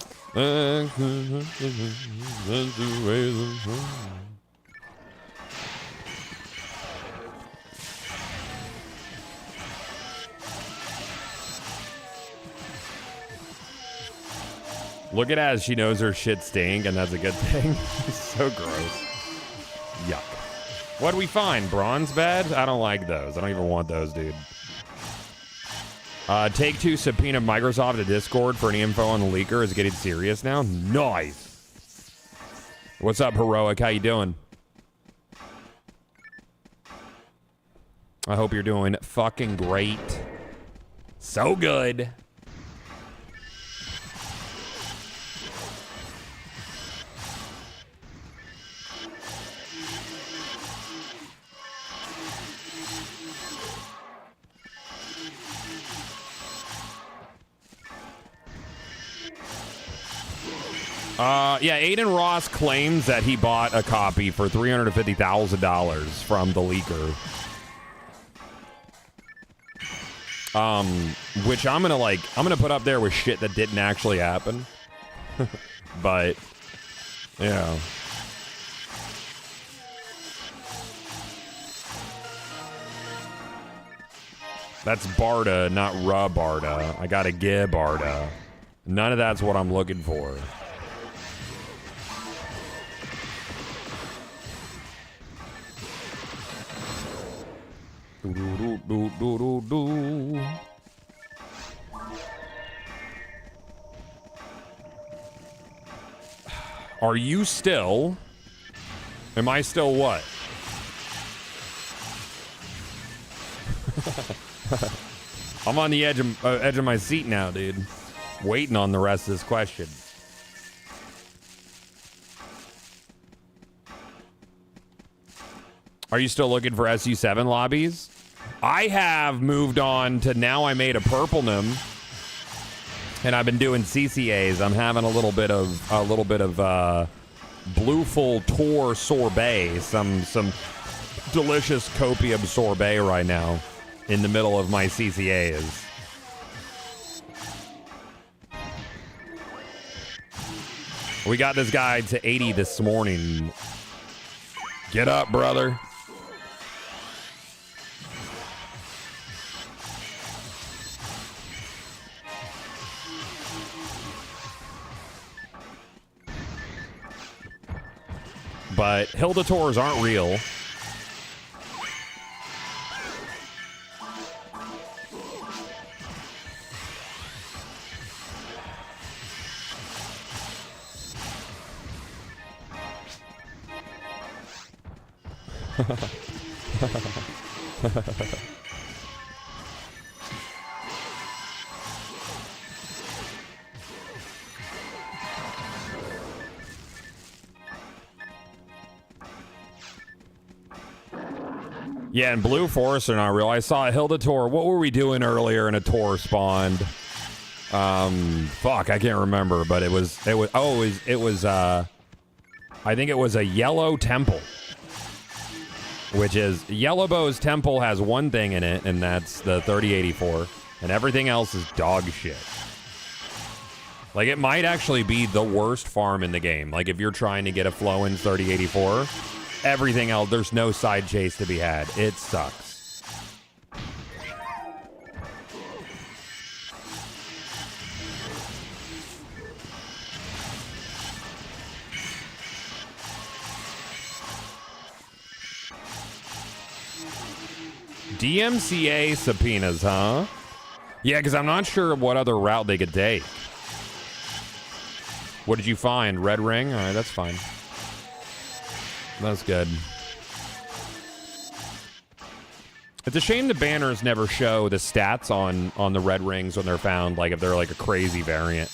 look at as she knows her shit stink, and that's a good thing. So gross. Yuck. What'd we find? Bronze bed? I don't like those. I don't even want those, dude. Take-Two subpoena Microsoft to Discord for any info on the leaker. Is it getting serious now? Nice. What's up, Heroic? How you doing? I hope you're doing fucking great. So good. Yeah, Aiden Ross claims that he bought a copy for $350,000 from the leaker. Which I'm gonna put up there with shit that didn't actually happen. But, you know. That's Barda, not Barda. I gotta give Barda. None of that's what I'm looking for. Are you still? Am I still what? I'm on the edge of my seat now, dude. Waiting on the rest of this question. Are you still looking for SU7 lobbies? I have moved on to now. I made a purple-nim, and I've been doing CCAs. I'm having a little bit of Blueful Tor sorbet, some delicious copium sorbet right now in the middle of my CCAs. We got this guy to 80 this morning. Get up, brother. But Hildators aren't real. Yeah, and blue forests are not real. I saw a Hildator. What were we doing earlier and a Tor spawned? Fuck, I can't remember, but it was I think it was a yellow temple. Which is, Yellowbow's temple has one thing in it, and that's the 3084, and everything else is dog shit. Like, it might actually be the worst farm in the game. Like, if you're trying to get a Flowen's 3084, everything else, there's no side chase to be had. It sucks. DMCA subpoenas, huh? Yeah, because I'm not sure what other route they could take. What did you find? Red ring? All right, that's fine. That's good. It's a shame the banners never show the stats on the red rings when they're found, like if they're like a crazy variant.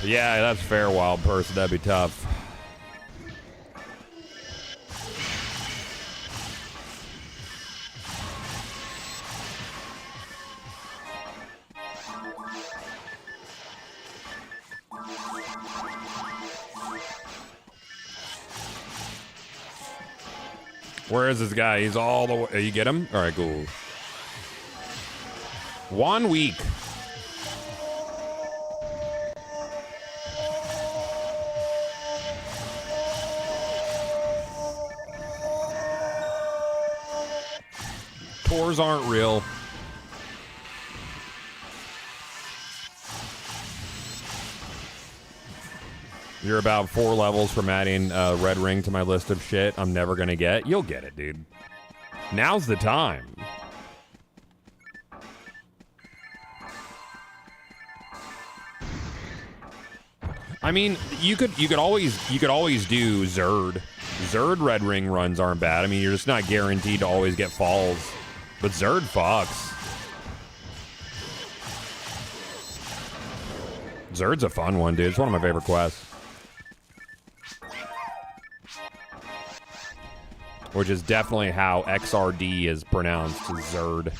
Yeah, that's fair, wild person. That'd be tough. Where is this guy? He's all the way. You get him? All right, cool. 1 week. Tours aren't real. You're about 4 levels from adding red ring to my list of shit I'm never gonna get. You'll get it, dude. Now's the time. I mean, you could always do Zerd. Zerd red ring runs aren't bad. I mean, you're just not guaranteed to always get falls. But Zerd fucks. Zerd's a fun one, dude. It's one of my favorite quests. Which is definitely how XRD is pronounced, Zerd.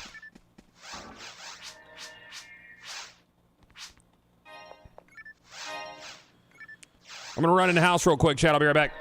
I'm gonna run in the house real quick, chat. I'll be right back.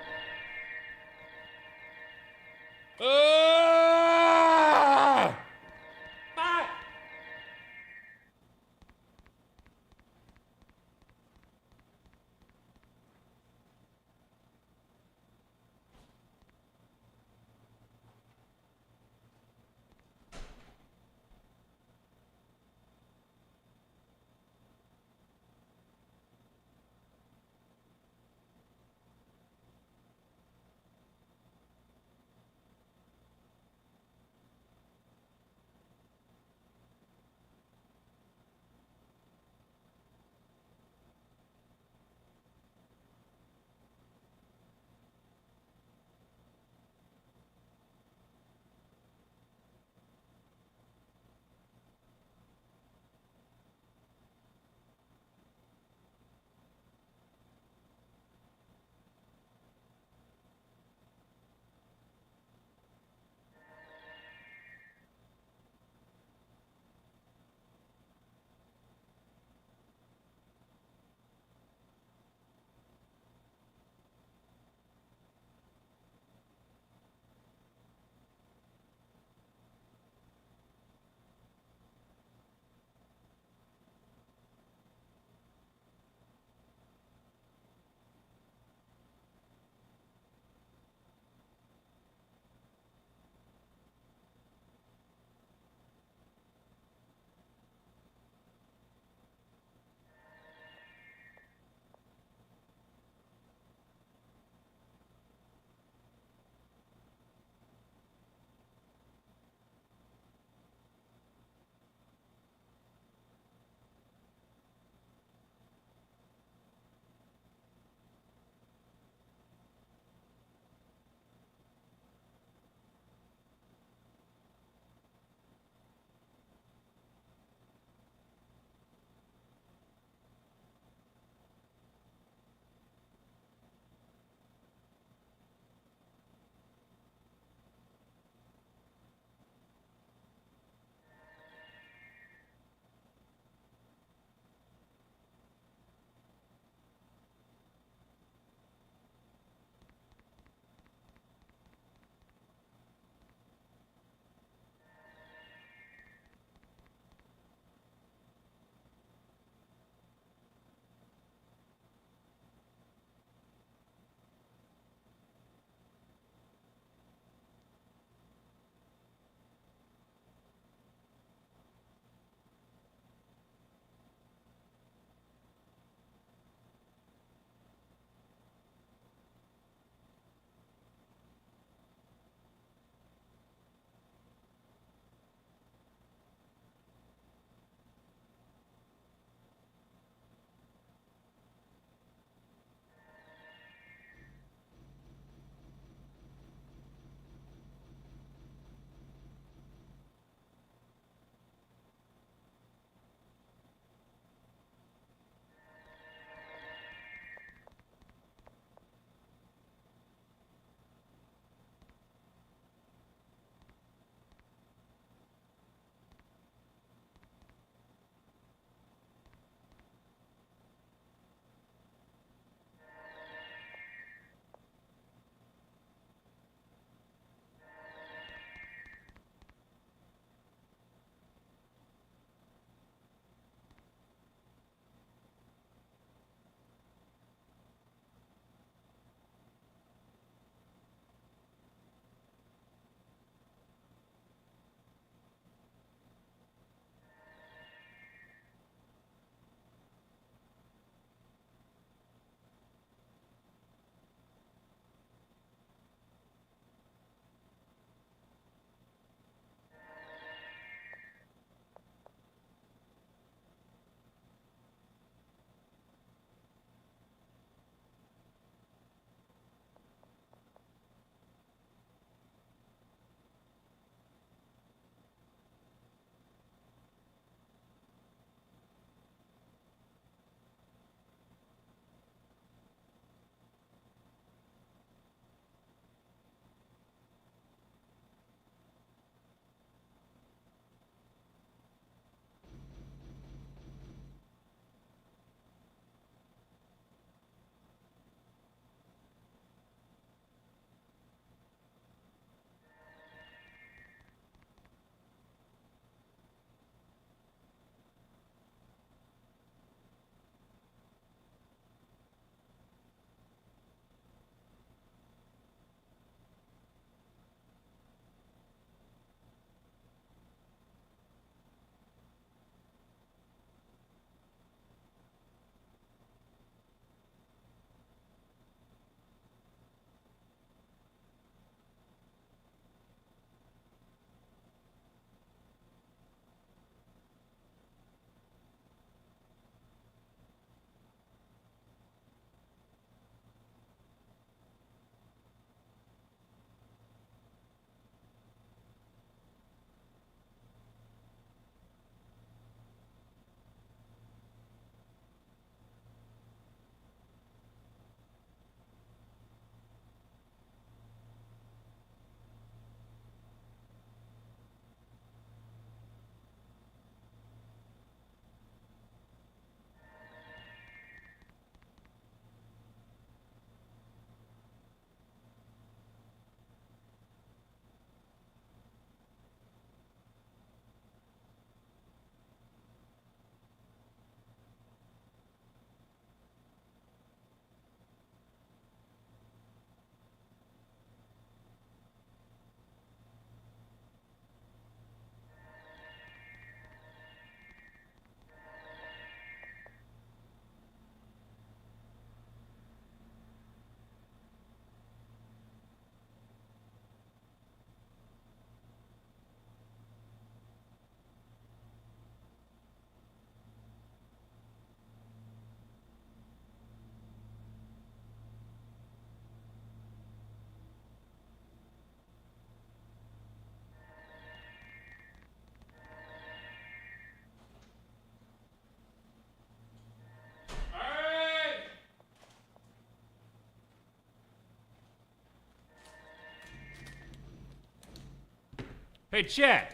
Hey, chat.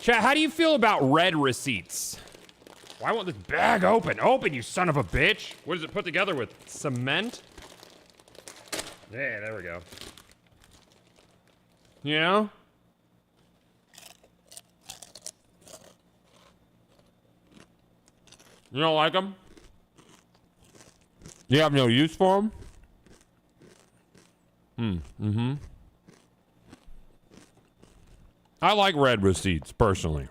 Chat, how do you feel about red receipts? Why won't this bag open? Open, you son of a bitch. What is it put together with? Cement? Yeah, there we go. You know? You don't like them? You have no use for them? I like red receipts, personally.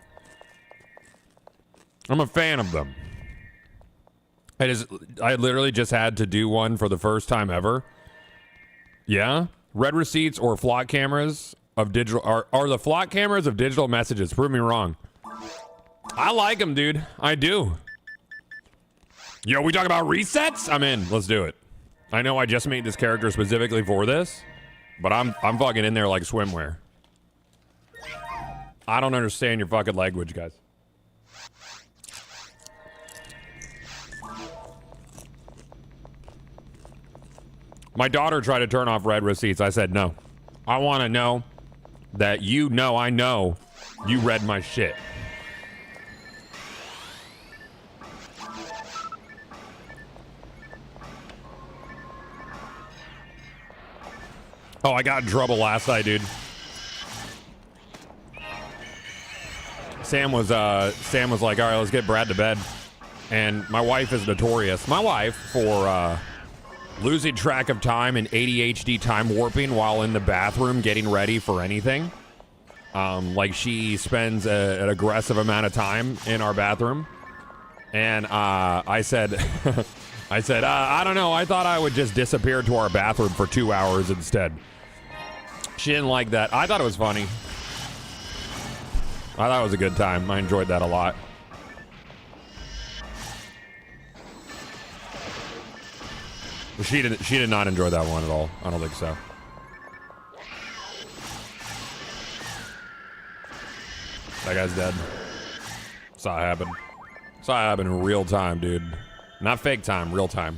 I'm a fan of them. I literally just had to do one for the first time ever. Yeah? Red receipts or flock cameras of digital are the flock cameras of digital messages. Prove me wrong. I like them, dude. I do. Yo, we talk about resets? I'm in. Let's do it. I know I just made this character specifically for this, but I'm fucking in there like swimwear. I don't understand your fucking language, guys. My daughter tried to turn off red receipts. I said no. I want to know that you know I know you read my shit. Oh, I got in trouble last night, dude. Sam was like, all right, let's get Brad to bed. And my wife is notorious. My wife for losing track of time and ADHD time warping while in the bathroom getting ready for anything. Like she spends an aggressive amount of time in our bathroom. And I said, I don't know. I thought I would just disappear to our bathroom for 2 hours instead. She didn't like that. I thought it was funny. I thought it was a good time. I enjoyed that a lot. She did not enjoy that one at all. I don't think so. That guy's dead. Saw it happen. Saw it happen in real time, dude. Not fake time, real time.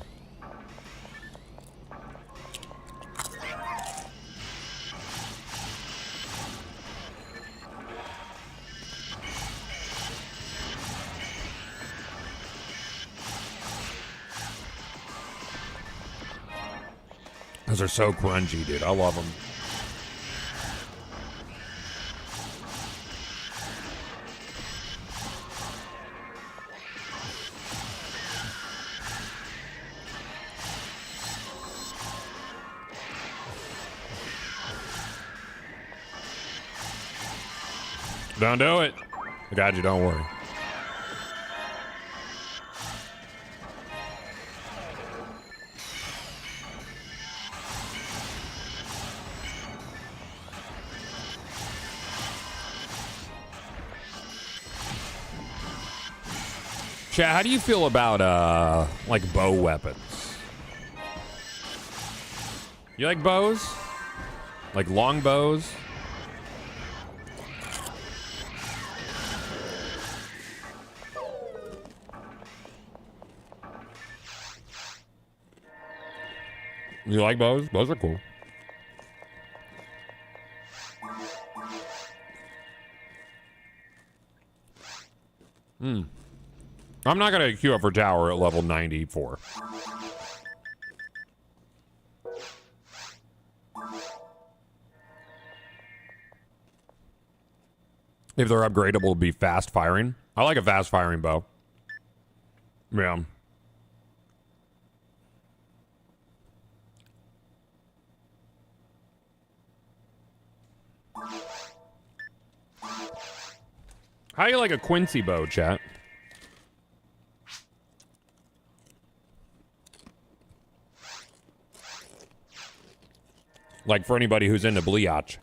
Those are so crunchy, dude. I love them. Don't do it. I got you, don't worry. Chat, how do you feel about like bow weapons? You like bows? Like long bows? You like bows? Bows are cool. I'm not gonna queue up for tower at level 94. If they're upgradable to be fast firing. I like a fast firing bow. Yeah. How do you like a Quincy bow, chat? Like for anybody who's into Bleach.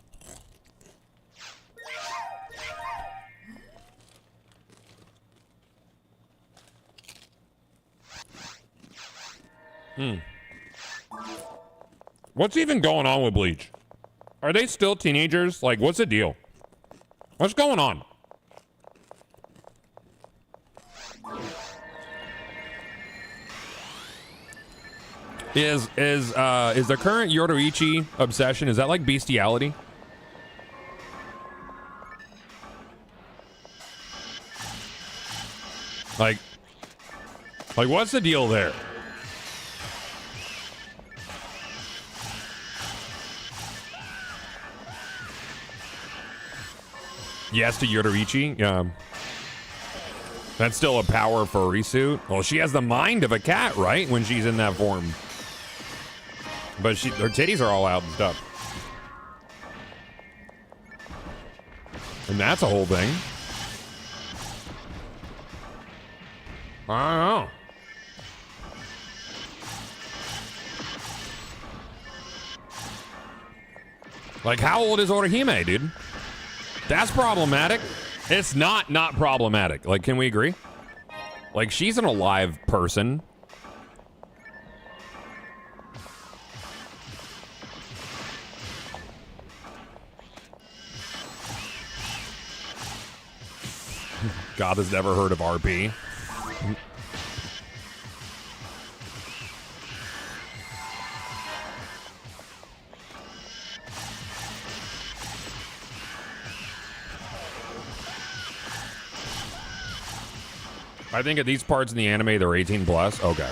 What's even going on with Bleach? Are they still teenagers? Like, what's the deal? What's going on? Is the current Yoruichi obsession, is that like bestiality? Like what's the deal there? Yes to Yoruichi. That's still a power furry-suit. Well, she has the mind of a cat, right? When she's in that form. But her titties are all out and stuff. And that's a whole thing. I don't know. Like, how old is Orihime, dude? That's problematic. It's not problematic. Like, can we agree? Like, she's an alive person. God has never heard of RP. I think at these parts in the anime, they're 18 plus. Okay.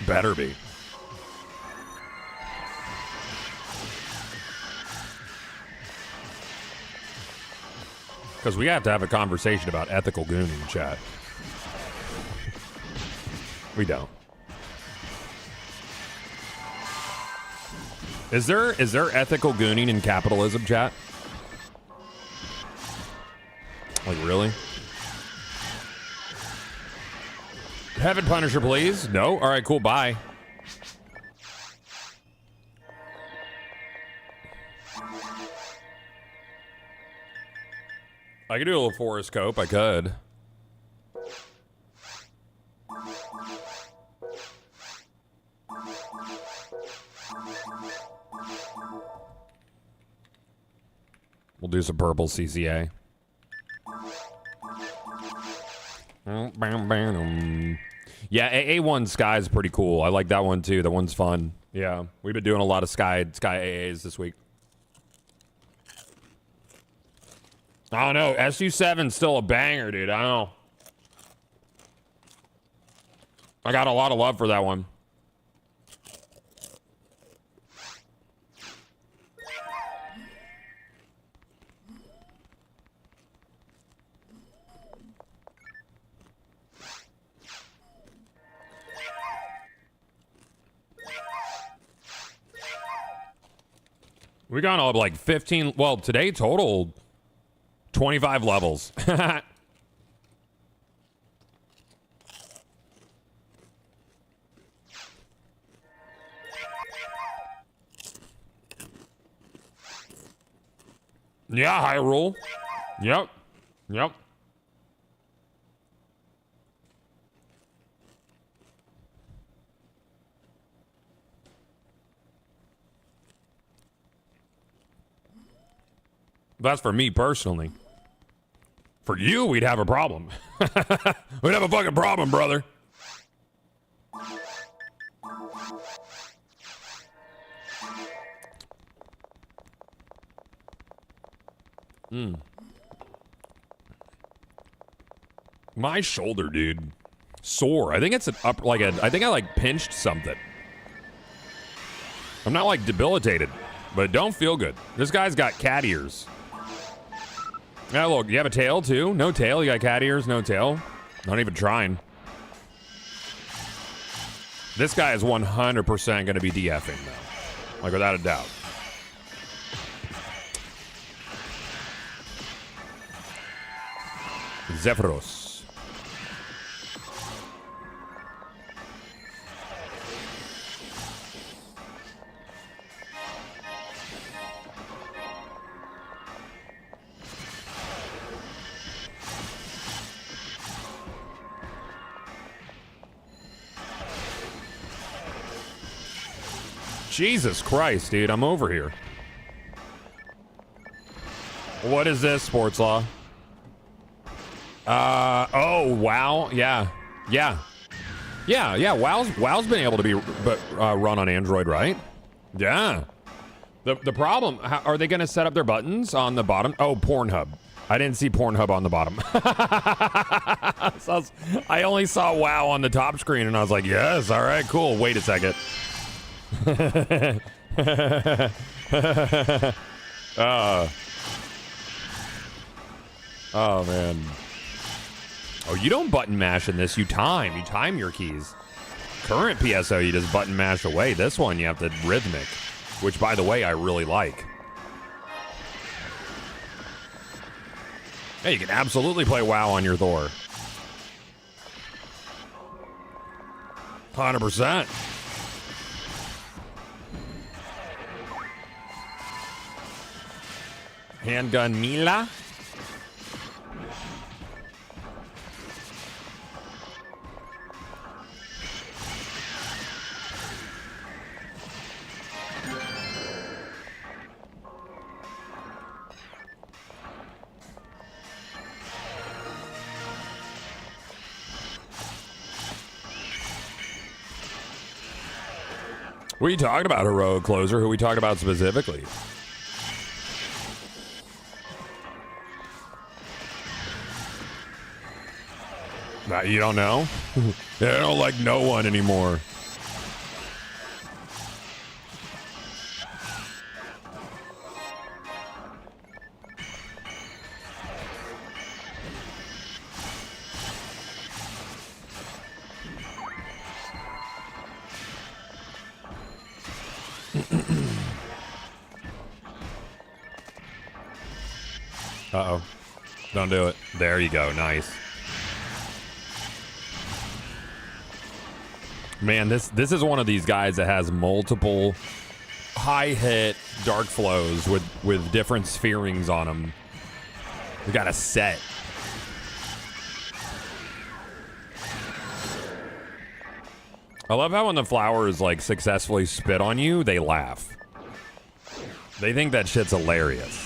Better be. Because we have to have a conversation about ethical gooning, chat. We don't. Is there ethical gooning in capitalism, chat? Like, really? Heaven Punisher, please. No? All right, cool. Bye. I could do a little foroscope. I could. We'll do some purple CCA. Yeah, AA1 Sky is pretty cool. I like that one too. That one's fun. Yeah, we've been doing a lot of Sky AAs this week. I don't know. SU7's still a banger, dude. I don't know. I got a lot of love for that one. We got all like 15. Well, today total 25 levels. Yeah, Hyrule. Yep. Yep. That's for me personally. For you, we'd have a problem. We'd have a fucking problem, brother. My shoulder, dude. Sore. I think it's an up, like a, I think I like pinched something. I'm not like debilitated, but it don't feel good. This guy's got cat ears. Yeah, look, you have a tail too? No tail, you got cat ears, no tail. Not even trying. This guy is 100% gonna be DFing though. Like without a doubt. Zephyros. Jesus Christ, dude, I'm over here. What is this, Sports Law? Oh, WoW, yeah. WoW's been able to be run on Android, right? Yeah. The problem, how, are they going to set up their buttons on the bottom? Oh, Pornhub. I didn't see Pornhub on the bottom. I only saw WoW on the top screen, and I was like, yes, all right, cool. Wait a second. Oh, man. Oh, you don't button mash in this. You time your keys. Current PSO, you just button mash away. This one, you have to rhythmic, which, by the way, I really like. Yeah, you can absolutely play WoW on your Thor. 100%. Handgun Mila. What are you talking about, Heroic Closer? Who are we talking about specifically? You don't know? I don't like no one anymore. Uh-oh. Don't do it. There you go. Nice. Man, this is one of these guys that has multiple high hit dark flows with different spherings on them. We got a set. I love how when the flowers like successfully spit on you, they laugh. They think that shit's hilarious.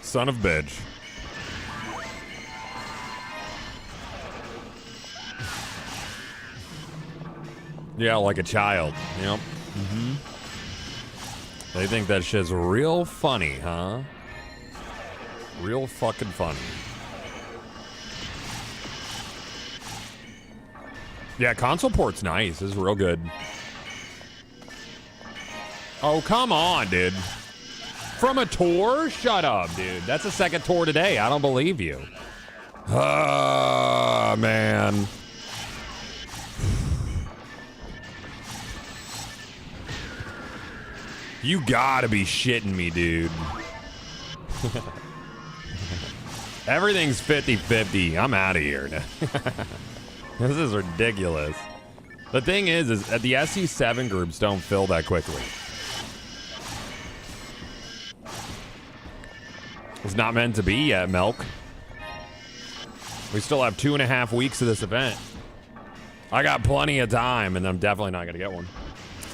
Son of bitch. Yeah, like a child. Yep. Mm-hmm. They think that shit's real funny, huh? Real fucking funny. Yeah, console port's nice. This is real good. Oh, come on, dude. From a tour? Shut up, dude. That's the second tour today. I don't believe you. Ah, man. You gotta be shitting me, dude. Everything's 50-50. I'm out of here. This is ridiculous. The thing is that the SC7 groups don't fill that quickly. It's not meant to be yet, Milk. We still have 2.5 weeks of this event. I got plenty of time, and I'm definitely not going to get one.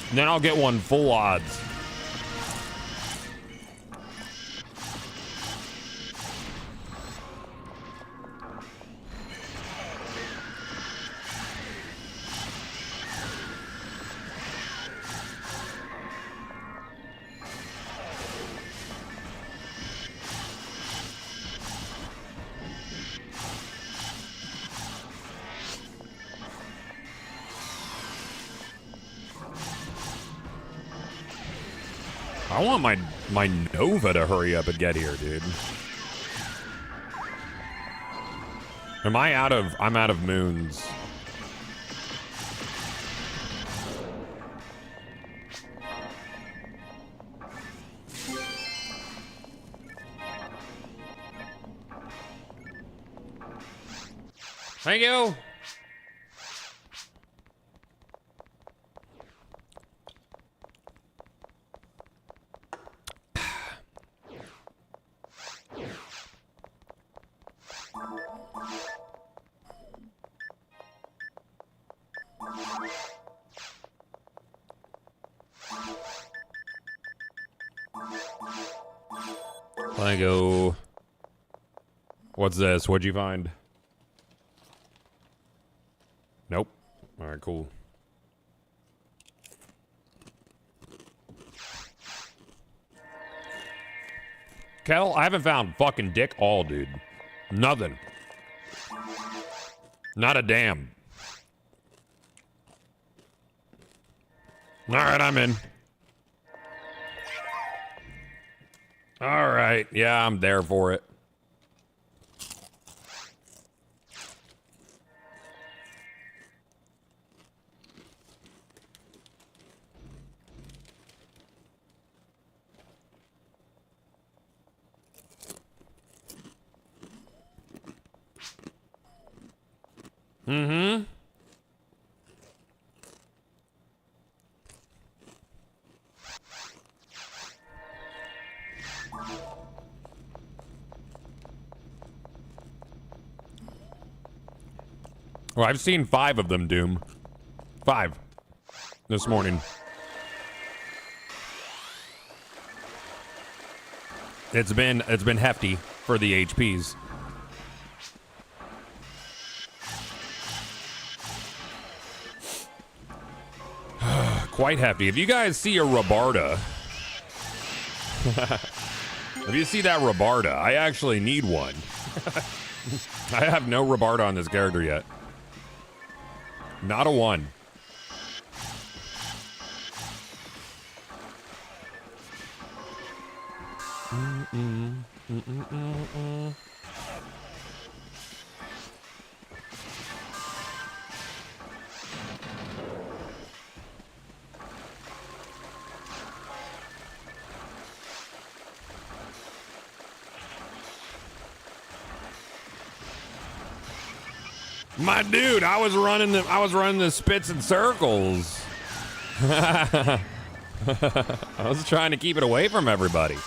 And then I'll get one full odds. I want my Nova to hurry up and get here, dude. I'm out of moons. Thank you. I go. What's this? What'd you find? Nope. All right, cool. Kel, I haven't found fucking dick all, dude. Nothing. Not a damn. All right, I'm in. All right. Yeah, I'm there for it. Mm-hmm. Well, I've seen 5 of them, Doom. 5. This morning. It's been hefty for the HPs. Quite hefty. If you guys see a Rabarda, if you see that Rabarda, I actually need one. I have no Rabarda on this character yet. Not a one. My dude, I was running the spits and circles. I was trying to keep it away from everybody.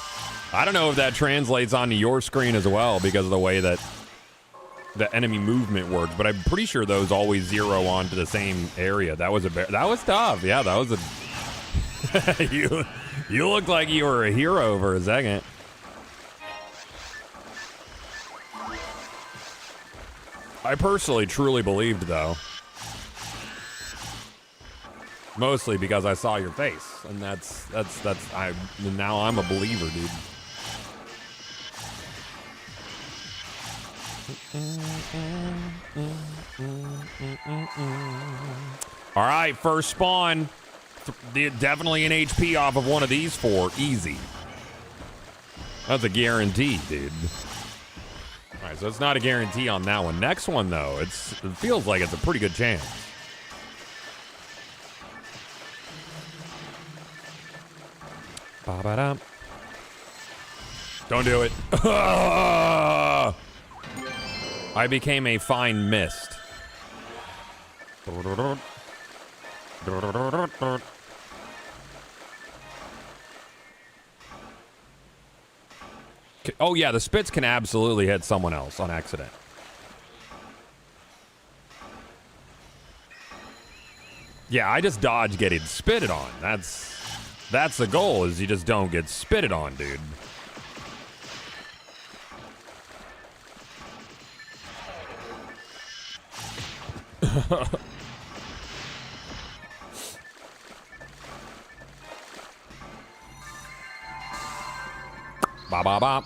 I don't know if that translates onto your screen as well because of the way that the enemy movement works, but I'm pretty sure those always zero onto the same area. That was that was tough. Yeah, that was a you looked like you were a hero for a second. I personally truly believed, though. Mostly because I saw your face, and now I'm a believer, dude. All right, first spawn. Definitely an HP off of one of these 4. Easy. That's a guarantee, dude. All right, so it's not a guarantee on that one. Next one, though, it feels like it's a pretty good chance. Ba-ba-dum. Don't do it. I became a fine mist. Oh, yeah, the spits can absolutely hit someone else on accident. Yeah, I just dodge getting spitted on. That's the goal, is you just don't get spitted on, dude. Ba ba ba.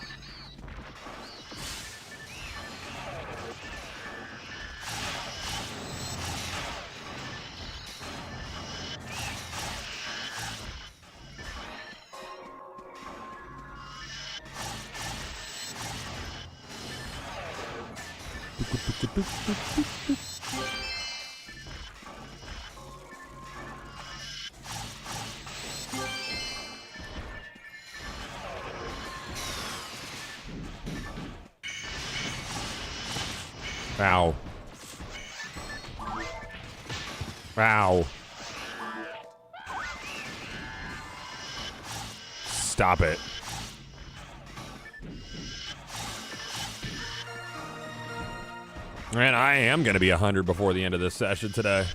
Ow. Ow. Stop it. Man, I am going to be 100 before the end of this session today.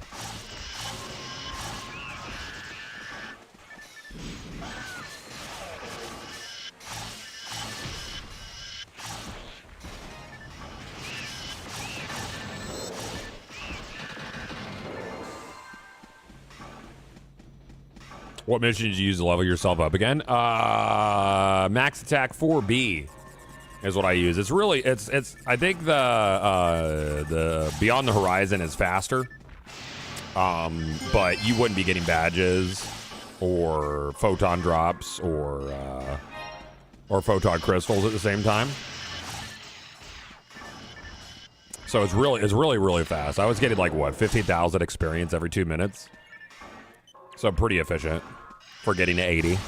What mission did you use to level yourself up again? Max attack 4B is what I use. It's really it's I think the Beyond the Horizon is faster. But you wouldn't be getting badges or photon drops or photon crystals at the same time. So it's really fast. I was getting like what, 15,000 experience every 2 minutes. So pretty efficient for getting to 80.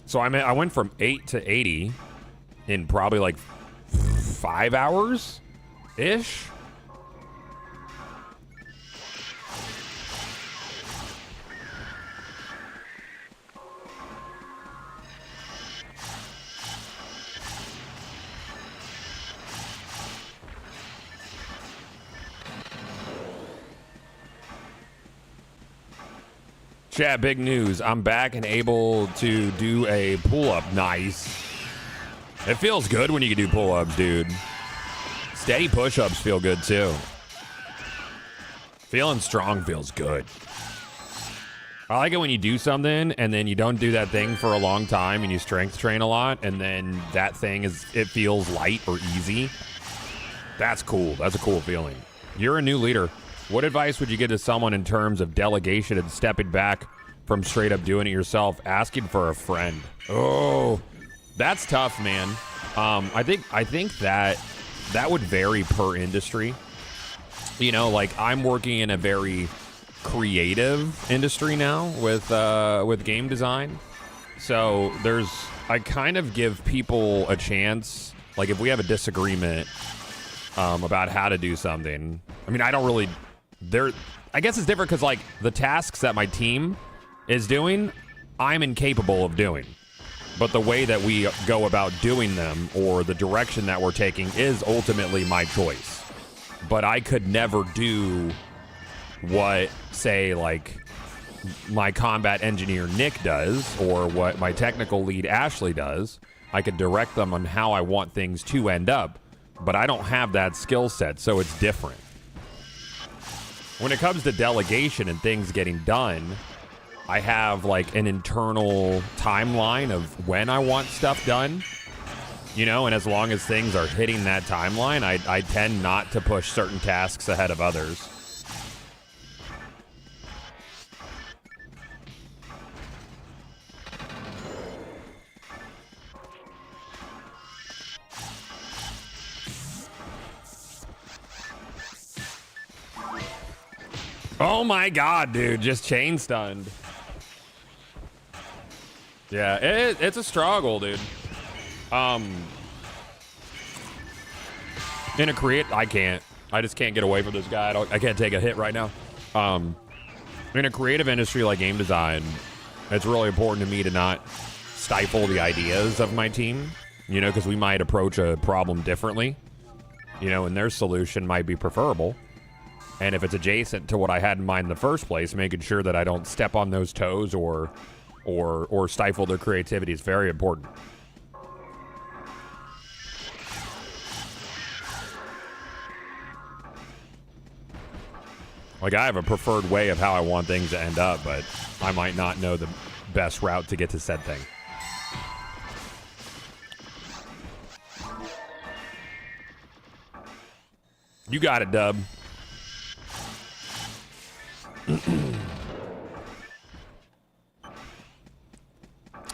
So I went from 8 to 80 in probably like 5 hours ish. Chat, big news. I'm back and able to do a pull-up. Nice. It feels good when you can do pull-ups, dude. Steady push-ups feel good, too. Feeling strong feels good. I like it when you do something and then you don't do that thing for a long time and you strength train a lot and then that thing it feels light or easy. That's cool. That's a cool feeling. You're a new leader. What advice would you give to someone in terms of delegation and stepping back from straight up doing it yourself, asking for a friend? Oh, that's tough, man. I think that would vary per industry. You know, like I'm working in a very creative industry now with game design. So I kind of give people a chance. Like if we have a disagreement about how to do something, I mean, I don't really. I guess it's different because like the tasks that my team is doing, I'm incapable of doing. But the way that we go about doing them or the direction that we're taking is ultimately my choice. But I could never do what, say, like my combat engineer Nick does or what my technical lead Ashley does. I could direct them on how I want things to end up, but I don't have that skill set, so it's different. When it comes to delegation and things getting done, I have like an internal timeline of when I want stuff done, you know, and as long as things are hitting that timeline, I tend not to push certain tasks ahead of others. Oh my god, dude, just chain stunned. Yeah, it's a struggle, dude. In a I just can't get away from this guy. I can't take a hit right now. In a creative industry like game design, it's really important to me to not stifle the ideas of my team, you know, because we might approach a problem differently, you know, and their solution might be preferable. And if it's adjacent to what I had in mind in the first place, making sure that I don't step on those toes or stifle their creativity is very important. Like, I have a preferred way of how I want things to end up, but I might not know the best route to get to said thing. You got it, Dub.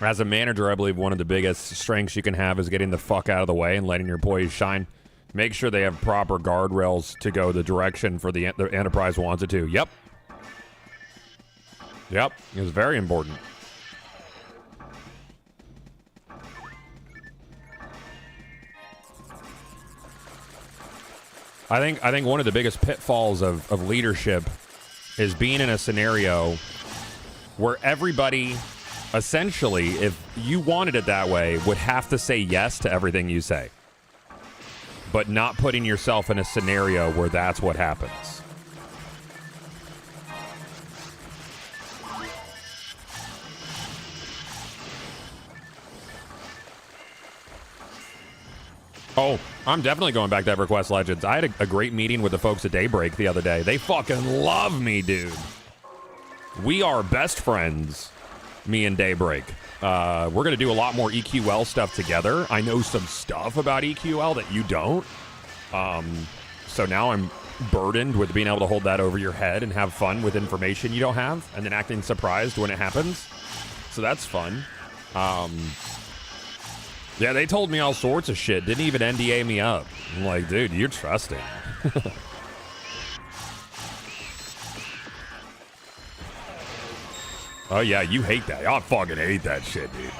As a manager, I believe one of the biggest strengths you can have is getting the fuck out of the way and letting your employees shine. Make sure they have proper guardrails to go the direction for the enterprise wants it to. Yep. Yep. It was very important. I think one of the biggest pitfalls of leadership is being in a scenario where everybody, essentially, if you wanted it that way, would have to say yes to everything you say, but not putting yourself in a scenario where that's what happens. Oh, I'm definitely going back to EverQuest Legends. I had a great meeting with the folks at Daybreak the other day. They fucking love me, dude. We are best friends, me and Daybreak. We're going to do a lot more EQL stuff together. I know some stuff about EQL that you don't. So now I'm burdened with being able to hold that over your head and have fun with information you don't have and then acting surprised when it happens. So that's fun. Yeah, they told me all sorts of shit. Didn't even NDA me up. I'm like, dude, you're trusting. Oh, yeah, you hate that. I fucking hate that shit, dude.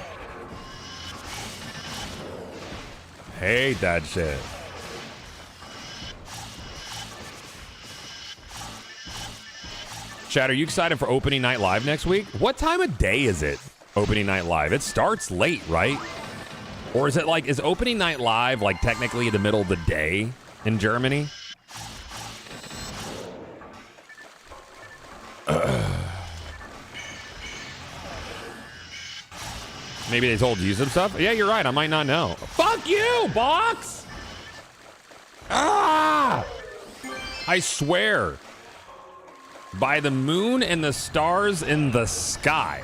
Hate that shit. Chad, are you excited for opening night live next week? What time of day is it, opening night live? It starts late, right? Or is it like, is opening night live like technically in the middle of the day in Germany? Maybe they told you some stuff? Yeah, you're right. I might not know. Fuck you, Box! Ah! I swear. By the moon and the stars in the sky.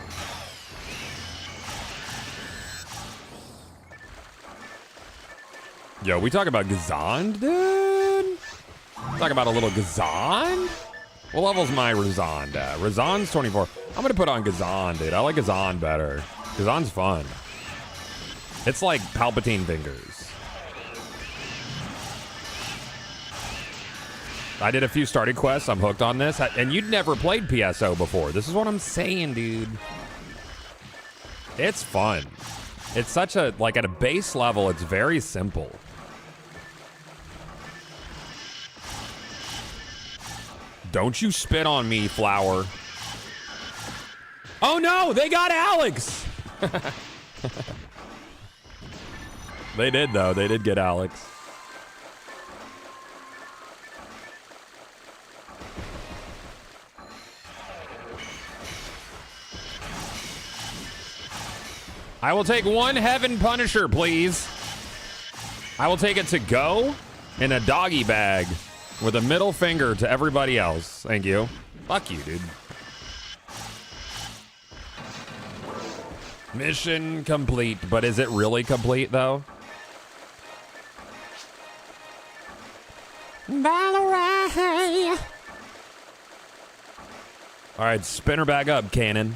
Yo, we talk about Gazand, dude? Talk about a little Gazand? What level's my Razand at? Razand's 24. I'm gonna put on Gazand, dude. I like Gazand better. Gazand's fun. It's like Palpatine fingers. I did a few started quests. I'm hooked on this. And you'd never played PSO before. This is what I'm saying, dude. It's fun. It's such a, like at a base level, it's very simple. Don't you spit on me, Flower. Oh no, they got Alex. They did though. They did get Alex. I will take one Heaven Punisher, please. I will take it to go in a doggy bag with a middle finger to everybody else. Thank you. Fuck you, dude. Mission complete, but is it really complete, though? Valerie! All right, spin her back up, Cannon.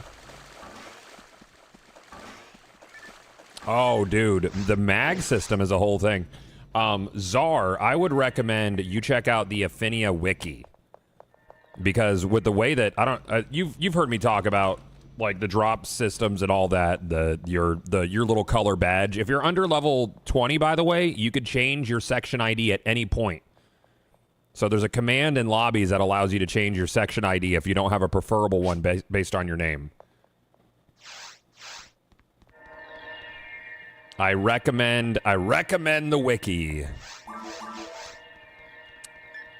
Oh, dude, the mag system is a whole thing. Czar, I would recommend you check out the Affinia wiki, because with the way that you've heard me talk about like the drop systems and all that, your little color badge. If you're under level 20, by the way, you could change your section ID at any point. So there's a command in lobbies that allows you to change your section ID if you don't have a preferable one based on your name. I recommend the wiki.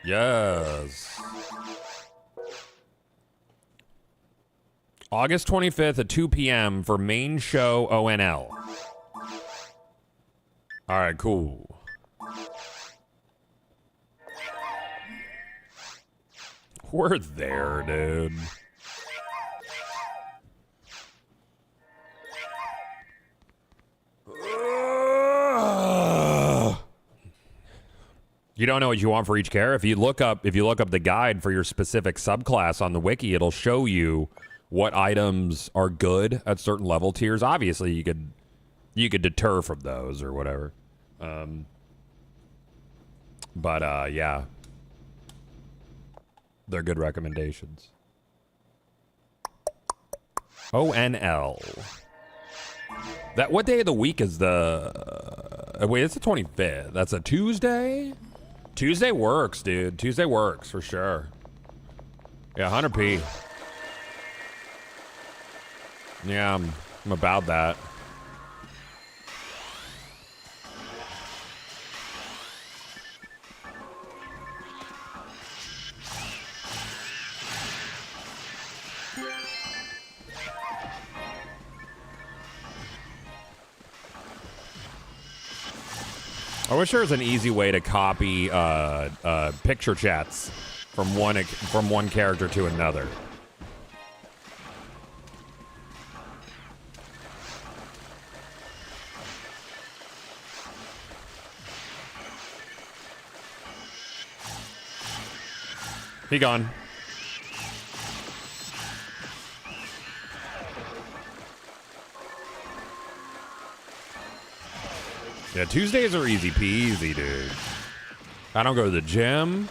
Yes. August 25th at 2 p.m. for main show ONL. All right, cool. We're there, dude. You don't know what you want for each character. If you look up the guide for your specific subclass on the wiki, it'll show you what items are good at certain level tiers. Obviously, you could deter from those or whatever. But yeah. They're good recommendations. ONL. What day of the week is the... wait, it's the 25th. That's a Tuesday? Tuesday works, dude. Tuesday works, for sure. Yeah, 100p. Yeah, I'm about that. I wish there was an easy way to copy picture chats from one character to another. He gone. Yeah, Tuesdays are easy peasy, dude. I don't go to the gym.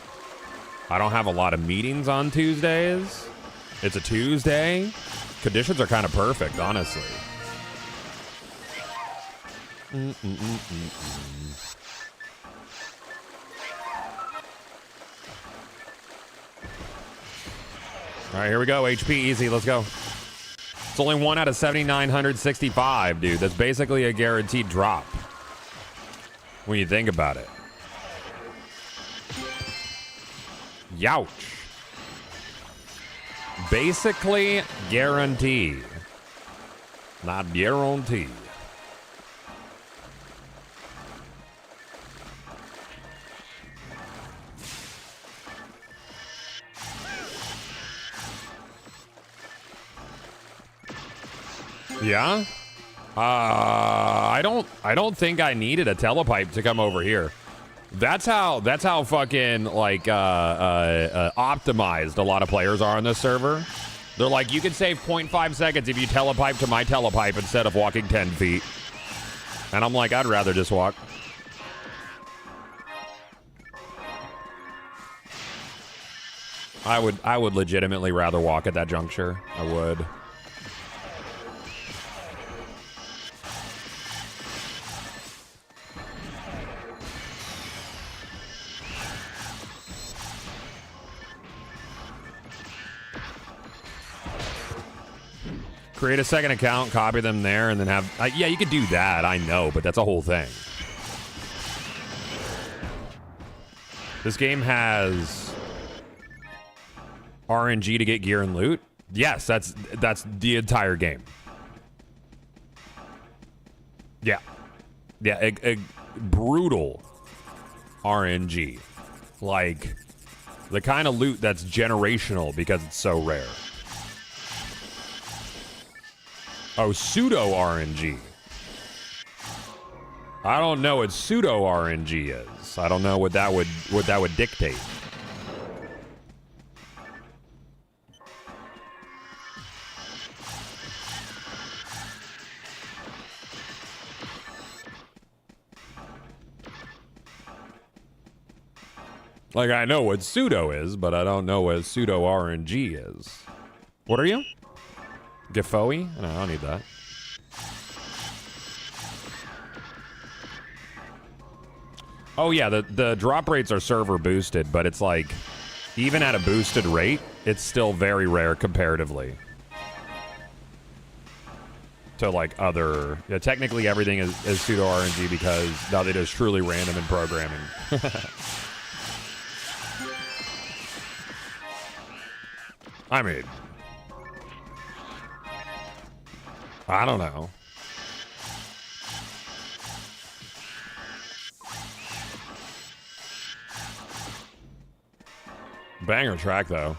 I don't have a lot of meetings on Tuesdays. It's a Tuesday. Conditions are kind of perfect, honestly. All right, here we go. HP easy. Let's go. It's only 1 out of 7,965, dude. That's basically a guaranteed drop when you think about it. Youch. Basically guaranteed. Not guaranteed. Yeah? I don't think I needed a telepipe to come over here. That's how fucking like optimized a lot of players are on this server. They're like, you can save 0.5 seconds if you telepipe to my telepipe instead of walking 10 feet. And I'm like, I'd rather just walk. I would legitimately rather walk at that juncture. I would. Create a second account, copy them there, and then have... yeah, you could do that, I know, but that's a whole thing. This game has RNG to get gear and loot. Yes, that's the entire game. Yeah. Yeah, a brutal RNG. Like, the kind of loot that's generational because it's so rare. Oh, pseudo RNG. I don't know what pseudo RNG is. I don't know what that would dictate. Like, I know what pseudo is, but I don't know what pseudo RNG is. What are you? Giffoey? No, I don't need that. Oh yeah, the drop rates are server boosted, but it's like, even at a boosted rate, it's still very rare comparatively to like other... Yeah, technically everything is pseudo RNG because now it is truly random in programming. I mean... I don't know. Banger track, though.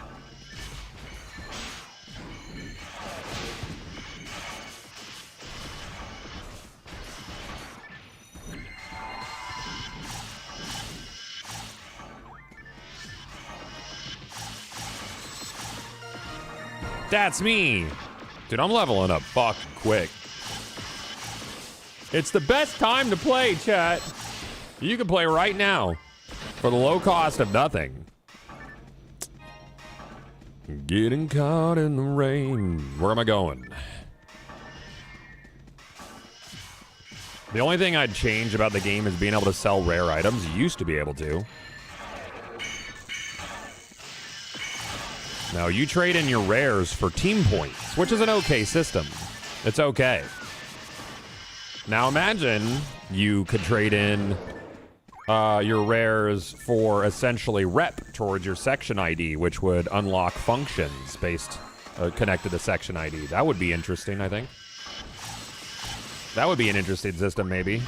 That's me. Dude, I'm leveling up fucking quick. It's the best time to play, chat. You can play right now for the low cost of nothing. Getting caught in the rain. Where am I going? The only thing I'd change about the game is being able to sell rare items. You used to be able to. Now, you trade in your rares for team points, which is an okay system. It's okay. Now, imagine you could trade in your rares for essentially rep towards your section ID, which would unlock functions based connected to section ID. That would be interesting, I think. That would be an interesting system, maybe.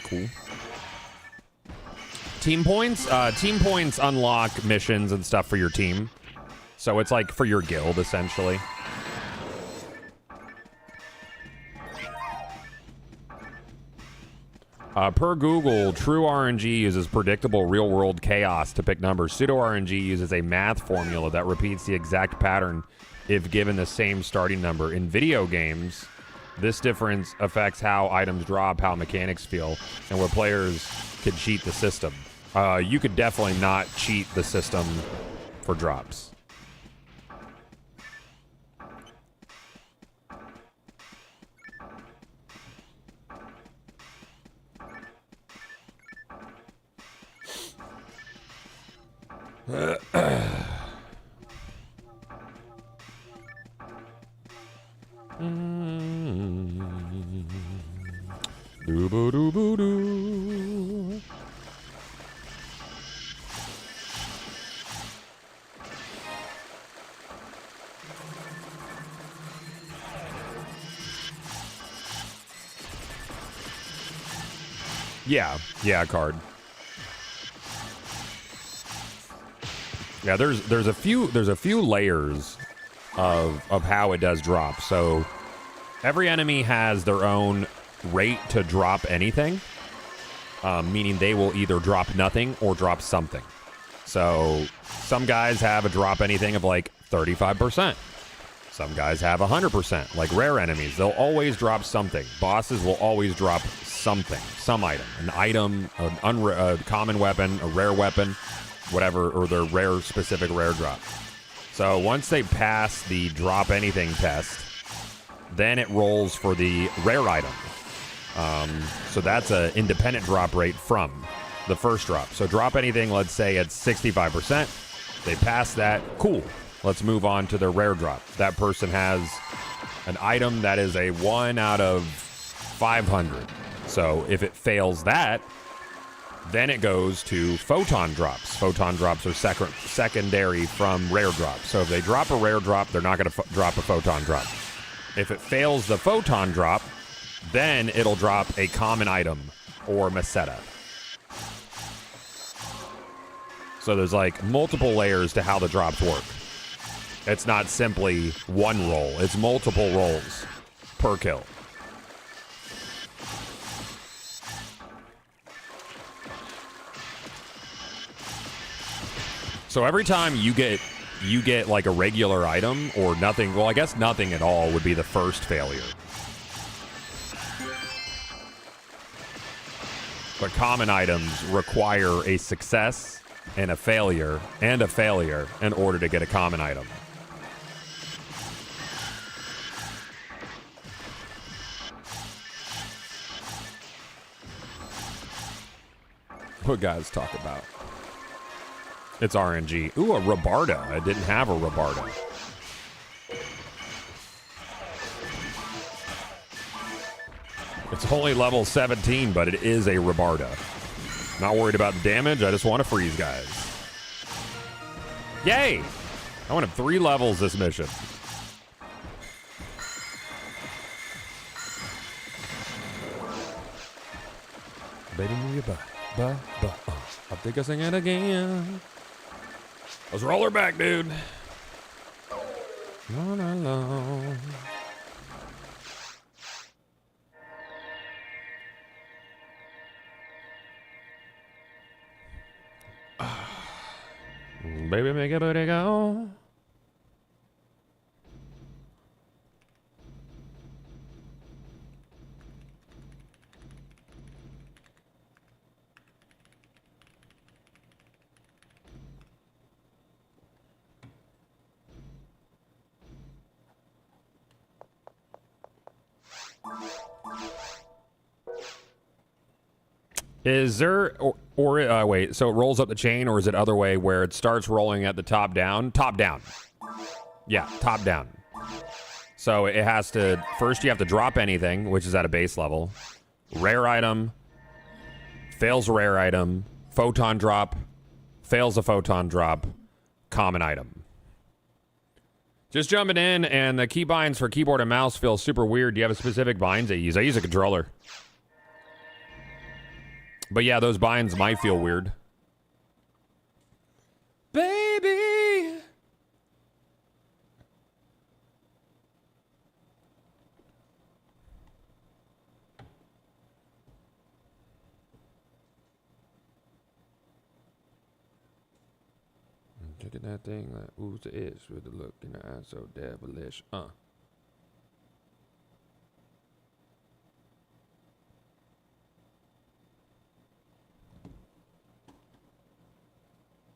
Cool. Team points? Team points unlock missions and stuff for your team. So it's like for your guild, essentially. Per Google, true RNG uses predictable real-world chaos to pick numbers. Pseudo-RNG uses a math formula that repeats the exact pattern if given the same starting number. In video games, this difference affects how items drop, how mechanics feel, and where players could cheat the system. You could definitely not cheat the system for drops. Doo-boo-doo-boo-doo. Yeah, card. Yeah, there's a few layers of how it does drop. So every enemy has their own rate to drop anything, meaning they will either drop nothing or drop something. So some guys have a drop anything of like 35%. Some guys have 100%, like rare enemies. They'll always drop something. Bosses will always drop something, some item, an item, a common weapon, a rare weapon, whatever, or their specific rare drop. So once they pass the drop anything test, then it rolls for the rare item. So that's an independent drop rate from the first drop. So drop anything, let's say it's 65%. They pass that, cool. Let's move on to the rare drop. That person has an item that is a 1 out of 500. So if it fails that, then it goes to photon drops. Photon drops are secondary from rare drops. So if they drop a rare drop, they're not going to drop a photon drop. If it fails the photon drop, then it'll drop a common item or meseta. So there's like multiple layers to how the drops work. It's not simply one roll. It's multiple rolls per kill. So every time you get like a regular item or nothing, well, I guess nothing at all would be the first failure. But common items require a success and a failure in order to get a common item. What guys talk about? It's RNG. Ooh, a Rabarda. I didn't have a Rabarda. It's only level 17, but it is a Rabarda. Not worried about the damage. I just want to freeze guys. Yay! I went up 3 levels this mission. Baby, move your butt. I think I sing it again. Let's roll her back, dude. Not alone. Baby, make a booty go. Is there, wait, so it rolls up the chain, or is it other way where it starts rolling at the top down? Top down. Yeah, top down. So it has to, first you have to drop anything, which is at a base level. Rare item, fails a rare item, photon drop, fails a photon drop, common item. Just jumping in, and the key binds for keyboard and mouse feel super weird. Do you have a specific binds that you use? I use a controller. But yeah, those binds might feel weird. Baby. Look at that thing, like, who's the itch with the look in the eye so devilish,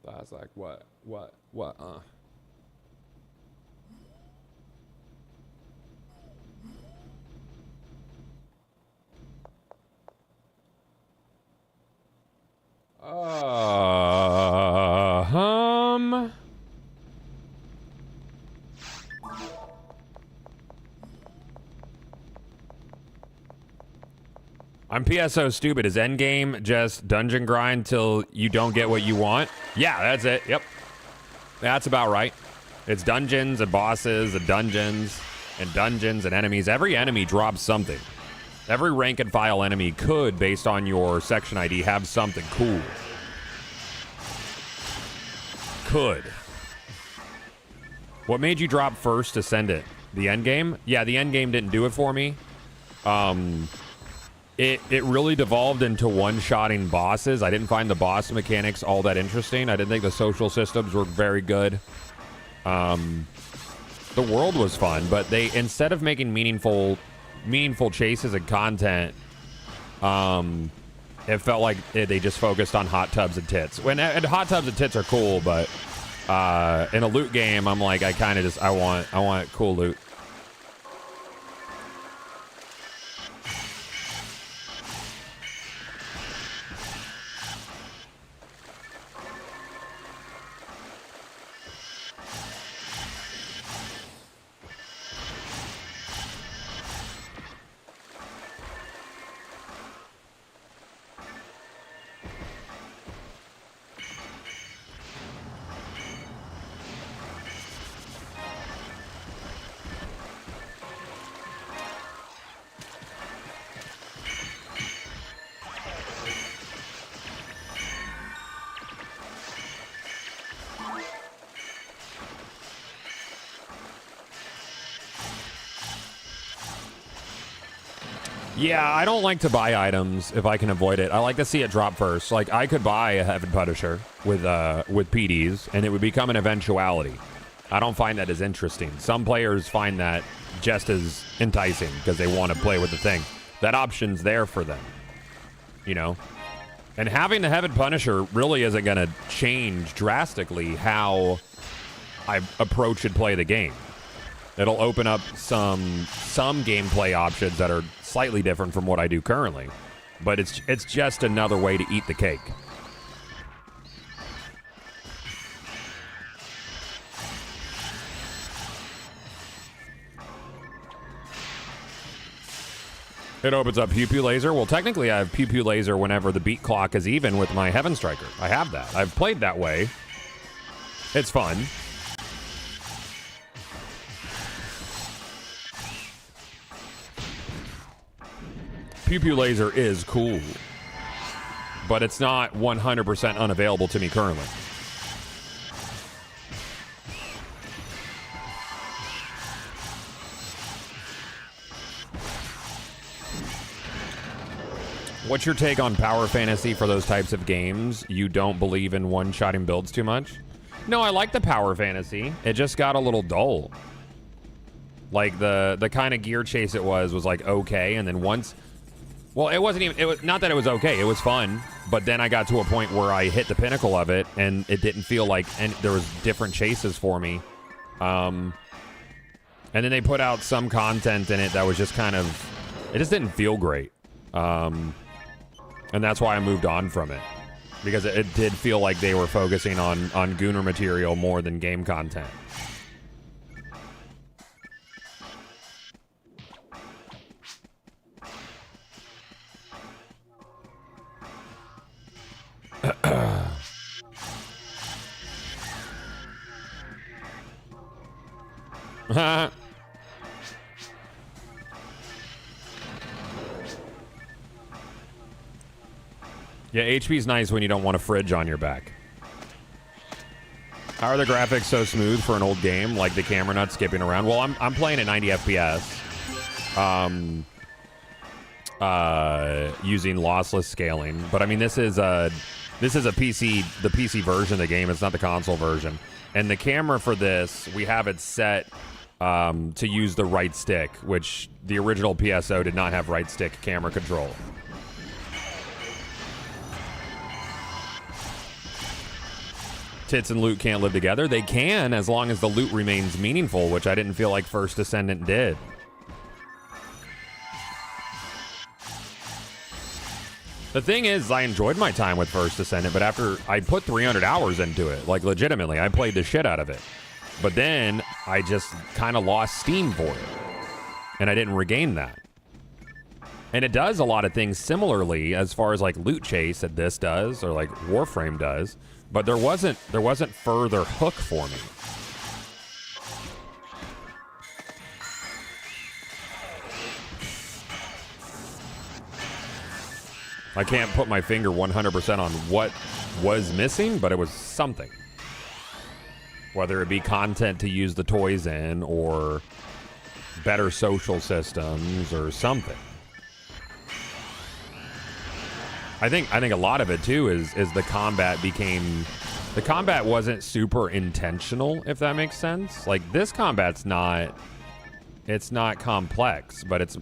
I was like, what, I'm PSO stupid. Is endgame just dungeon grind till you don't get what you want? Yeah, that's it. Yep. That's about right. It's dungeons and bosses and dungeons and enemies. Every enemy drops something. Every rank and file enemy could, based on your section ID, have something cool. Could. What made you drop first to send it? The endgame? Yeah, the endgame didn't do it for me. It really devolved into one-shotting bosses. I didn't find the boss mechanics all that interesting. I didn't think the social systems were very good. The world was fun, but they, instead of making meaningful chases and content, it felt like they just focused on hot tubs and tits. And hot tubs and tits are cool, but in a loot game, I'm like, I want cool loot. Yeah, I don't like to buy items if I can avoid it. I like to see it drop first. Like, I could buy a Heaven Punisher with PDs, and it would become an eventuality. I don't find that as interesting. Some players find that just as enticing because they want to play with the thing. That option's there for them, you know? And having the Heaven Punisher really isn't going to change drastically how I approach and play the game. It'll open up some gameplay options that are slightly different from what I do currently, but it's just another way to eat the cake. It opens up Pew Pew Laser. Well, technically I have Pew Pew Laser whenever the beat clock is even with my Heaven Striker. I have that. I've played that way. It's fun. Pew Pew Laser is cool, but it's not 100% unavailable to me currently. What's your take on Power Fantasy for those types of games? You don't believe in one-shotting builds too much? No, I like the Power Fantasy. It just got a little dull. Like, the kind of gear chase it was like okay, and then once... Well, it wasn't even... It was not that it was okay. It was fun, but then I got to a point where I hit the pinnacle of it, and it didn't feel like... And there was different chases for me. And then they put out some content in it that was just kind of... It just didn't feel great. And that's why I moved on from it. Because it did feel like they were focusing on Gooner material more than game content. Yeah, HP's nice when you don't want a fridge on your back. How are the graphics so smooth for an old game? Like the camera not skipping around? Well, I'm playing at 90 FPS. Using lossless scaling. But I mean, this is a PC, the PC version of the game. It's not the console version. And the camera for this, we have it set to use the right stick, which the original PSO did not have right stick camera control. Tits and loot can't live together. They can, as long as the loot remains meaningful, which I didn't feel like First Descendant did. The thing is, I enjoyed my time with First Descendant, but after I put 300 hours into it, like legitimately, I played the shit out of it. But then I just kind of lost steam for it, and I didn't regain that. And it does a lot of things similarly as far as like loot chase that this does, or like Warframe does, but there wasn't further hook for me. I can't put my finger 100% on what was missing, but it was something. Whether it be content to use the toys in, or better social systems, or something. I think a lot of it too is the combat wasn't super intentional, if that makes sense. Like this combat's not complex, but it's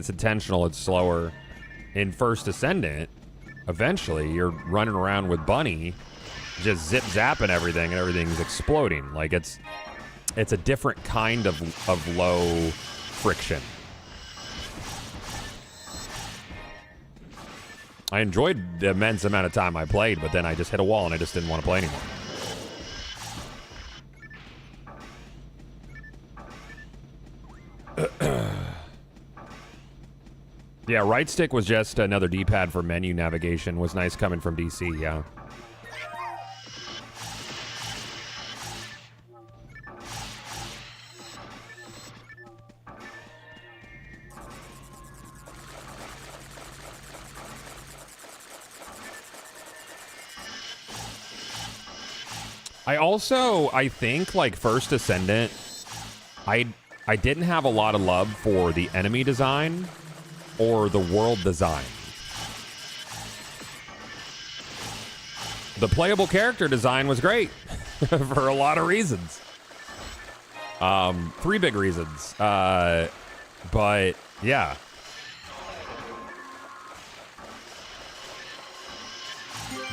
intentional, it's slower. In First Descendant, eventually you're running around with Bunny, just zip zapping everything, and everything's exploding. Like it's a different kind of low friction. I enjoyed the immense amount of time I played, but then I just hit a wall and I just didn't want to play anymore. Yeah, right stick was just another D-pad for menu navigation. Was nice coming from DC, yeah. I think, like, First Descendant, I didn't have a lot of love for the enemy design or the world design. The playable character design was great for a lot of reasons. 3 big reasons. But, yeah.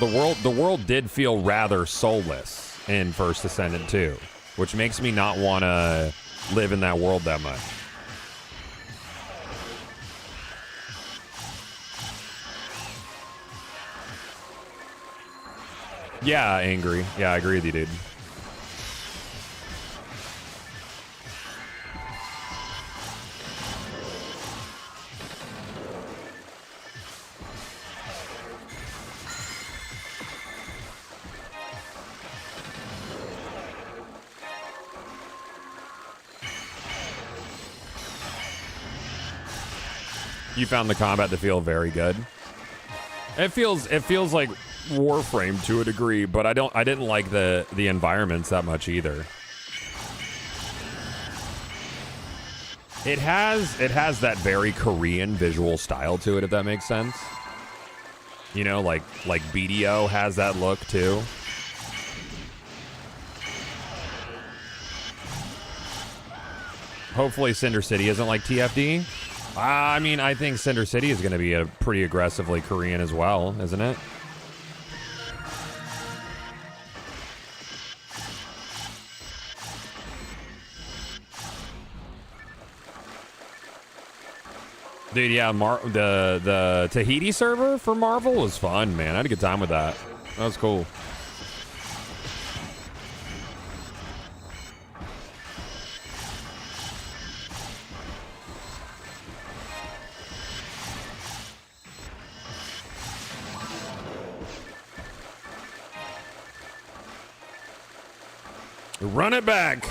The world did feel rather soulless in First Descendant 2, which makes me not want to live in that world that much. Yeah, angry. Yeah, I agree with you, dude. You found the combat to feel very good. It feels like Warframe to a degree, but I didn't like the environments that much either. It has that very Korean visual style to it, if that makes sense. You know, like BDO has that look too. Hopefully Cinder City isn't like TFD. I mean, I think Cinder City is going to be a pretty aggressively Korean as well, isn't it? Dude, yeah, the Tahiti server for Marvel was fun, man. I had a good time with that. That was cool. Run it back.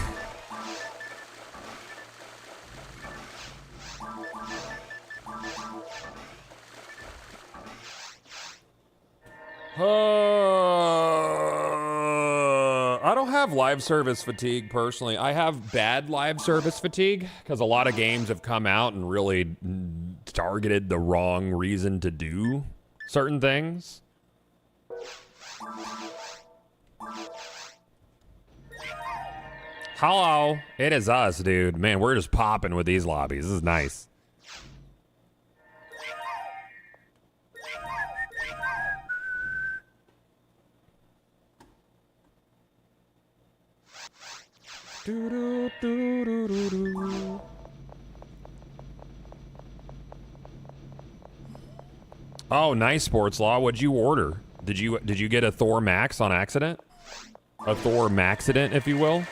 I don't have live service fatigue personally. I have bad live service fatigue because a lot of games have come out and really targeted the wrong reason to do certain things. Hello, it is us, dude. Man, we're just popping with these lobbies. This is nice. Oh, nice, Sports Law. What'd you order? Did you get a Thor Max on accident? A Thor Maxident, if you will?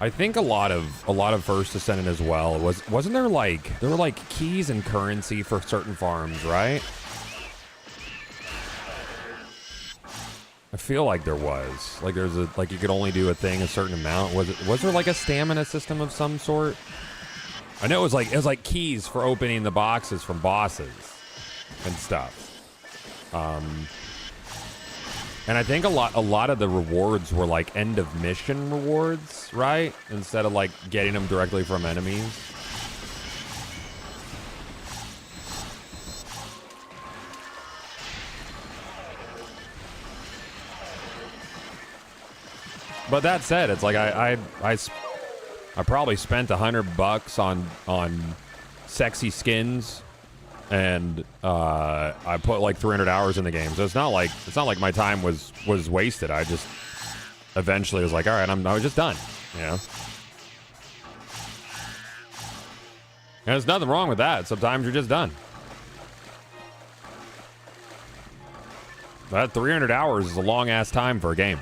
I think a lot of First Ascendant as well wasn't there were like keys and currency for certain farms, right? I feel like there was like there's you could only do a thing a certain amount. Was there like a stamina system of some sort? I know it was like keys for opening the boxes from bosses and stuff. And I think a lot of the rewards were like end of mission rewards, right? Instead of like getting them directly from enemies. But that said, it's like I probably spent $100 on sexy skins. And I put like 300 hours in the game, so it's not like my time was wasted. I just eventually was like, all right, I was just done, you know. And there's nothing wrong with that. Sometimes you're just done. That 300 hours is a long ass time for a game.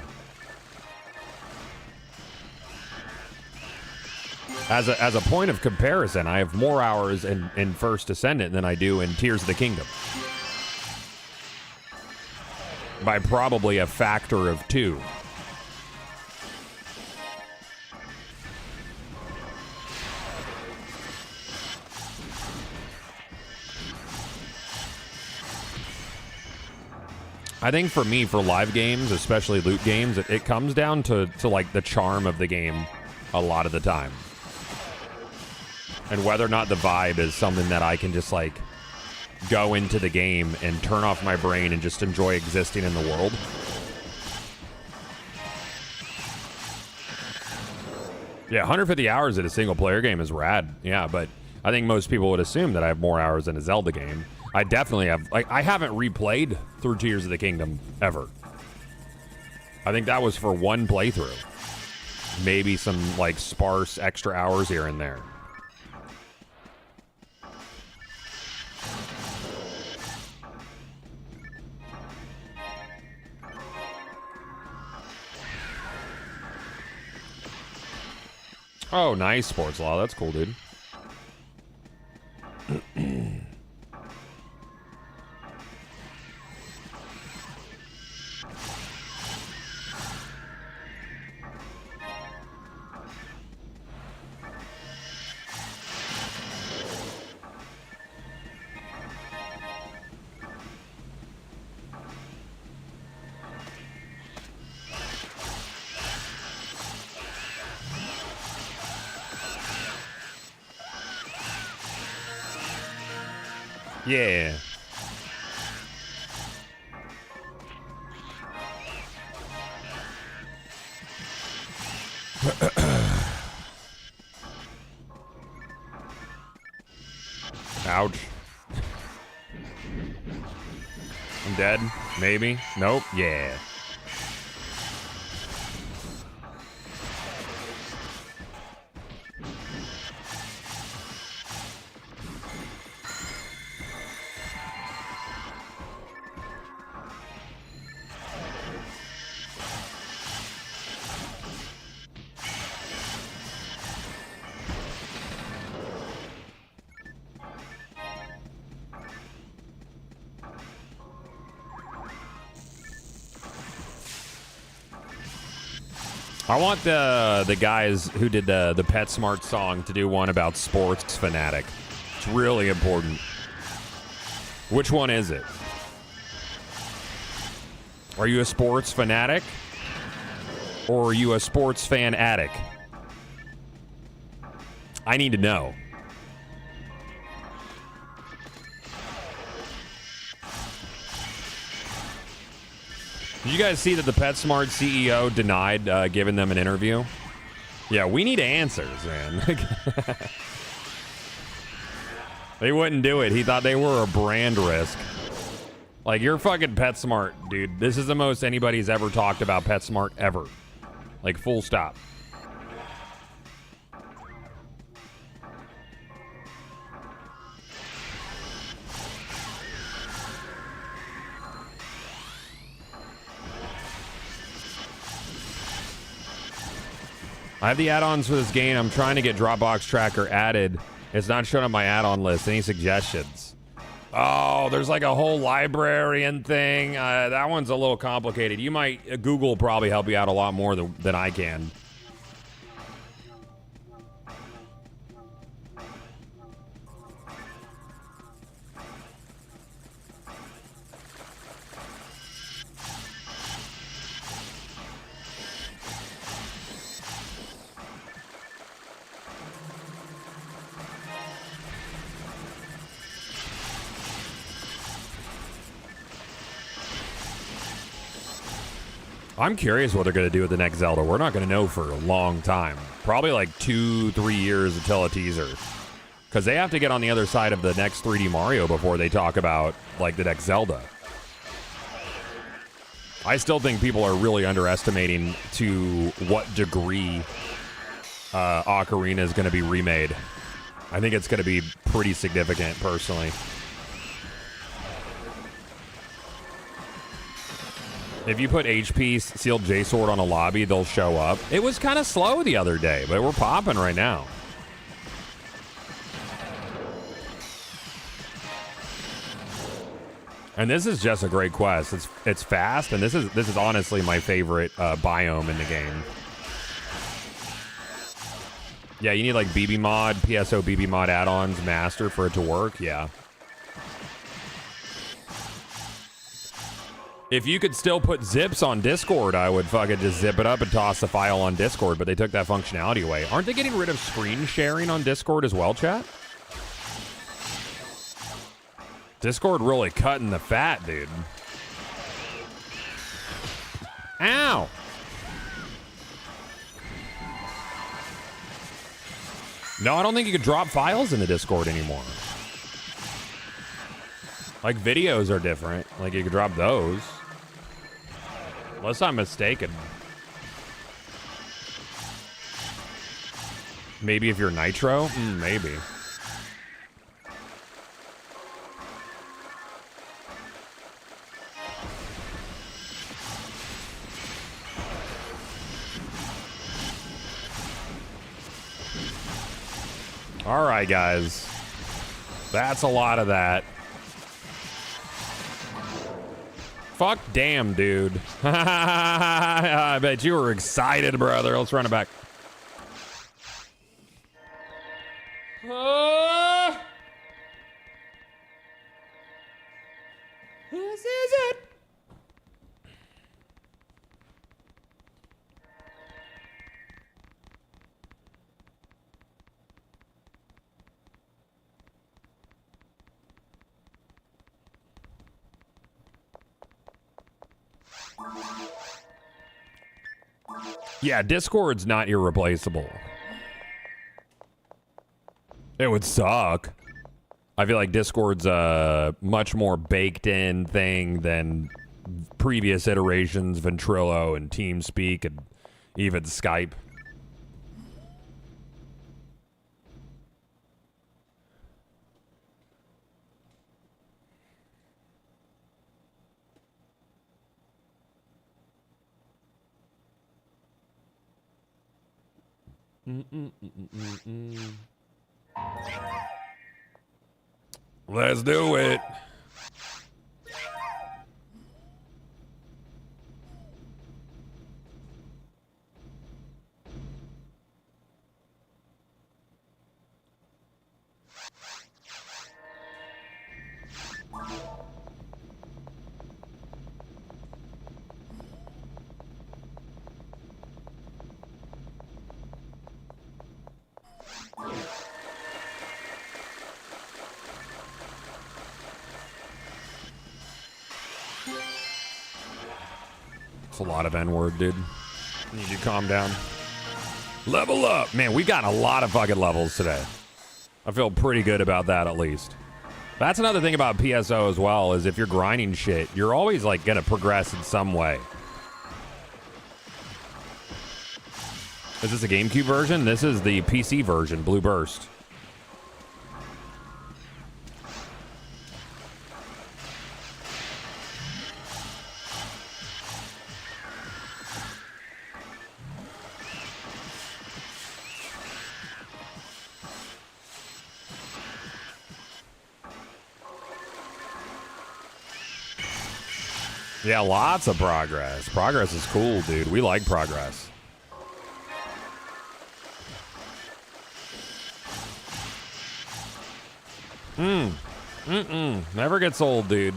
As a point of comparison, I have more hours in First Ascendant than I do in Tears of the Kingdom. By probably a factor of 2. I think for me, for live games, especially loot games, it comes down to like the charm of the game a lot of the time. And whether or not the vibe is something that I can just like go into the game and turn off my brain and just enjoy existing in the world. Yeah, 150 hours in a single player game is rad. Yeah, but I think most people would assume that I have more hours in a Zelda game. I definitely have. Like, I haven't replayed through Tears of the Kingdom ever. I think that was for one playthrough. Maybe some like sparse extra hours here and there. Oh, nice, Sports Law. That's cool, dude. Yeah. Ouch. I'm dead. Maybe. Nope. Yeah. I want the guys who did the PetSmart song to do one about Sports Fanatic. It's really important. Which one is it? Are you a sports fanatic? Or are you a sports fan addict? I need to know. Did you guys see that the PetSmart CEO denied giving them an interview? Yeah, we need answers, man. They wouldn't do it. He thought they were a brand risk. Like, you're fucking PetSmart, dude. This is the most anybody's ever talked about PetSmart ever. Like, full stop. I have the add-ons for this game. I'm trying to get Dropbox Tracker added. It's not showing up my add-on list. Any suggestions? Oh, there's like a whole librarian thing. That one's a little complicated. You might... Google will probably help you out a lot more than I can. I'm curious what they're going to do with the next Zelda. We're not going to know for a long time. Probably like 2-3 years until a teaser. Because they have to get on the other side of the next 3D Mario before they talk about, like, the next Zelda. I still think people are really underestimating to what degree Ocarina is going to be remade. I think it's going to be pretty significant, personally. If you put HP Sealed J-Sword on a lobby, they'll show up. It was kind of slow the other day, but we're popping right now. And this is just a great quest. It's fast, and this is honestly my favorite biome in the game. Yeah, you need like BB mod, PSO BB mod add-ons, master for it to work. Yeah. If you could still put zips on Discord, I would fucking just zip it up and toss the file on Discord, but they took that functionality away. Aren't they getting rid of screen sharing on Discord as well, chat? Discord really cutting the fat, dude. Ow! No, I don't think you could drop files in the Discord anymore. Like, videos are different. Like, you could drop those. Unless I'm mistaken. Maybe if you're Nitro? Maybe. All right, guys. That's a lot of that. Fuck damn, dude. I bet you were excited, brother. Let's run it back. This is it. Yeah, Discord's not irreplaceable. It would suck. I feel like Discord's a much more baked in thing than previous iterations, Ventrilo and TeamSpeak and even Skype. Let's do it. It's a lot of N-word, dude. You need to calm down. Level up. Man, we got a lot of fucking levels today. I feel pretty good about that, at least. That's another thing about PSO as well, is if you're grinding shit, you're always, like, gonna progress in some way. Is this a GameCube version? This is the PC version, Blue Burst. Yeah, lots of progress. Progress is cool, dude. We like progress. Never gets old, dude.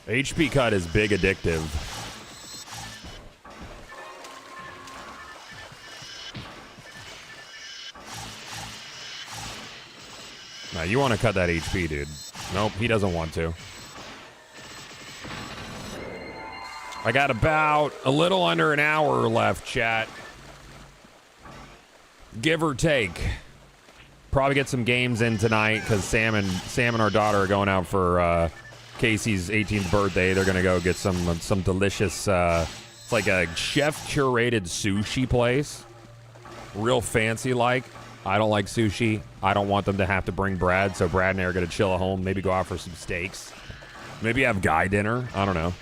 HP cut is big addictive. Now, you want to cut that HP, dude. Nope, he doesn't want to. I got about a little under an hour left, chat. Give or take. Probably get some games in tonight because Sam and our daughter are going out for Casey's 18th birthday. They're gonna go get some delicious. It's like a chef curated sushi place, real fancy like. I don't like sushi. I don't want them to have to bring Brad, so Brad and I are gonna chill at home. Maybe go out for some steaks. Maybe have guy dinner. I don't know.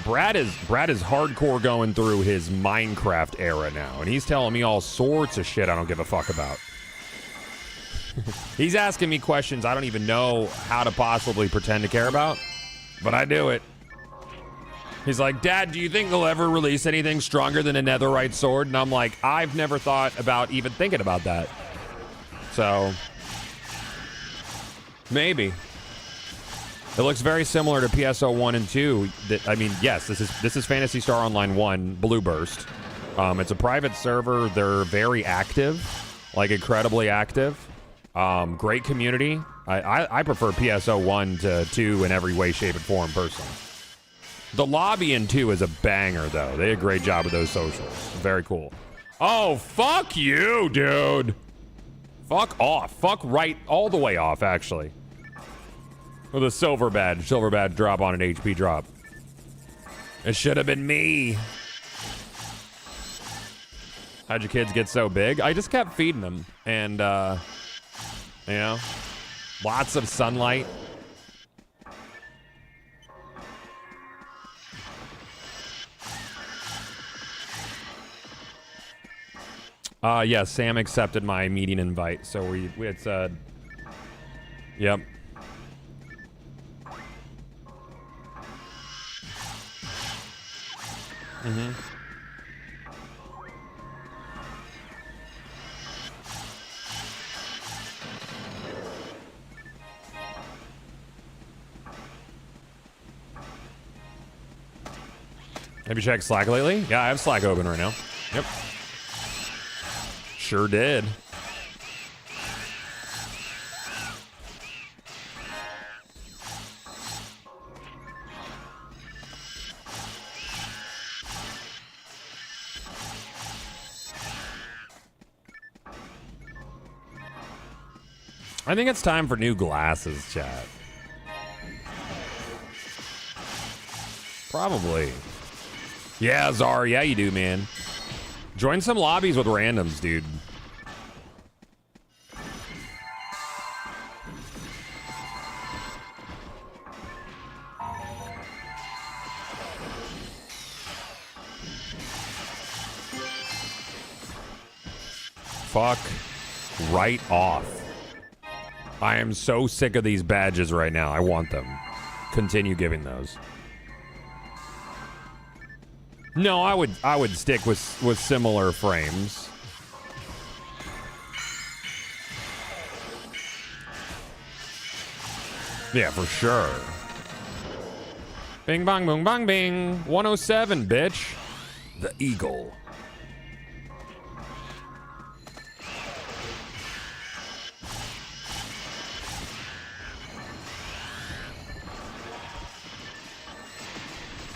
Brad is hardcore going through his Minecraft era now, and he's telling me all sorts of shit I don't give a fuck about. He's asking me questions I don't even know how to possibly pretend to care about, but I do it. He's like, Dad, do you think they'll ever release anything stronger than a netherite sword? And I'm like, I've never thought about even thinking about that. So, maybe. It looks very similar to PSO 1 and 2. I mean, yes, this is Phantasy Star Online 1, Blue Burst. It's a private server. They're very active, like incredibly active. Great community. I prefer PSO 1 to 2 in every way, shape, and form, personally. The lobby in 2 is a banger, though. They did a great job with those socials. Very cool. Oh, fuck you, dude. Fuck off. Fuck right all the way off, actually. With a silver badge. Silver badge drop on an HP drop. It should have been me. How'd your kids get so big? I just kept feeding them. And, you know, lots of sunlight. Yeah, Sam accepted my meeting invite, so we had said, yep. Mm-hmm. Have you checked Slack lately? Yeah, I have Slack open right now. Yep. Sure did. I think it's time for new glasses, chat. Probably. Yeah, Czar. Yeah, you do, man. Join some lobbies with randoms, dude. Fuck right off. I am so sick of these badges right now. I want them. Continue giving those. No, I would stick with similar frames. Yeah, for sure. Bing bong boom bong bing. 107, bitch. The Eagle.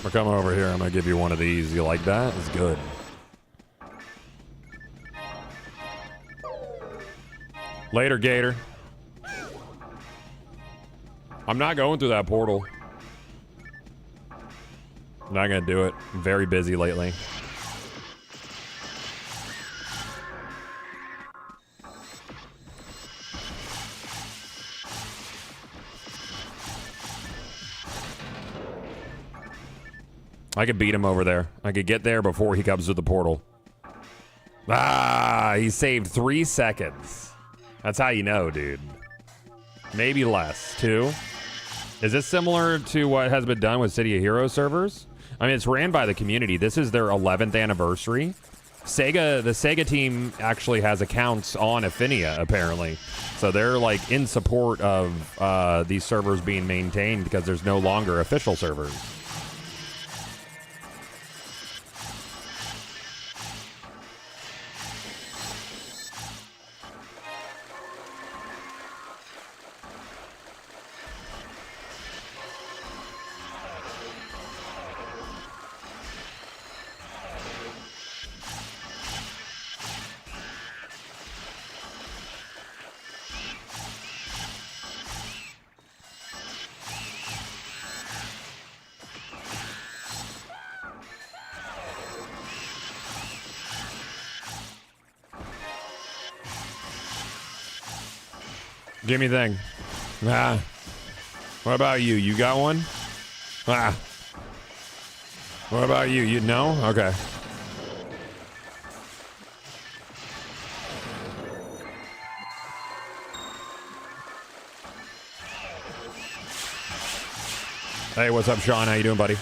I'll come over here. I'm gonna give you one of these. You like that? It's good. Later, Gator. I'm not going through that portal. I'm not gonna do it. I'm very busy lately. I could beat him over there. I could get there before he comes to the portal. Ah, he saved 3 seconds. That's how you know, dude. Maybe less, 2. Is this similar to what has been done with City of Heroes servers? I mean, it's ran by the community. This is their 11th anniversary. The Sega team actually has accounts on Affinia, apparently. So they're like in support of these servers being maintained because there's no longer official servers. Give me a thing. Ah. What about you? You got one? Ah. What about you? You know? Okay. Hey, what's up, Sean? How you doing, buddy?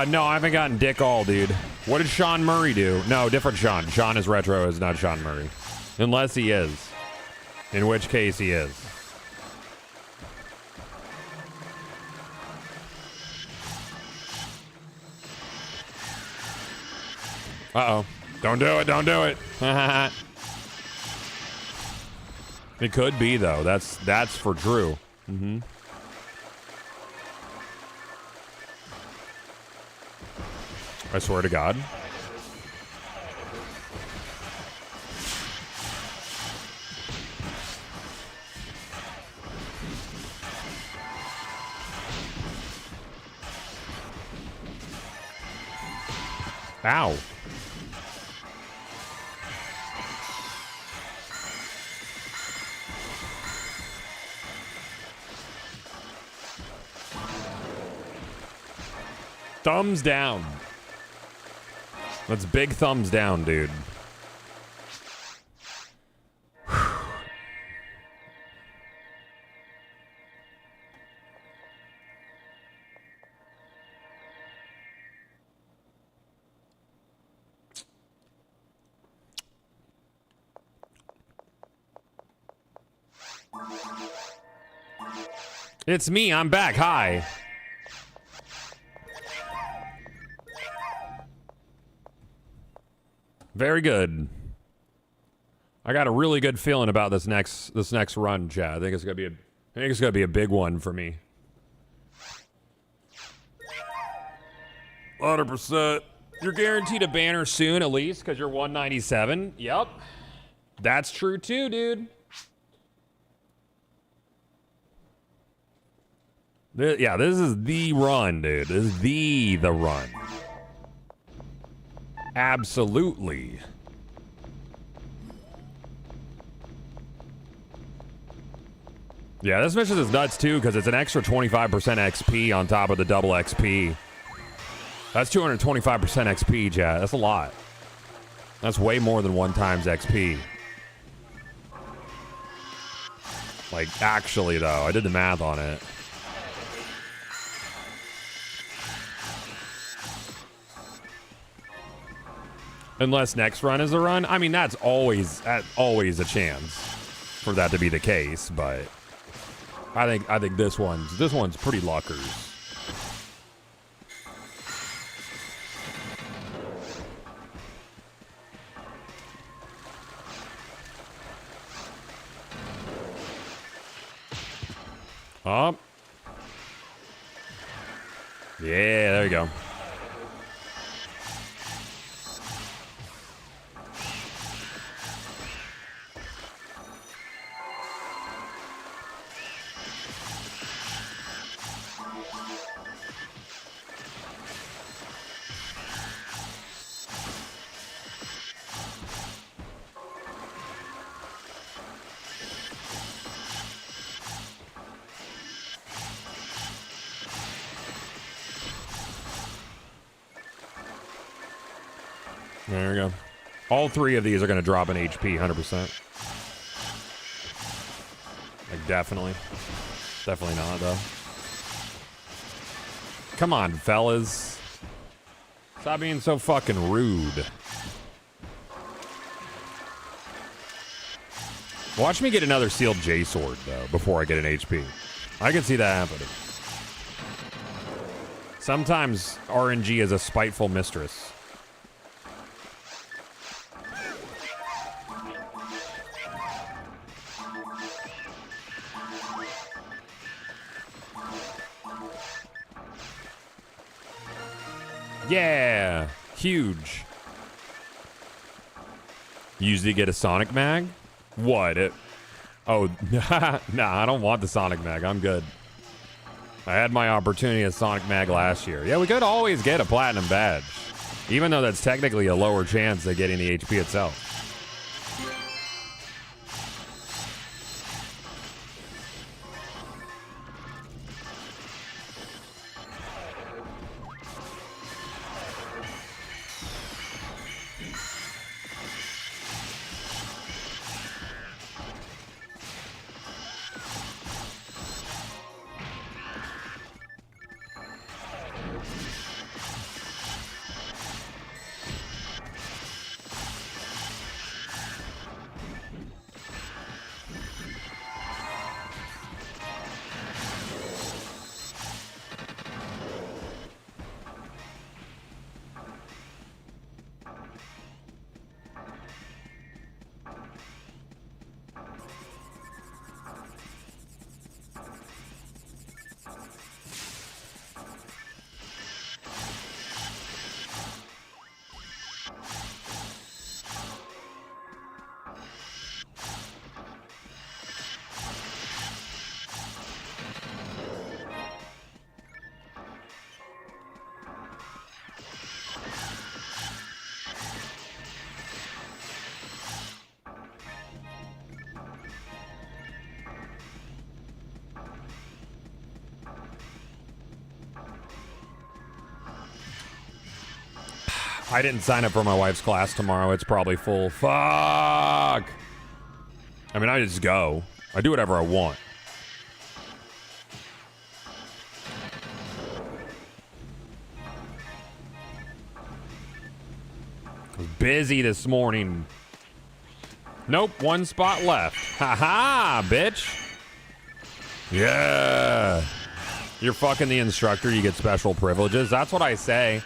No, I haven't gotten Dick All, dude. What did Sean Murray do? No, different Sean. Sean is retro, is not Sean Murray. Unless he is. In which case he is. Uh-oh. Don't do it, don't do it. It could be, though. That's for true. Mm-hmm. I swear to God. Ow. Thumbs down. That's big thumbs down, dude. It's me, I'm back. Hi. Very good. I got a really good feeling about this next run, Chad. I think it's gonna be a big one for me. 100%. You're guaranteed a banner soon, at least, because you're 197. Yep. That's true too, dude. Yeah, this is the run, dude. This is the run. Absolutely. Yeah, this mission is nuts too because it's an extra 25% XP on top of the double XP. That's 225% XP, chat. That's a lot. That's way more than 1 times XP. Like, actually, though, I did the math on it. Unless next run is a run. I mean, that's always a chance for that to be the case, but I think this one's pretty luckers. Up. Yeah, there you go. There we go. All three of these are going to drop an HP, 100%. Like, definitely. Definitely not, though. Come on, fellas. Stop being so fucking rude. Watch me get another sealed J sword, though, before I get an HP. I can see that happening. Sometimes RNG is a spiteful mistress. Yeah, huge. Usually get a Sonic Mag? What? Oh, nah, I don't want the Sonic Mag. I'm good. I had my opportunity at Sonic Mag last year. Yeah, we could always get a Platinum Badge, even though that's technically a lower chance of getting the HP itself. I didn't sign up for my wife's class tomorrow. It's probably full. Fuck. I mean, I just go. I do whatever I want. I was busy this morning. Nope, one spot left. Ha-ha, bitch. Yeah. You're fucking the instructor. You get special privileges. That's what I say.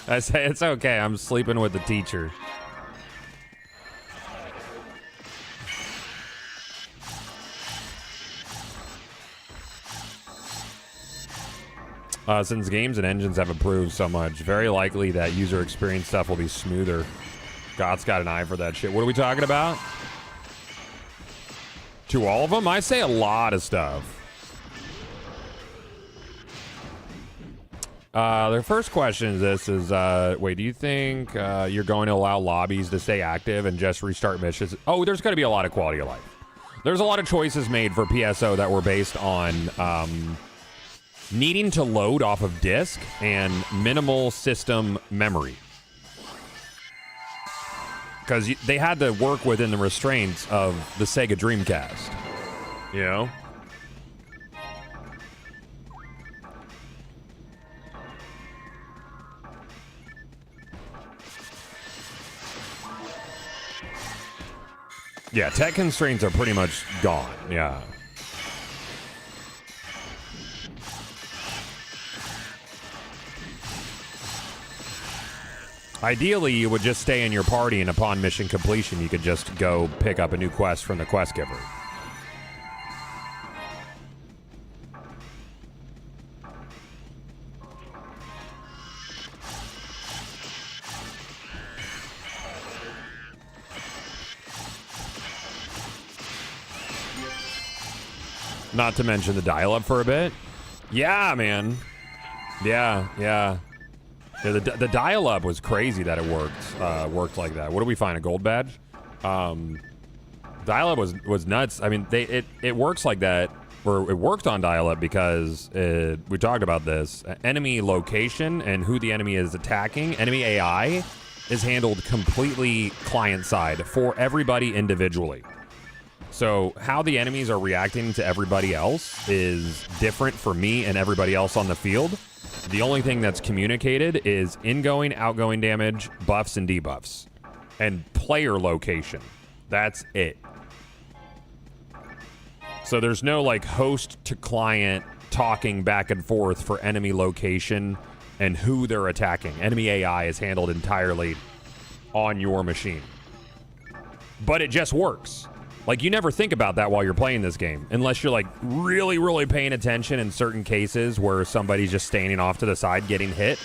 I say it's okay. I'm sleeping with the teacher. Since games and engines have improved so much, very likely that user experience stuff will be smoother. God's got an eye for that shit. What are we talking about? To all of them? I say a lot of stuff. Their first question is wait, do you think you're going to allow lobbies to stay active and just restart missions? Oh, there's going to be a lot of quality of life. There's a lot of choices made for PSO that were based on needing to load off of disk and minimal system memory. Because they had to work within the restraints of the Sega Dreamcast. You know? Yeah, tech constraints are pretty much gone. Yeah. Ideally, you would just stay in your party, and upon mission completion, you could just go pick up a new quest from the quest giver. Not to mention the dial-up for a bit. Yeah, man. Yeah. Yeah, the dial-up was crazy that it worked like that. What do we find? A gold badge? Dial-up was nuts. I mean, it works like that, or it worked on dial-up because we talked about this. Enemy location and who the enemy is attacking, enemy AI, is handled completely client-side for everybody individually. So how the enemies are reacting to everybody else is different for me and everybody else on the field. The only thing that's communicated is ingoing, outgoing damage, buffs and debuffs, and player location. That's it. So there's no like host to client talking back and forth for enemy location and who they're attacking. Enemy AI is handled entirely on your machine. But it just works. Like, you never think about that while you're playing this game, unless you're, like, really, really paying attention in certain cases where somebody's just standing off to the side getting hit.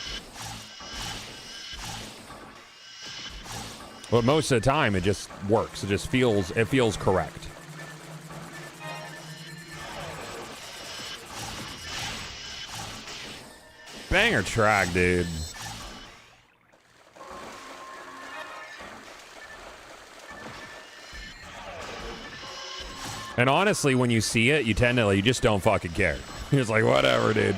But most of the time, it just works. It feels correct. Banger track, dude. And honestly, when you see it, you tend to, you just don't fucking care. It's like, whatever, dude.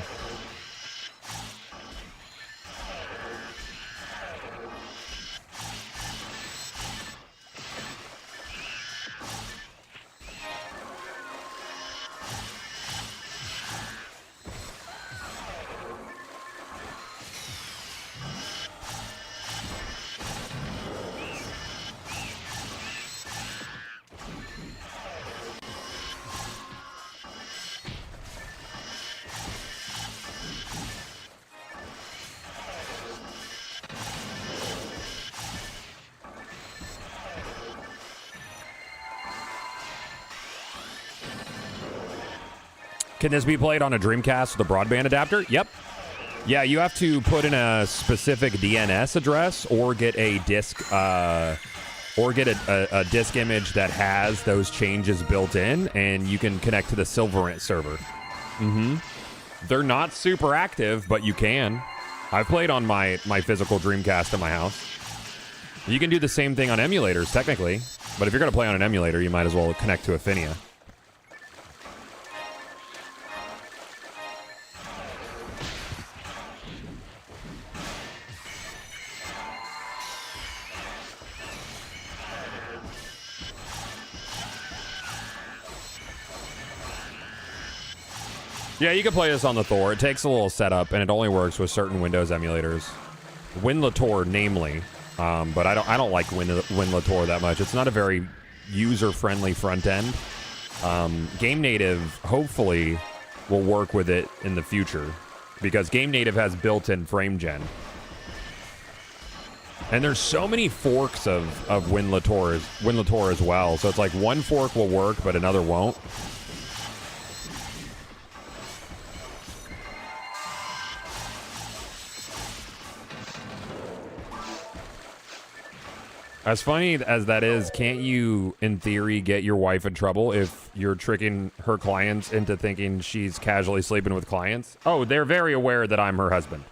Can this be played on a Dreamcast with a broadband adapter? Yep. Yeah, you have to put in a specific DNS address or get a disk, a disk image that has those changes built in, and you can connect to the Silverant server. They're not super active, but you can. I've played on my physical Dreamcast in my house. You can do the same thing on emulators, technically, but if you're going to play on an emulator, you might as well connect to Affinia. Yeah, you can play this on the Thor. It takes a little setup, and it only works with certain Windows emulators. WinLator, namely, but I don't like WinLator that much. It's not a very user-friendly front end. Game Native, hopefully, will work with it in the future, because Game Native has built-in frame gen. And there's so many forks of WinLator as well. So it's like one fork will work, but another won't. As funny as that is, can't you, in theory, get your wife in trouble if you're tricking her clients into thinking she's casually sleeping with clients? Oh, they're very aware that I'm her husband.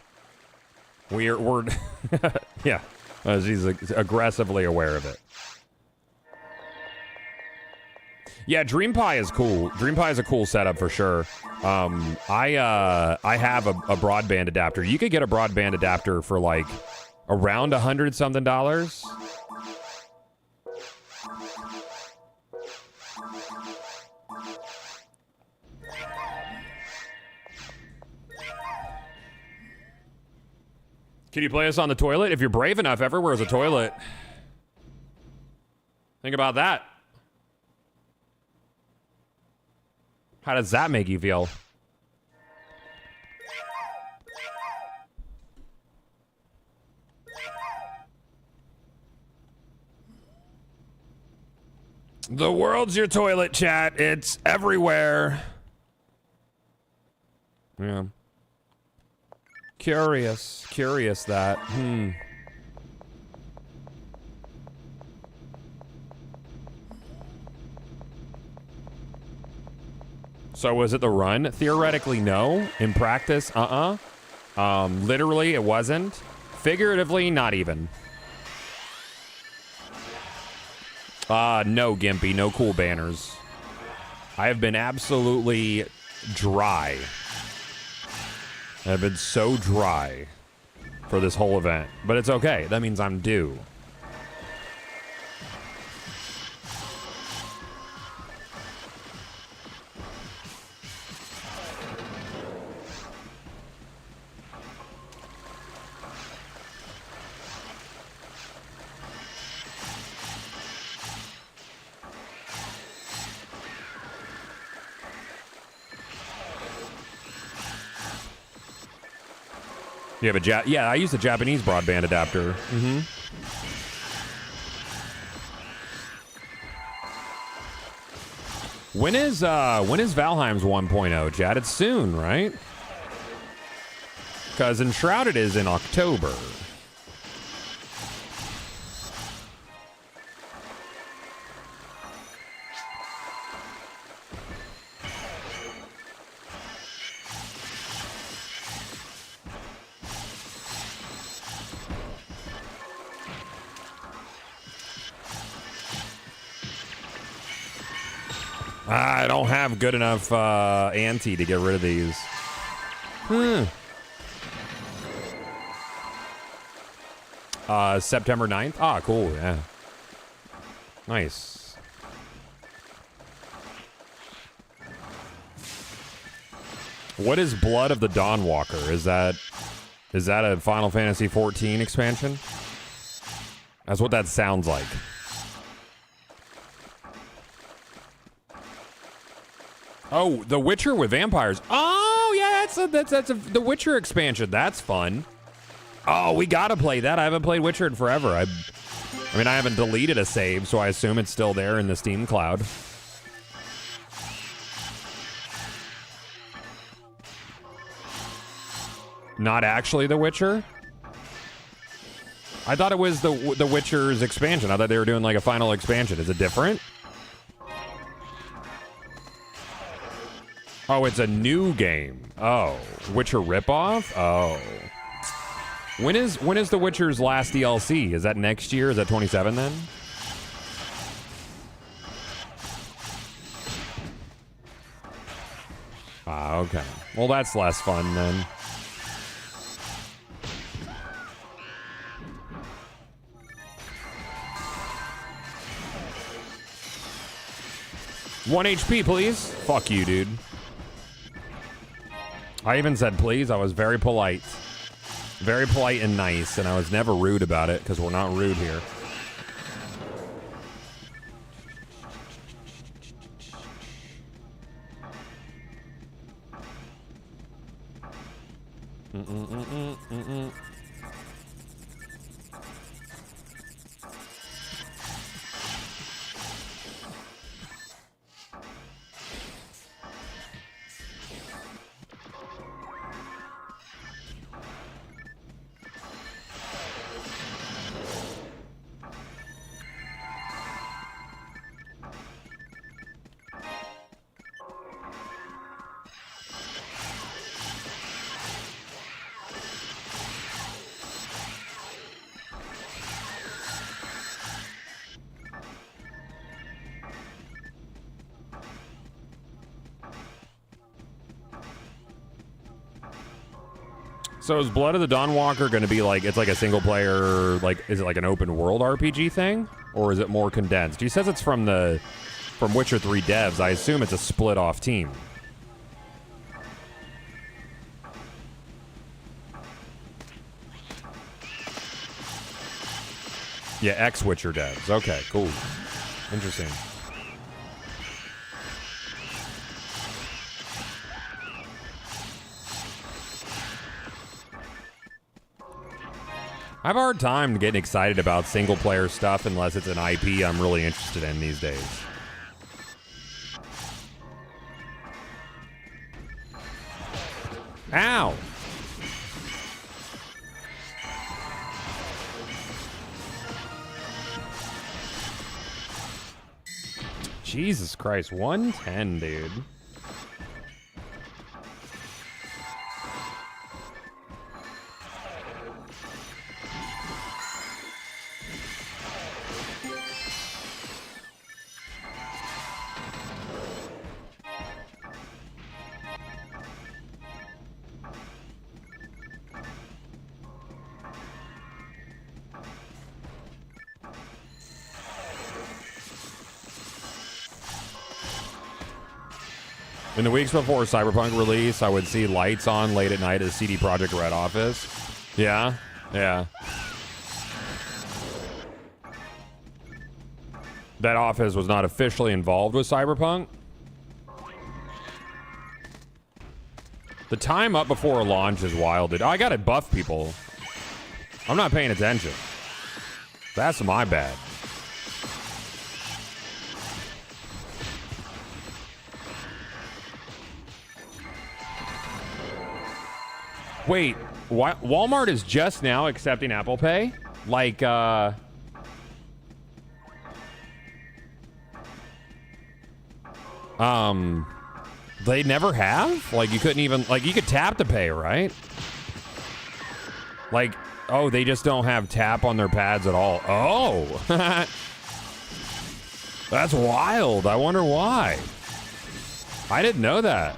We're yeah, she's aggressively aware of it. Yeah, DreamPie is cool. DreamPie is a cool setup for sure. I have a broadband adapter. You could get a broadband adapter for like around $100-something. Can you play us on the toilet? If you're brave enough, everywhere is a toilet. Think about that. How does that make you feel? The world's your toilet, chat. It's everywhere. Yeah. Curious that. So was it the run? Theoretically, no. In practice, literally, it wasn't. Figuratively, not even. No, Gimpy, no cool banners. I have been absolutely dry. I've been so dry for this whole event. But it's okay. That means I'm due. You have a yeah, I use a Japanese broadband adapter. When is Valheim's 1.0, Chad? It's soon, right? Because Enshrouded is in October. I don't have good enough ante to get rid of these. September 9th? Ah, cool, yeah. Nice. What is Blood of the Dawnwalker? Is that a Final Fantasy 14 expansion? That's what that sounds like. Oh, The Witcher with vampires. Oh, yeah, that's a The Witcher expansion. That's fun. Oh, we gotta play that. I haven't played Witcher in forever. I mean, I haven't deleted a save, so I assume it's still there in the Steam cloud. Not actually The Witcher? I thought it was the Witcher's expansion. I thought they were doing like a final expansion. Is it different? Oh, it's a new game. Oh, Witcher ripoff? Oh. When is The Witcher's last DLC? Is that next year? Is that 27 then? Ah, okay. Well, that's less fun then. One HP, please. Fuck you, dude. I even said please. I was very polite. Very polite and nice, and I was never rude about it, because we're not rude here. So is Blood of the Dawnwalker going to be like, it's like a single player, like, is it like an open world RPG thing? Or is it more condensed? He says it's from Witcher 3 devs. I assume it's a split off team. Yeah, ex-Witcher devs. Okay, cool. Interesting. I have a hard time getting excited about single-player stuff unless it's an IP I'm really interested in these days. Ow! Jesus Christ, 110, dude. In the weeks before Cyberpunk release, I would see lights on late at night at CD Projekt Red office. Yeah, yeah. That office was not officially involved with Cyberpunk. The time up before launch is wild, dude. Oh, I gotta buff people. I'm not paying attention. That's my bad. Wait, Walmart is just now accepting Apple Pay? Like, they never have? Like, you couldn't even, like, you could tap to pay, right? Like, oh, they just don't have tap on their pads at all. Oh! That's wild. I wonder why. I didn't know that.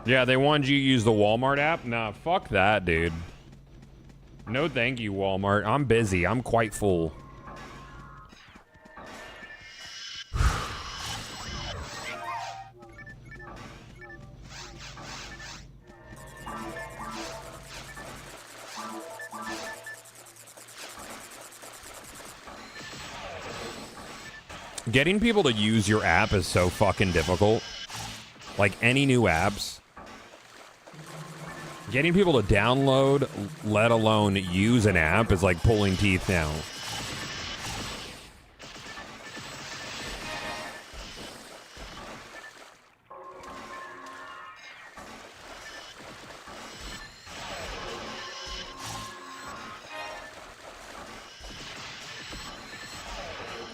Yeah, they wanted you to use the Walmart app? Nah, fuck that, dude. No thank you, Walmart. I'm busy. I'm quite full. Getting people to use your app is so fucking difficult. Like, any new apps. Getting people to download, let alone use an app, is like pulling teeth now.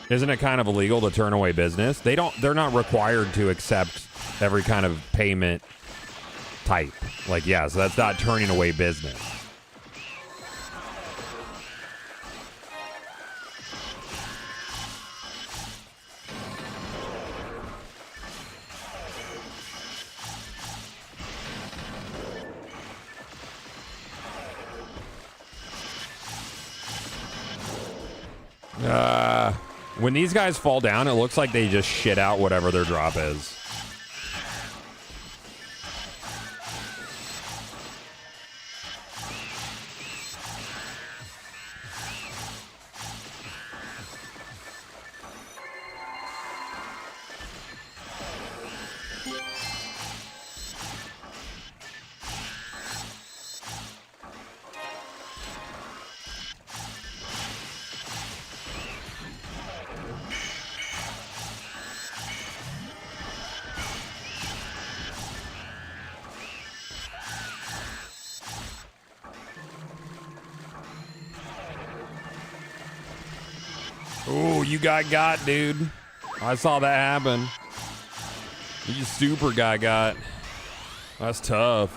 Isn't it kind of illegal to turn away business? They're not required to accept every kind of payment type. Like, yeah, so that's not turning away business. When these guys fall down, it looks like they just shit out whatever their drop is. Ooh, you got, dude. I saw that happen. You super got. That's tough.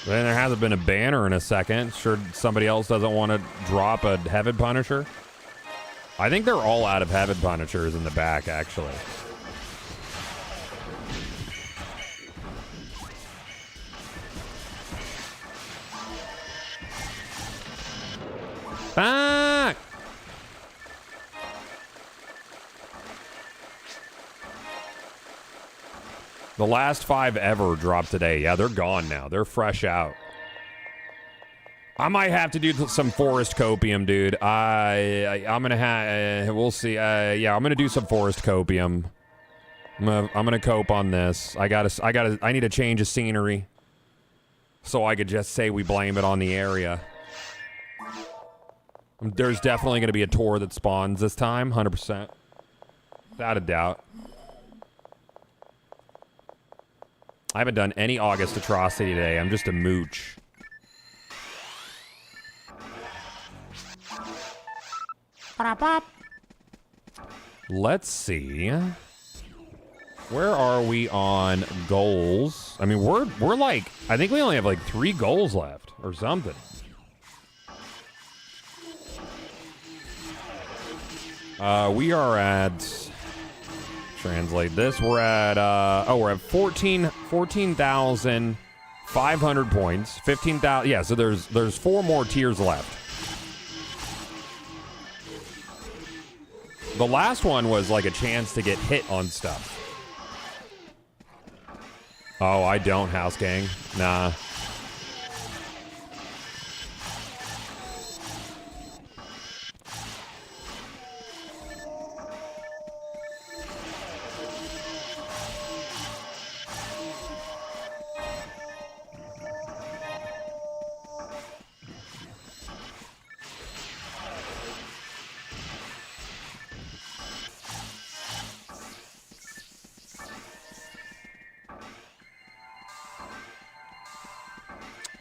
Then there hasn't been a banner in a second. Sure, somebody else doesn't want to drop a Heaven Punisher. I think they're all out of Heaven Punishers in the back, actually. Fuck! The last 5 ever dropped today. Yeah, they're gone now. They're fresh out. I might have to do some forest copium, dude. I'm gonna have. We'll see. Yeah, I'm gonna do some forest copium. I'm gonna cope on this. I need a change of scenery, so I could just say we blame it on the area. There's definitely gonna be a tour that spawns this time, 100%, without a doubt. I haven't done any August atrocity today. I'm just a mooch. Let's see. Where are we on goals? I mean, we're like, I think we only have like 3 goals left or something. We are at, translate this, we're at, we're at 14,500 points, 15,000, yeah, so there's 4 more tiers left. The last one was like a chance to get hit on stuff. Oh, I don't, House Gang. Nah.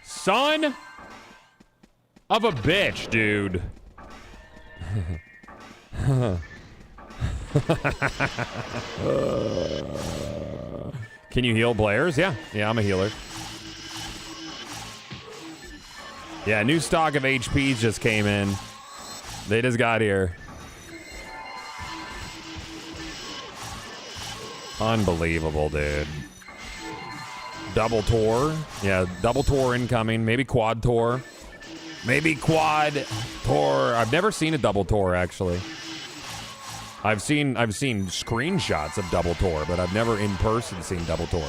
Son of a bitch, dude. Can you heal players? Yeah. Yeah, I'm a healer. Yeah, new stock of HPs just came in. They just got here. Unbelievable, dude. Double tour. Yeah, double tour incoming. Maybe quad tour. Maybe quad tour. I've never seen a double tour, actually. I've seen screenshots of double tour, but I've never in person seen double tour.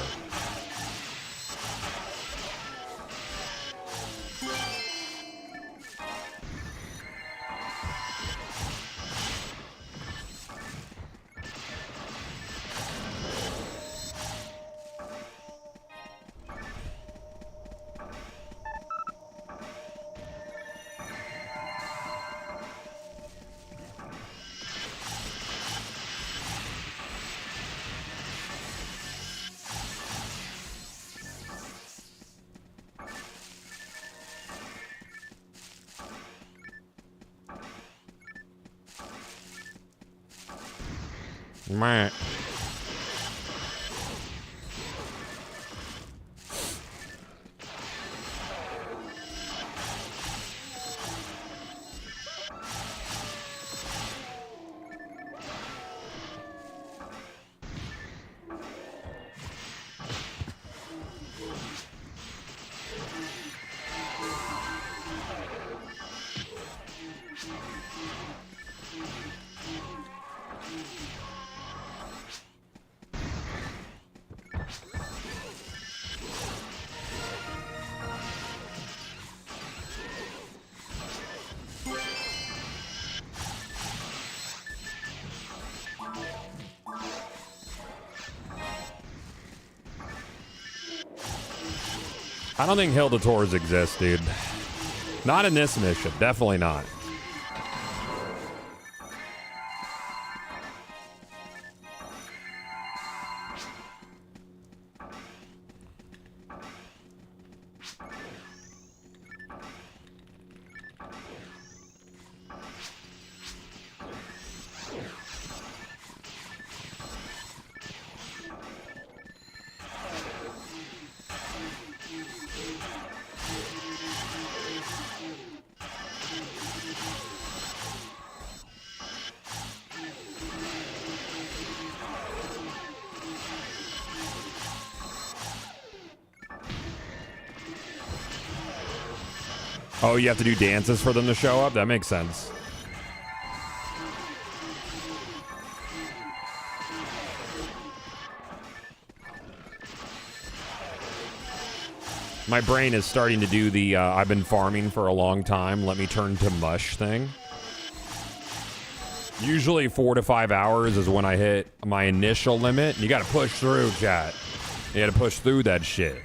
Meh. I don't think Hilda Tours exist, dude. Not in this mission. Definitely not. Oh, you have to do dances for them to show up? That makes sense. My brain is starting to do the I've been farming for a long time, let me turn to mush thing. Usually 4 to 5 hours is when I hit my initial limit. You gotta push through, chat. You gotta push through that shit.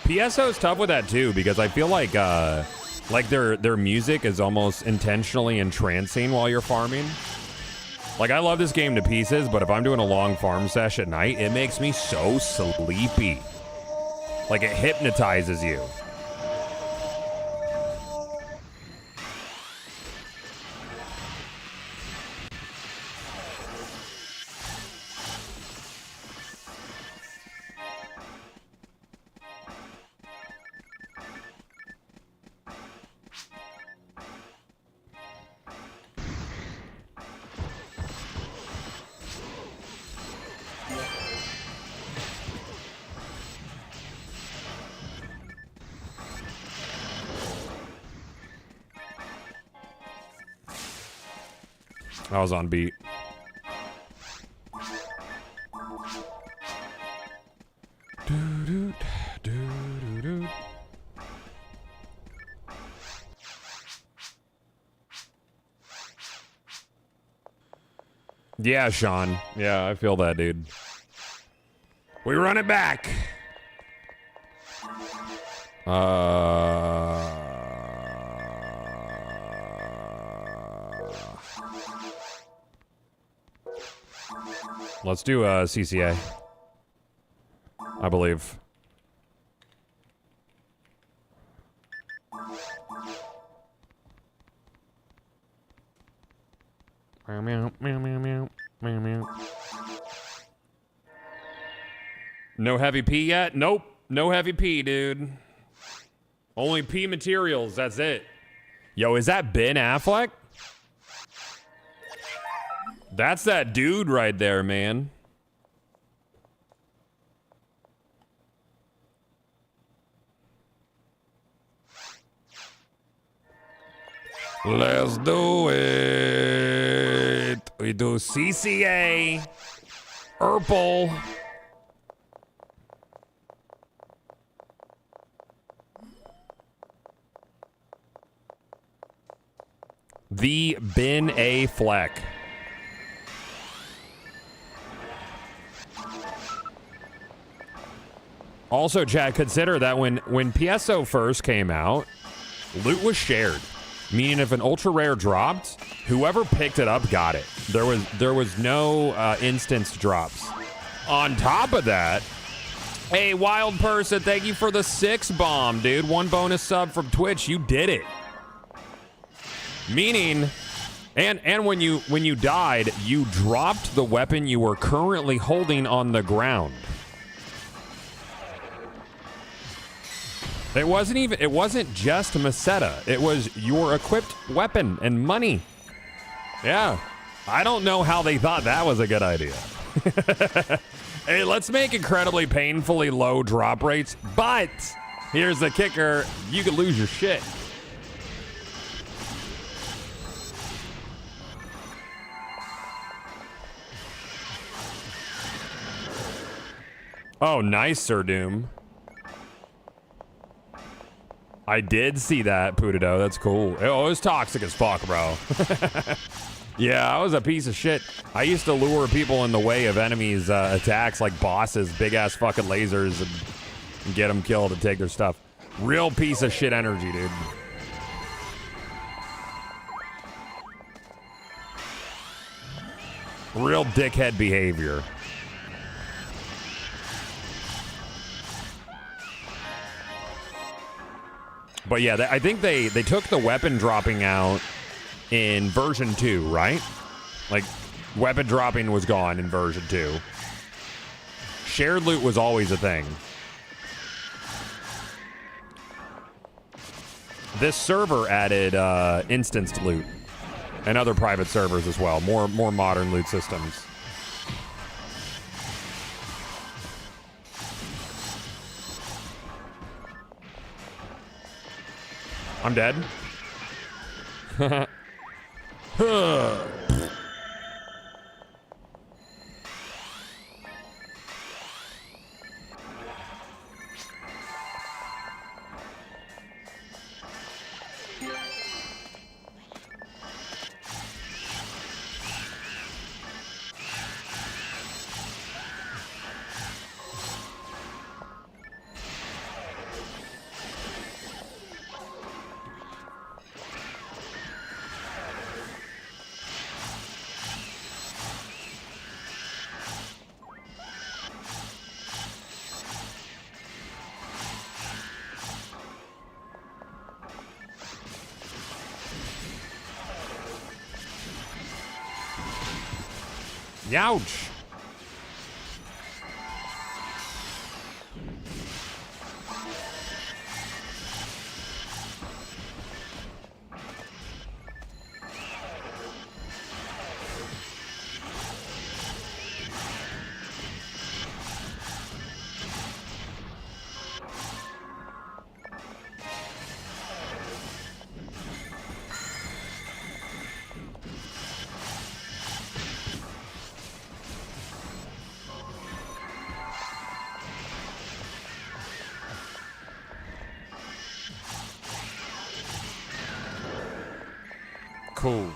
PSO is tough with that too, because I feel like their music is almost intentionally entrancing while you're farming. Like, I love this game to pieces, but if I'm doing a long farm sesh at night, it makes me so sleepy. Like, it hypnotizes you. I was on beat. Yeah, Sean. Yeah, I feel that, dude. We run it back. Let's do CCA. I believe. Meow, meow, meow, meow, meow, meow, meow. No heavy P yet? Nope. No heavy P, dude. Only P materials. That's it. Yo, is that Ben Affleck? That's that dude right there, man. Let's do it. We do CCA. Urple. The Ben A. Fleck. Also, Chad, consider that when PSO first came out, loot was shared. Meaning if an ultra rare dropped, whoever picked it up got it. There was no instanced drops. On top of that, hey, Wild Person, thank you for the 6 bomb, dude. 1 bonus sub from Twitch. You did it. Meaning, and when you died, you dropped the weapon you were currently holding on the ground. It wasn't just Meseta. It was your equipped weapon and money. Yeah. I don't know how they thought that was a good idea. Hey, let's make incredibly painfully low drop rates, but here's the kicker. You could lose your shit. Oh, nice, Sir Doom. I did see that, Pudido. That's cool. It was toxic as fuck, bro. Yeah, I was a piece of shit. I used to lure people in the way of enemies' attacks, like bosses, big-ass fucking lasers, and get them killed and take their stuff. Real piece of shit energy, dude. Real dickhead behavior. But yeah, I think they took the weapon dropping out in version 2, right? Like, weapon dropping was gone in version 2. Shared loot was always a thing. This server added instanced loot and other private servers as well. More modern loot systems. I'm dead. Youch. Cool.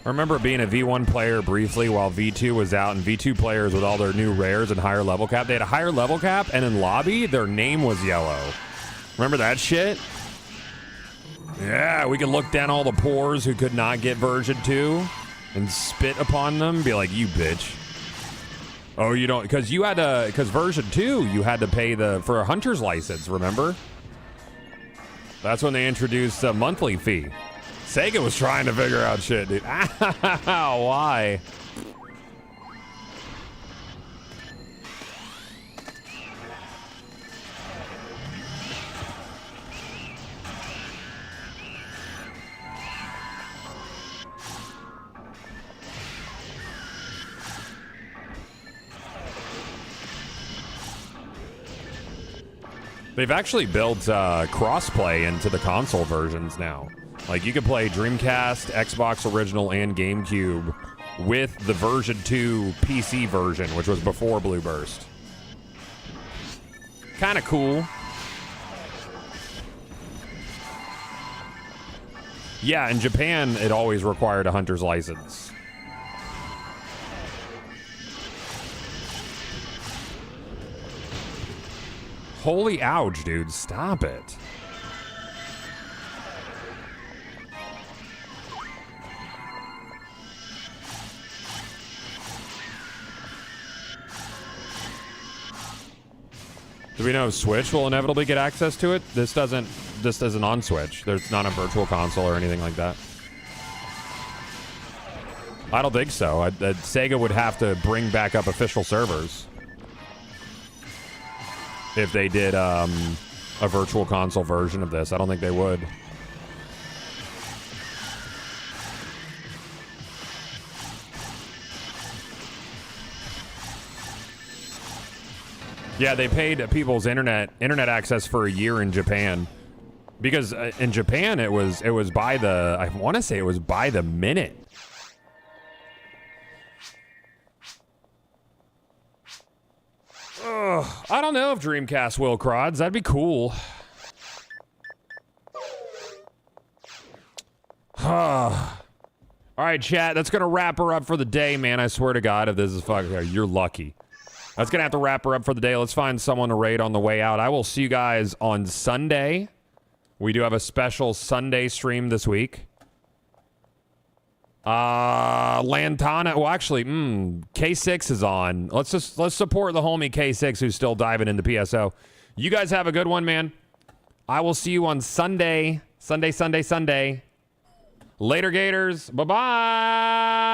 I remember being a V1 player briefly while V2 was out, and V2 players with all their new rares and higher level cap, they had a higher level cap, and in lobby, their name was yellow. Remember that shit? Yeah, we could look down all the pores who could not get version 2 and spit upon them, be like, you bitch. Oh, you don't, because you had to, because version 2, you had to pay for a hunter's license, remember? That's when they introduced a monthly fee. Sega was trying to figure out shit, dude. Why? They've actually built crossplay into the console versions now. Like, you can play Dreamcast, Xbox Original, and GameCube with the version 2 PC version, which was before Blue Burst. Kind of cool. Yeah, in Japan, it always required a hunter's license. Holy ouch, dude. Stop it. Do we know if Switch will inevitably get access to it? This isn't on Switch. There's not a virtual console or anything like that. I don't think so. Sega would have to bring back up official servers if they did a virtual console version of this. I don't think they would. Yeah, they paid people's internet access for a year in Japan, because in Japan it was by the, I want to say it was by the minute. Ugh, I don't know if Dreamcast will, Crods. That'd be cool. All right, chat. That's gonna wrap her up for the day, man. I swear to God, if this is fucking, you're lucky. That's going to have to wrap her up for the day. Let's find someone to raid on the way out. I will see you guys on Sunday. We do have a special Sunday stream this week. Lantana. Well, actually, K6 is on. Let's support the homie K6 who's still diving into PSO. You guys have a good one, man. I will see you on Sunday. Sunday. Later, Gators. Bye-bye.